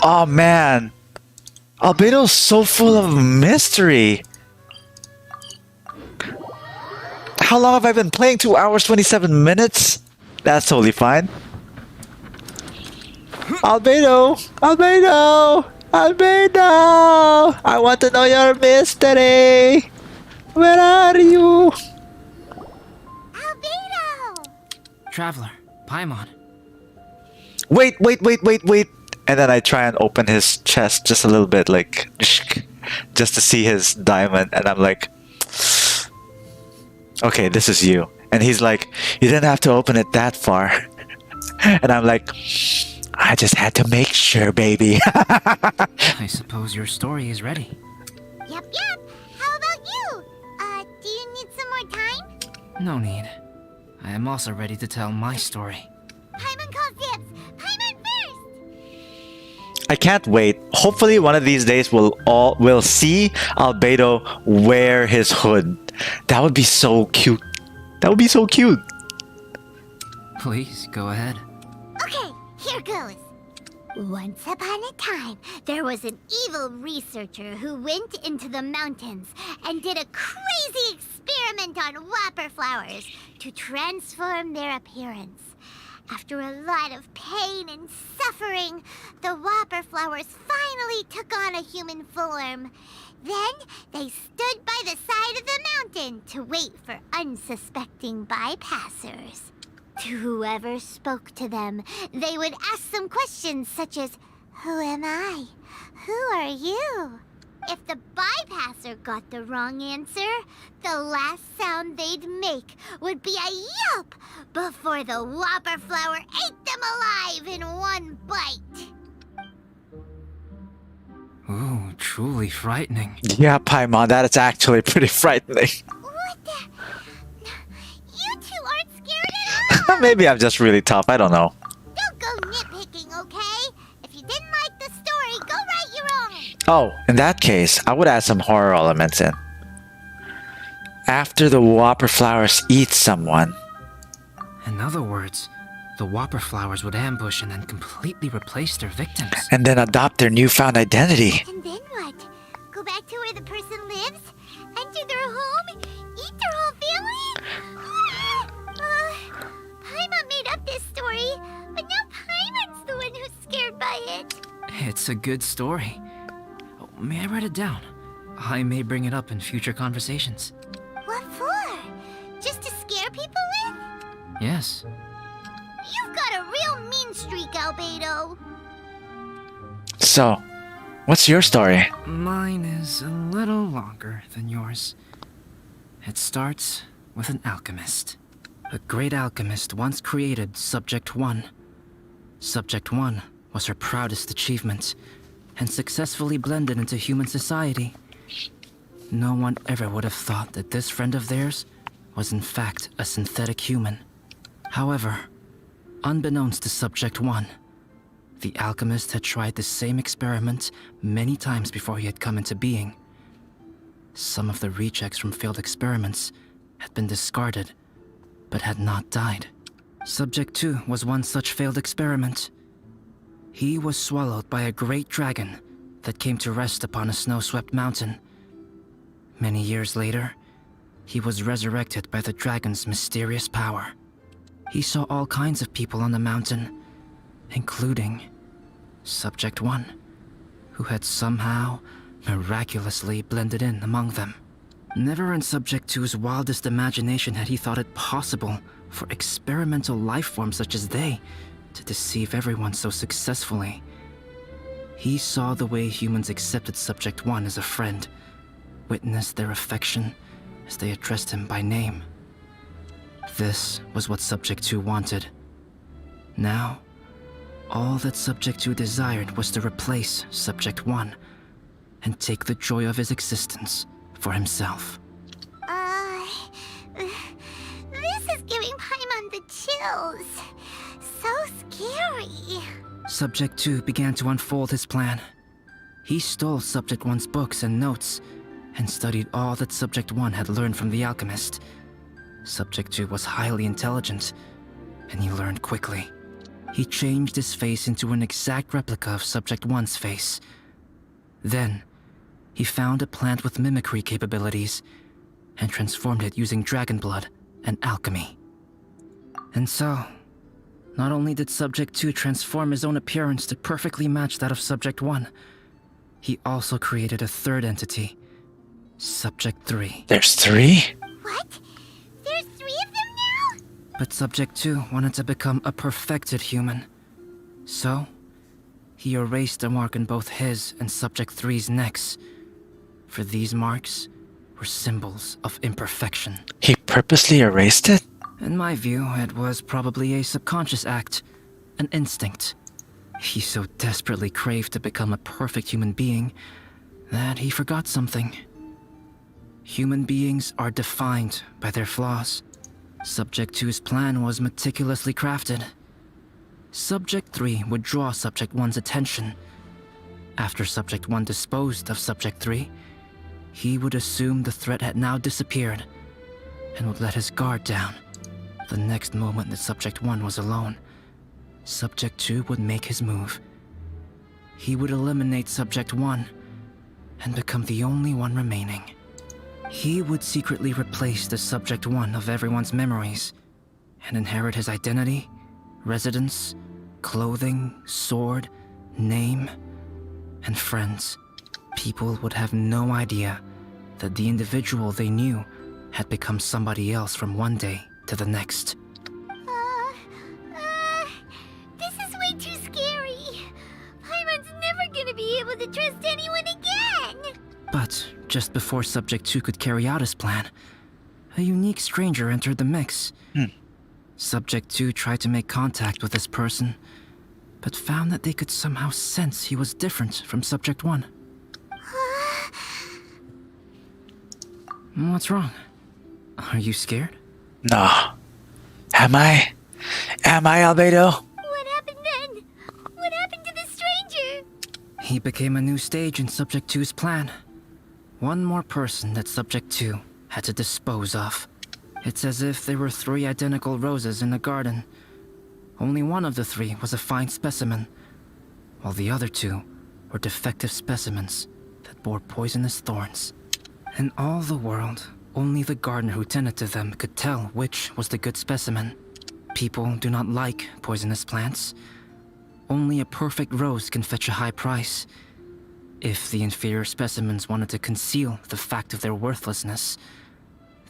Oh man. Albedo's so full of mystery. How long have I been playing? 2 hours, 27 minutes? That's totally fine. Albedo! I want to know your mystery! Where are you? Albedo! Traveler, Paimon. Wait. And then I try and open his chest just a little bit, like, just to see his diamond. And I'm like, okay, this is you. And he's like, you didn't have to open it that far. And I'm like, I just had to make sure, baby. I suppose your story is ready. Yep. How about you? Do you need some more time? No need. I am also ready to tell my story. Paimon calls dibs. Paimon first! I can't wait. Hopefully one of these days we'll see Albedo wear his hood. That would be so cute. Please, go ahead. Okay, here goes. Once upon a time, there was an evil researcher who went into the mountains and did a crazy experiment on whopper flowers to transform their appearance. After a lot of pain and suffering, the whopper flowers finally took on a human form. Then they stood by the side of the mountain to wait for unsuspecting bypassers. To whoever spoke to them, they would ask some questions such as, who am I? Who are you? If the bypasser got the wrong answer, the last sound they'd make would be a yelp before the whopper flower ate them alive in one bite. Ooh, truly frightening. Yeah, Paimon, that is actually pretty frightening. What the? You two aren't scared at all! Maybe I'm just really tough, I don't know. Don't go nitpicking, okay? If you didn't like the story, go write your own! Oh, in that case, I would add some horror elements in. After the whopper flowers eat someone. In other words, the whopper flowers would ambush and then completely replace their victims. And then adopt their newfound identity. And then what? Go back to where the person lives? Enter their home? Eat their whole family? Paimon made up this story, but now Paimon's the one who's scared by it. It's a good story. Oh, may I write it down? I may bring it up in future conversations. What for? Just to scare people with? Yes. You've got a real mean streak, Albedo. So, what's your story? Mine is a little longer than yours. It starts with an alchemist. A great alchemist once created Subject 1. Subject 1 was her proudest achievement, and successfully blended into human society. No one ever would have thought that this friend of theirs was in fact a synthetic human. However, unbeknownst to Subject 1, the alchemist had tried the same experiment many times before he had come into being. Some of the rejects from failed experiments had been discarded, but had not died. Subject 2 was one such failed experiment. He was swallowed by a great dragon that came to rest upon a snow-swept mountain. Many years later, he was resurrected by the dragon's mysterious power. He saw all kinds of people on the mountain, including Subject 1, who had somehow miraculously blended in among them. Never in Subject 2's wildest imagination had he thought it possible for experimental life forms such as they to deceive everyone so successfully. He saw the way humans accepted Subject 1 as a friend, witnessed their affection as they addressed him by name. This was what Subject 2 wanted. Now, all that Subject 2 desired was to replace Subject 1 and take the joy of his existence for himself. This is giving Paimon the chills. So scary. Subject 2 began to unfold his plan. He stole Subject 1's books and notes, and studied all that Subject 1 had learned from the alchemist. Subject 2 was highly intelligent, and he learned quickly. He changed his face into an exact replica of Subject 1's face. Then, he found a plant with mimicry capabilities, and transformed it using dragon blood and alchemy. And so, not only did Subject 2 transform his own appearance to perfectly match that of Subject 1, he also created a third entity, Subject 3. There's 3? What? There's 3 of them now? But Subject 2 wanted to become a perfected human. So, he erased a mark in both his and Subject 3's necks. For these marks were symbols of imperfection. He purposely erased it? In my view, it was probably a subconscious act, an instinct. He so desperately craved to become a perfect human being that he forgot something. Human beings are defined by their flaws. Subject 2's plan was meticulously crafted. Subject 3 would draw Subject 1's attention. After Subject 1 disposed of Subject 3, he would assume the threat had now disappeared and would let his guard down. The next moment that Subject 1 was alone, Subject 2 would make his move. He would eliminate Subject 1 and become the only one remaining. He would secretly replace the Subject 1 of everyone's memories and inherit his identity, residence, clothing, sword, name, and friends. People would have no idea that the individual they knew had become somebody else from one day to the next. This is way too scary. Paimon's never gonna be able to trust anyone again. But just before Subject 2 could carry out his plan, a unique stranger entered the mix. Subject 2 tried to make contact with this person, but found that they could somehow sense he was different from Subject 1. What's wrong? Are you scared? No. Am I? Am I, Albedo? What happened then? What happened to the stranger? He became a new stage in Subject 2's plan. One more person that Subject 2 had to dispose of. It's as if there were 3 identical roses in a garden. Only one of the 3 was a fine specimen, while the other 2 were defective specimens that bore poisonous thorns. In all the world, only the gardener who tended to them could tell which was the good specimen. People do not like poisonous plants. Only a perfect rose can fetch a high price. If the inferior specimens wanted to conceal the fact of their worthlessness,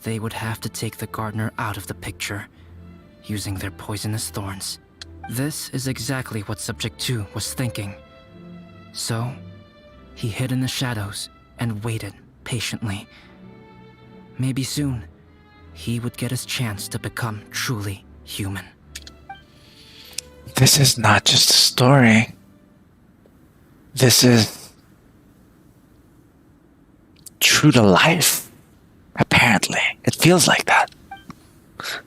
they would have to take the gardener out of the picture, using their poisonous thorns. This is exactly what Subject 2 was thinking. So, he hid in the shadows and waited patiently. maybe soon, he would get his chance to become truly human. This is not just a story. This is true to life. Apparently. It feels like that.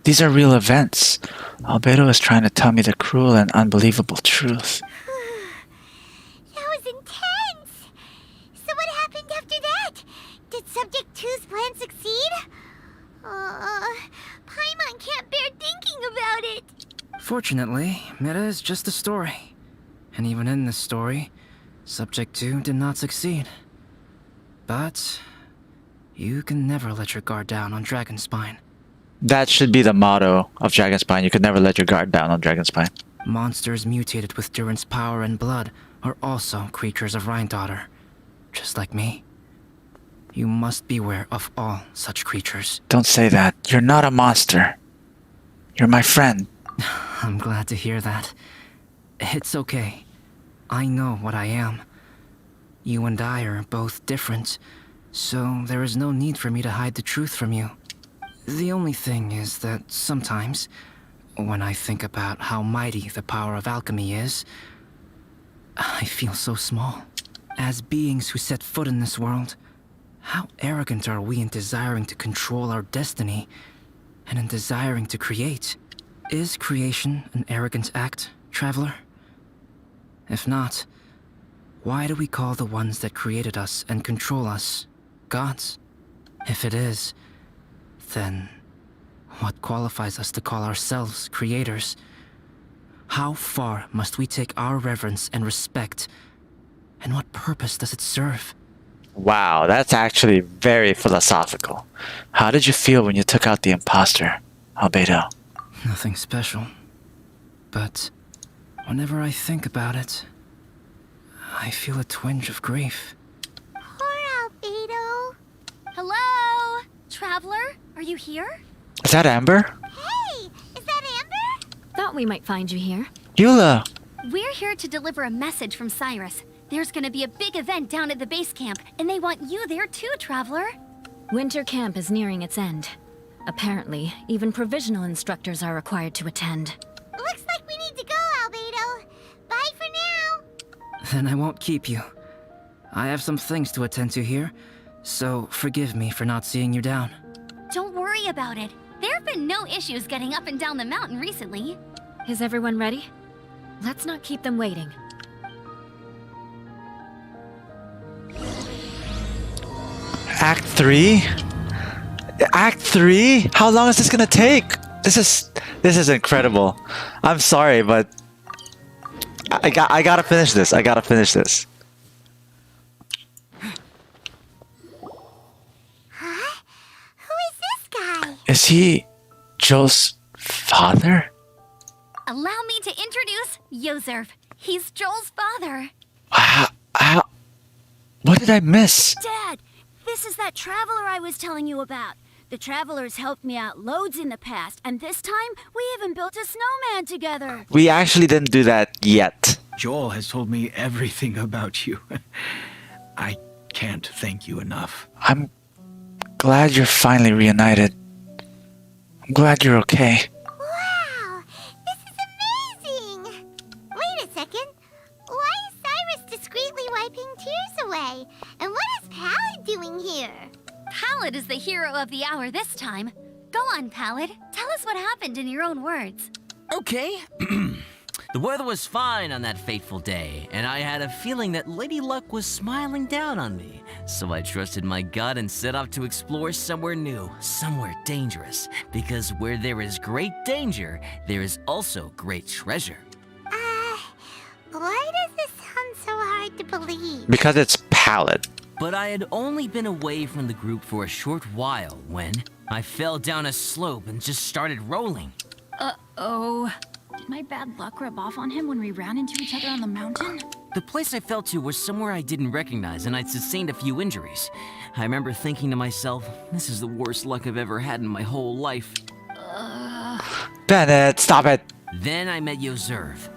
These are real events. Albedo is trying to tell me the cruel and unbelievable truth. That was intense! So what happened after that? Did Subject 2's plan succeed? Paimon can't bear thinking about it! Fortunately, Meta is just a story. And even in this story, Subject 2 did not succeed. But you can never let your guard down on Dragonspine. That should be the motto of Dragonspine. You could never let your guard down on Dragonspine. Monsters mutated with Durin's power and blood are also creatures of Rhine-Daughter, just like me. You must beware of all such creatures. Don't say that. You're not a monster. You're my friend. I'm glad to hear that. It's okay. I know what I am. You and I are both different, so there is no need for me to hide the truth from you. The only thing is that sometimes, when I think about how mighty the power of alchemy is, I feel so small. As beings who set foot in this world, how arrogant are we in desiring to control our destiny, and in desiring to create? Is creation an arrogant act, traveler? If not, why do we call the ones that created us and control us gods? If it is, then what qualifies us to call ourselves creators? How far must we take our reverence and respect, and what purpose does it serve? Wow, that's actually very philosophical. How did you feel when you took out the imposter, Albedo? Nothing special. But whenever I think about it, I feel a twinge of grief. Poor Albedo. Hello? Traveler? Are you here? Is that Amber? Hey, is that Amber? Thought we might find you here. Eula! We're here to deliver a message from Cyrus. There's gonna be a big event down at the base camp, and they want you there too, Traveler. Winter camp is nearing its end. Apparently, even provisional instructors are required to attend. Looks like we need to go, Albedo. Bye for now. Then I won't keep you. I have some things to attend to here, so forgive me for not seeing you down. Don't worry about it. There have been no issues getting up and down the mountain recently. Is everyone ready? Let's not keep them waiting. Act 3? Act 3? How long is this gonna take? This is incredible. I'm sorry, but I gotta finish this. I gotta finish this. Huh? Who is this guy? Is he Joel's father? Allow me to introduce Yozerv. He's Joel's father. How? What did I miss? Dad, this is that traveler I was telling you about. The traveler's helped me out loads in the past, and this time we even built a snowman together. We actually didn't do that yet. Joel has told me everything about you. I can't thank you enough. I'm glad you're finally reunited. I'm glad you're okay. Wow, this is amazing. Wait a second. Why is Cyrus discreetly wiping tears away? And what is Pallid doing here? Pallid is the hero of the hour this time. Go on, Pallid. Tell us what happened in your own words. Okay. The weather was fine on that fateful day, and I had a feeling that Lady Luck was smiling down on me. So I trusted my gut and set off to explore somewhere new, somewhere dangerous. Because where there is great danger, there is also great treasure. Why does this sound so hard to believe? Because it's Pallid. But I had only been away from the group for a short while when I fell down a slope and just started rolling. Uh-oh. Did my bad luck rub off on him when we ran into each other on the mountain? The place I fell to was somewhere I didn't recognize, and I'd sustained a few injuries. I remember thinking to myself, this is the worst luck I've ever had in my whole life. Bennett, stop it. Then I met Yozerv.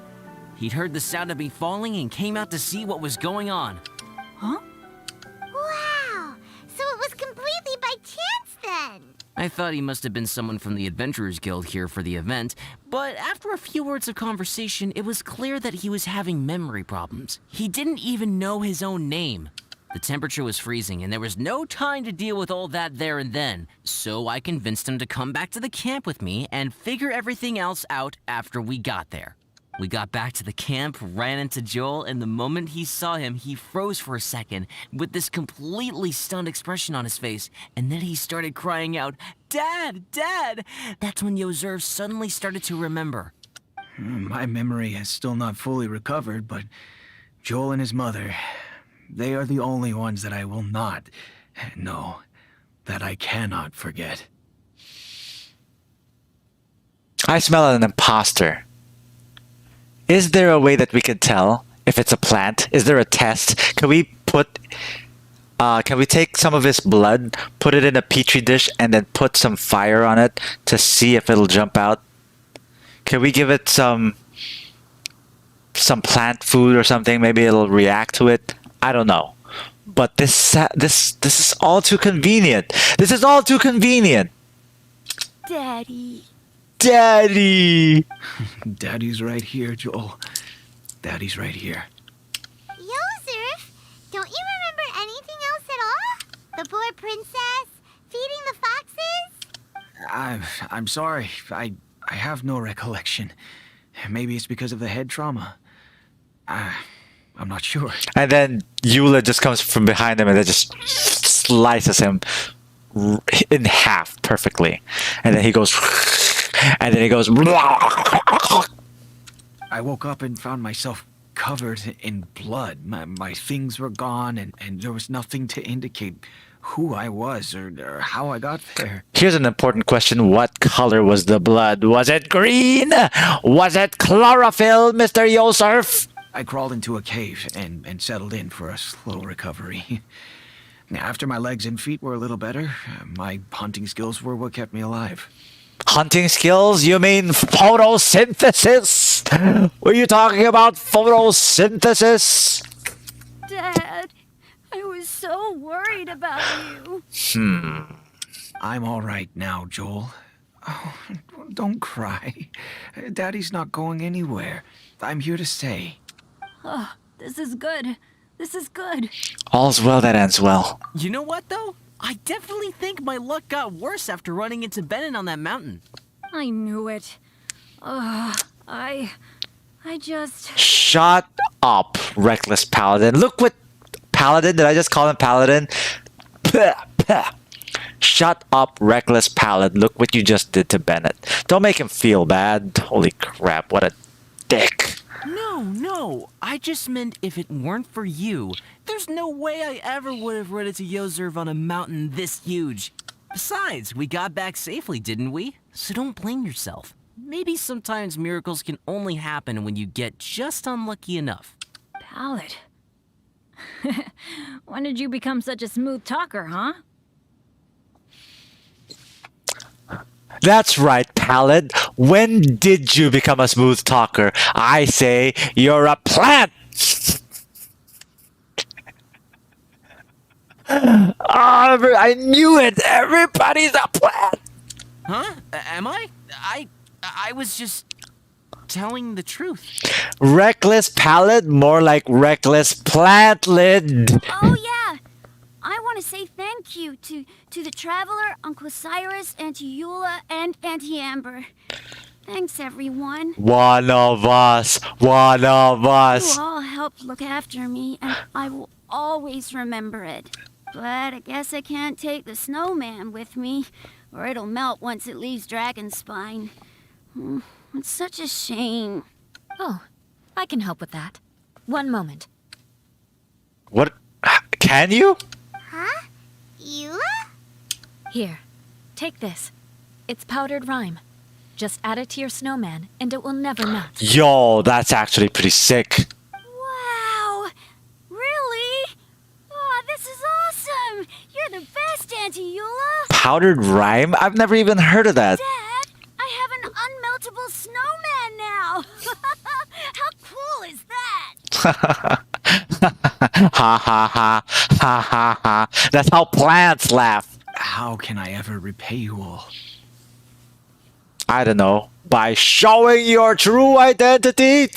He'd heard the sound of me falling and came out to see what was going on. Huh? Wow, so it was completely by chance then. I thought he must have been someone from the Adventurers Guild here for the event, but after a few words of conversation, it was clear that he was having memory problems. He didn't even know his own name. The temperature was freezing, and there was no time to deal with all that there and then, so I convinced him to come back to the camp with me and figure everything else out after we got there. We got back to the camp, ran into Joel, and the moment he saw him, he froze for a second with this completely stunned expression on his face, and then he started crying out, "Dad! Dad!" That's when Yozerv suddenly started to remember. My memory has still not fully recovered, but Joel and his mother, they are the only ones that I will not, no, that I cannot forget. I smell an imposter. Is there a way that we could tell if it's a plant? Is there a test? Can we take some of his blood, put it in a petri dish, and then put some fire on it to see if it'll jump out? Can we give it some plant food or something? Maybe it'll react to it. I don't know. But this is all too convenient. This is all too convenient. Daddy. Daddy! Daddy's right here, Joel. Daddy's right here. Yozerf, don't you remember anything else at all? The poor princess, feeding the foxes? I'm sorry. I have no recollection. Maybe it's because of the head trauma. I'm not sure. And then Eula just comes from behind him and then just slices him in half perfectly. And then he goes... And then he goes... I woke up and found myself covered in blood. My things were gone, and there was nothing to indicate who I was or how I got there. Here's an important question. What color was the blood? Was it green? Was it chlorophyll, Mr. Yozerf? I crawled into a cave and settled in for a slow recovery. After my legs and feet were a little better, my hunting skills were what kept me alive. Hunting skills? You mean photosynthesis? Were you talking about photosynthesis? Dad, I was so worried about you. I'm all right now, Joel. Oh, don't cry. Daddy's not going anywhere. I'm here to stay. Oh, this is good. This is good. All's well that ends well. You know what, though? I definitely think my luck got worse after running into Bennett on that mountain. I knew it. I just... Shut up, reckless paladin. Look what... Paladin? Did I just call him paladin? Shut up, reckless paladin. Look what you just did to Bennett. Don't make him feel bad. Holy crap, what a dick. No. I just meant if it weren't for you, there's no way I ever would have run into Yozerv on a mountain this huge. Besides, we got back safely, didn't we? So don't blame yourself. Maybe sometimes miracles can only happen when you get just unlucky enough. Pallet. When did you become such a smooth talker, huh? That's right, Palad. When did you become a smooth talker? I say you're a plant! I knew it! Everybody's a plant! Huh? Am I? I was just telling the truth. Reckless Palad, more like reckless plantlid. Oh, yeah. I want to say thank you to the Traveler, Uncle Cyrus, Auntie Eula, and Auntie Amber. Thanks, everyone. One of us. You all helped look after me, and I will always remember it. But I guess I can't take the snowman with me, or it'll melt once it leaves Dragonspine. It's such a shame. Oh, I can help with that. One moment. What? Can you? Huh? Eula? Here, take this. It's powdered rime. Just add it to your snowman, and it will never melt. Yo, that's actually pretty sick. Wow! Really? Oh, this is awesome! You're the best, Auntie Eula! Powdered rime? I've never even heard of that. Dad, I have an unmeltable snowman now! How cool is that? Ha ha ha ha ha ha. That's how plants laugh. how can I ever repay you all? I don't know. By showing your true identity?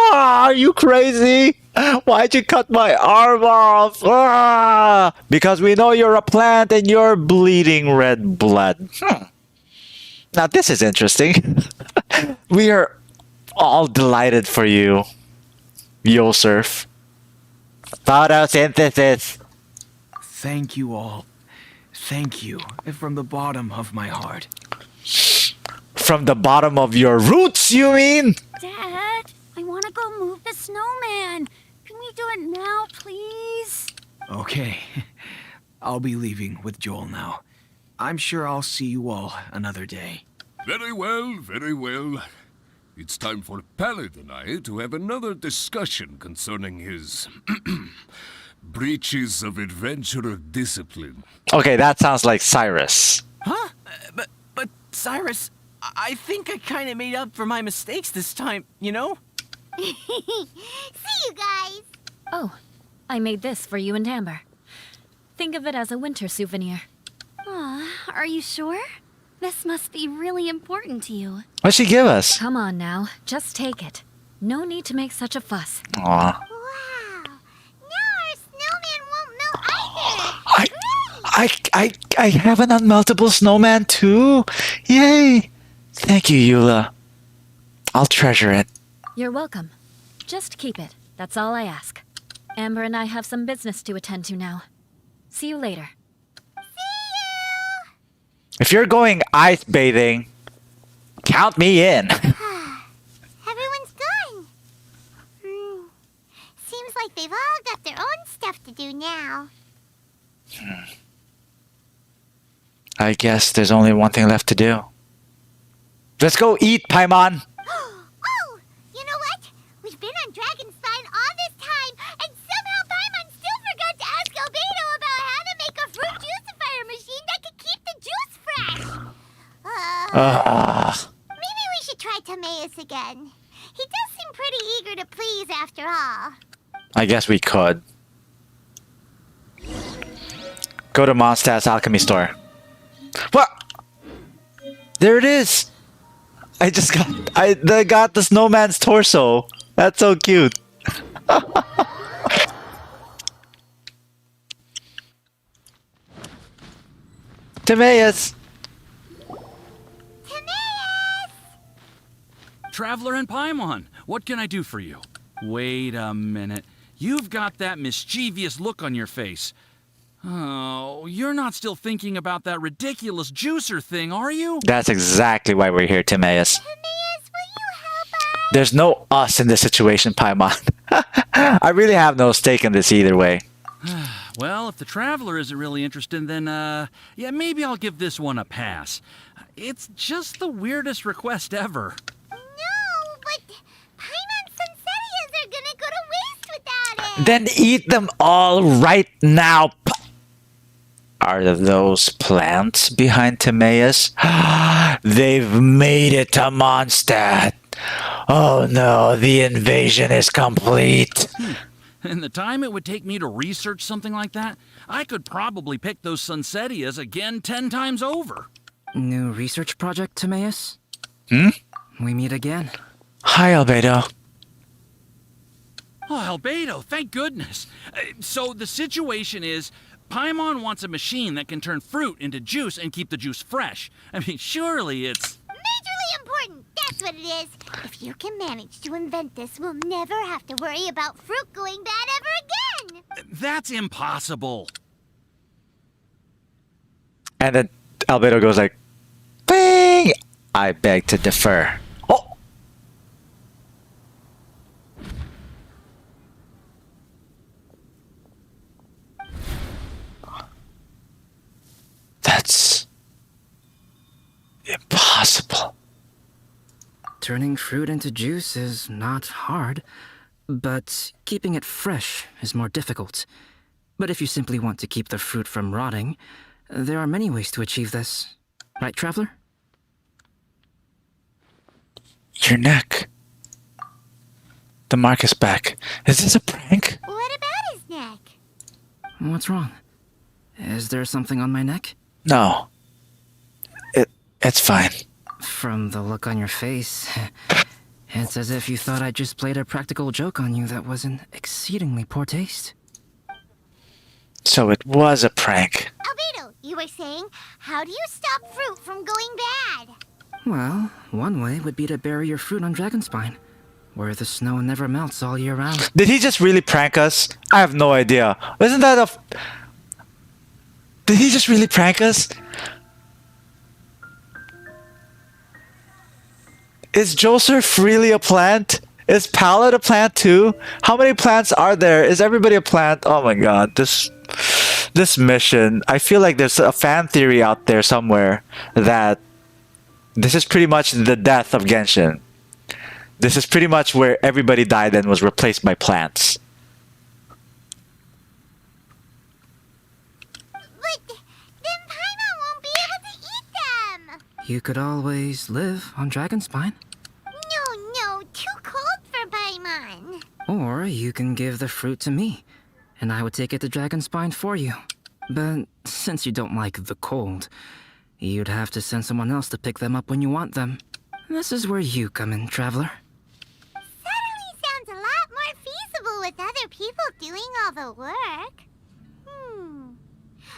Are you crazy? Why'd you cut my arm off? Because we know you're a plant and you're bleeding red blood. Now this is interesting. We are all delighted for you, Yosurf. Photosynthesis. Thank you all. Thank you from the bottom of my heart. From the bottom of your roots, you mean? Dad, I want to go move the snowman. Can we do it now, please? Okay. I'll be leaving with Joel now. I'm sure I'll see you all another day. Very well, very well. It's time for Pallet and I to have another discussion concerning his breaches of adventurer discipline. Okay, that sounds like Cyrus. Huh? But Cyrus, I think I kind of made up for my mistakes this time, you know? See you guys. Oh, I made this for you and Amber. Think of it as a winter souvenir. Aw, are you sure? This must be really important to you. What'd she give us? Come on now, just take it. No need to make such a fuss. Aw. Wow. Now our snowman won't melt either. I have an unmeltable snowman too. Yay! Thank you, Eula. I'll treasure it. You're welcome. Just keep it. That's all I ask. Amber and I have some business to attend to now. See you later. If you're going ice bathing, count me in. Everyone's gone. Seems like they've all got their own stuff to do now. I guess there's only one thing left to do. Let's go eat, Paimon. Oh, you know what? We've been on Dragonspine all this time, and somehow Paimon still forgot to ask Albedo about how to make a fruit juicifier machine that could keep the juice fresh. Maybe we should try Timaeus again. He does seem pretty eager to please after all. I guess we could. Go to Mondstadt's alchemy store. What? There it is. I got the snowman's torso. That's so cute. Timaeus. Traveler and Paimon, what can I do for you? Wait a minute. You've got that mischievous look on your face. Oh, you're not still thinking about that ridiculous juicer thing, are you? That's exactly why we're here, Timaeus. Timaeus, will you help us? There's no us in this situation, Paimon. I really have no stake in this either way. Well, if the Traveler isn't really interested, then, yeah, maybe I'll give this one a pass. It's just the weirdest request ever. No, but Paimon's Sunsettias are gonna go to waste without it. Then eat them all right now. Are those plants behind Timaeus? They've made it to Mondstadt. Oh no, the invasion is complete. And the time it would take me to research something like that, I could probably pick those Sunsettias again 10 times over. New research project, Timaeus? We meet again. Hi, Albedo. Oh, Albedo, thank goodness. So the situation is, Paimon wants a machine that can turn fruit into juice and keep the juice fresh. I mean, surely it's... Majorly important, that's what it is. If you can manage to invent this, we'll never have to worry about fruit going bad ever again. That's impossible. And then Albedo goes like, bing! I beg to defer. Oh! That's impossible. Turning fruit into juice is not hard, but keeping it fresh is more difficult. But if you simply want to keep the fruit from rotting, there are many ways to achieve this. Right, Traveler? Your neck. The mark is back. Is this a prank? What about his neck? What's wrong? Is there something on my neck? No. It's fine. From the look on your face, it's as if you thought I just played a practical joke on you that was in exceedingly poor taste. So it was a prank. Albedo, you were saying, how do you stop fruit from going bad? Well, one way would be to bury your fruit on Dragonspine, where the snow never melts all year round. Did he just really prank us? I have no idea. Isn't that a... Did he just really prank us? Is Joseph really a plant? Is Pallet a plant too? How many plants are there? Is everybody a plant? Oh my god, this mission. I feel like there's a fan theory out there somewhere that this is pretty much the death of Genshin. This is pretty much where everybody died and was replaced by plants. But then Paimon won't be able to eat them! You could always live on Dragonspine. No, too cold for Paimon. Or you can give the fruit to me, and I would take it to Dragonspine for you. But since you don't like the cold, you'd have to send someone else to pick them up when you want them. This is where you come in, traveler. Suddenly sounds a lot more feasible with other people doing all the work.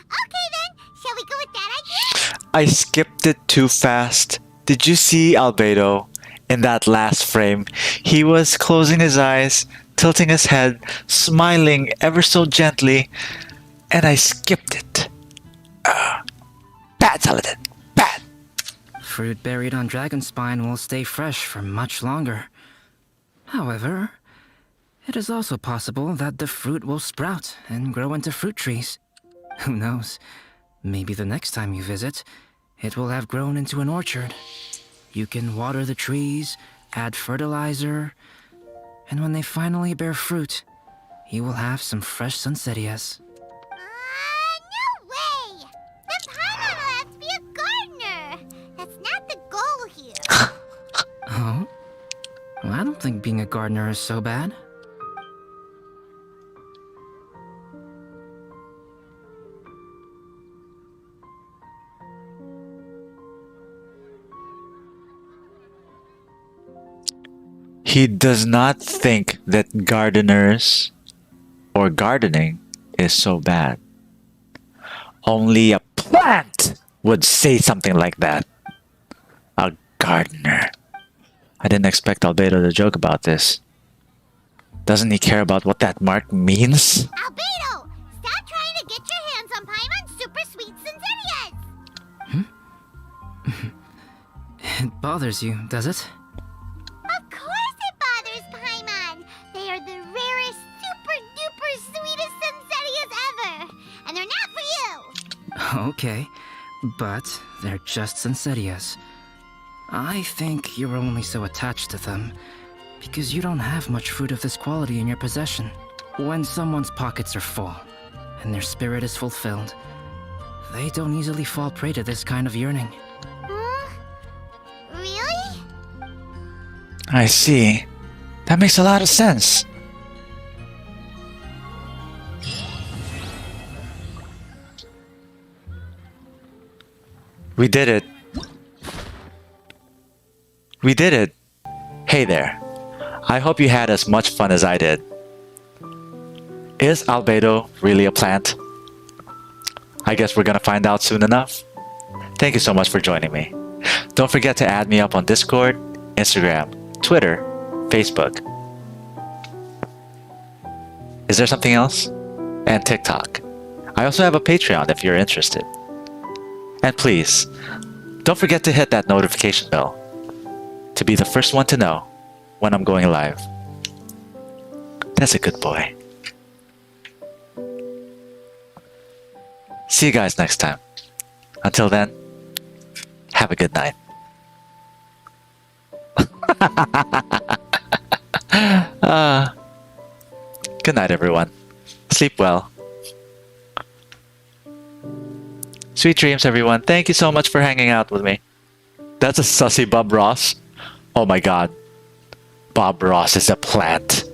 Okay then, shall we go with that idea? I skipped it too fast. Did you see Albedo in that last frame? He was closing his eyes, tilting his head, smiling ever so gently, and I skipped it. Bad, Saladin. Bad. Fruit buried on Dragonspine will stay fresh for much longer. However, it is also possible that the fruit will sprout and grow into fruit trees. Who knows? Maybe the next time you visit, it will have grown into an orchard. You can water the trees, add fertilizer, and when they finally bear fruit, you will have some fresh sunsettias. No way! Then Paimon will have to be a gardener! That's not the goal here. Oh? Well, I don't think being a gardener is so bad. He does not think that gardeners or gardening is so bad. Only a plant would say something like that. A gardener. I didn't expect Albedo to joke about this. Doesn't he care about what that mark means? Albedo! Stop trying to get your hands on Paimon's super sweet Sensitias! It bothers you, does it? Of course it bothers Paimon! They are the rarest, super-duper sweetest Sensitias ever! And they're not for you! Okay, but they're just Sensitias. I think you're only so attached to them because you don't have much fruit of this quality in your possession. When someone's pockets are full and their spirit is fulfilled, they don't easily fall prey to this kind of yearning. Really? I see. That makes a lot of sense. We did it. We did it. Hey there. I hope you had as much fun as I did. Is Albedo really a plant? I guess we're gonna find out soon enough. Thank you so much for joining me. Don't forget to add me up on Discord, Instagram, Twitter, Facebook. Is there something else? And TikTok. I also have a Patreon if you're interested. And please, don't forget to hit that notification bell to be the first one to know when I'm going live. That's a good boy. See you guys next time. Until then, have a good night. Good night, everyone. Sleep well. Sweet dreams, everyone. Thank you so much for hanging out with me. That's a sussy Bob Ross. Oh my god. Bob Ross is a plant.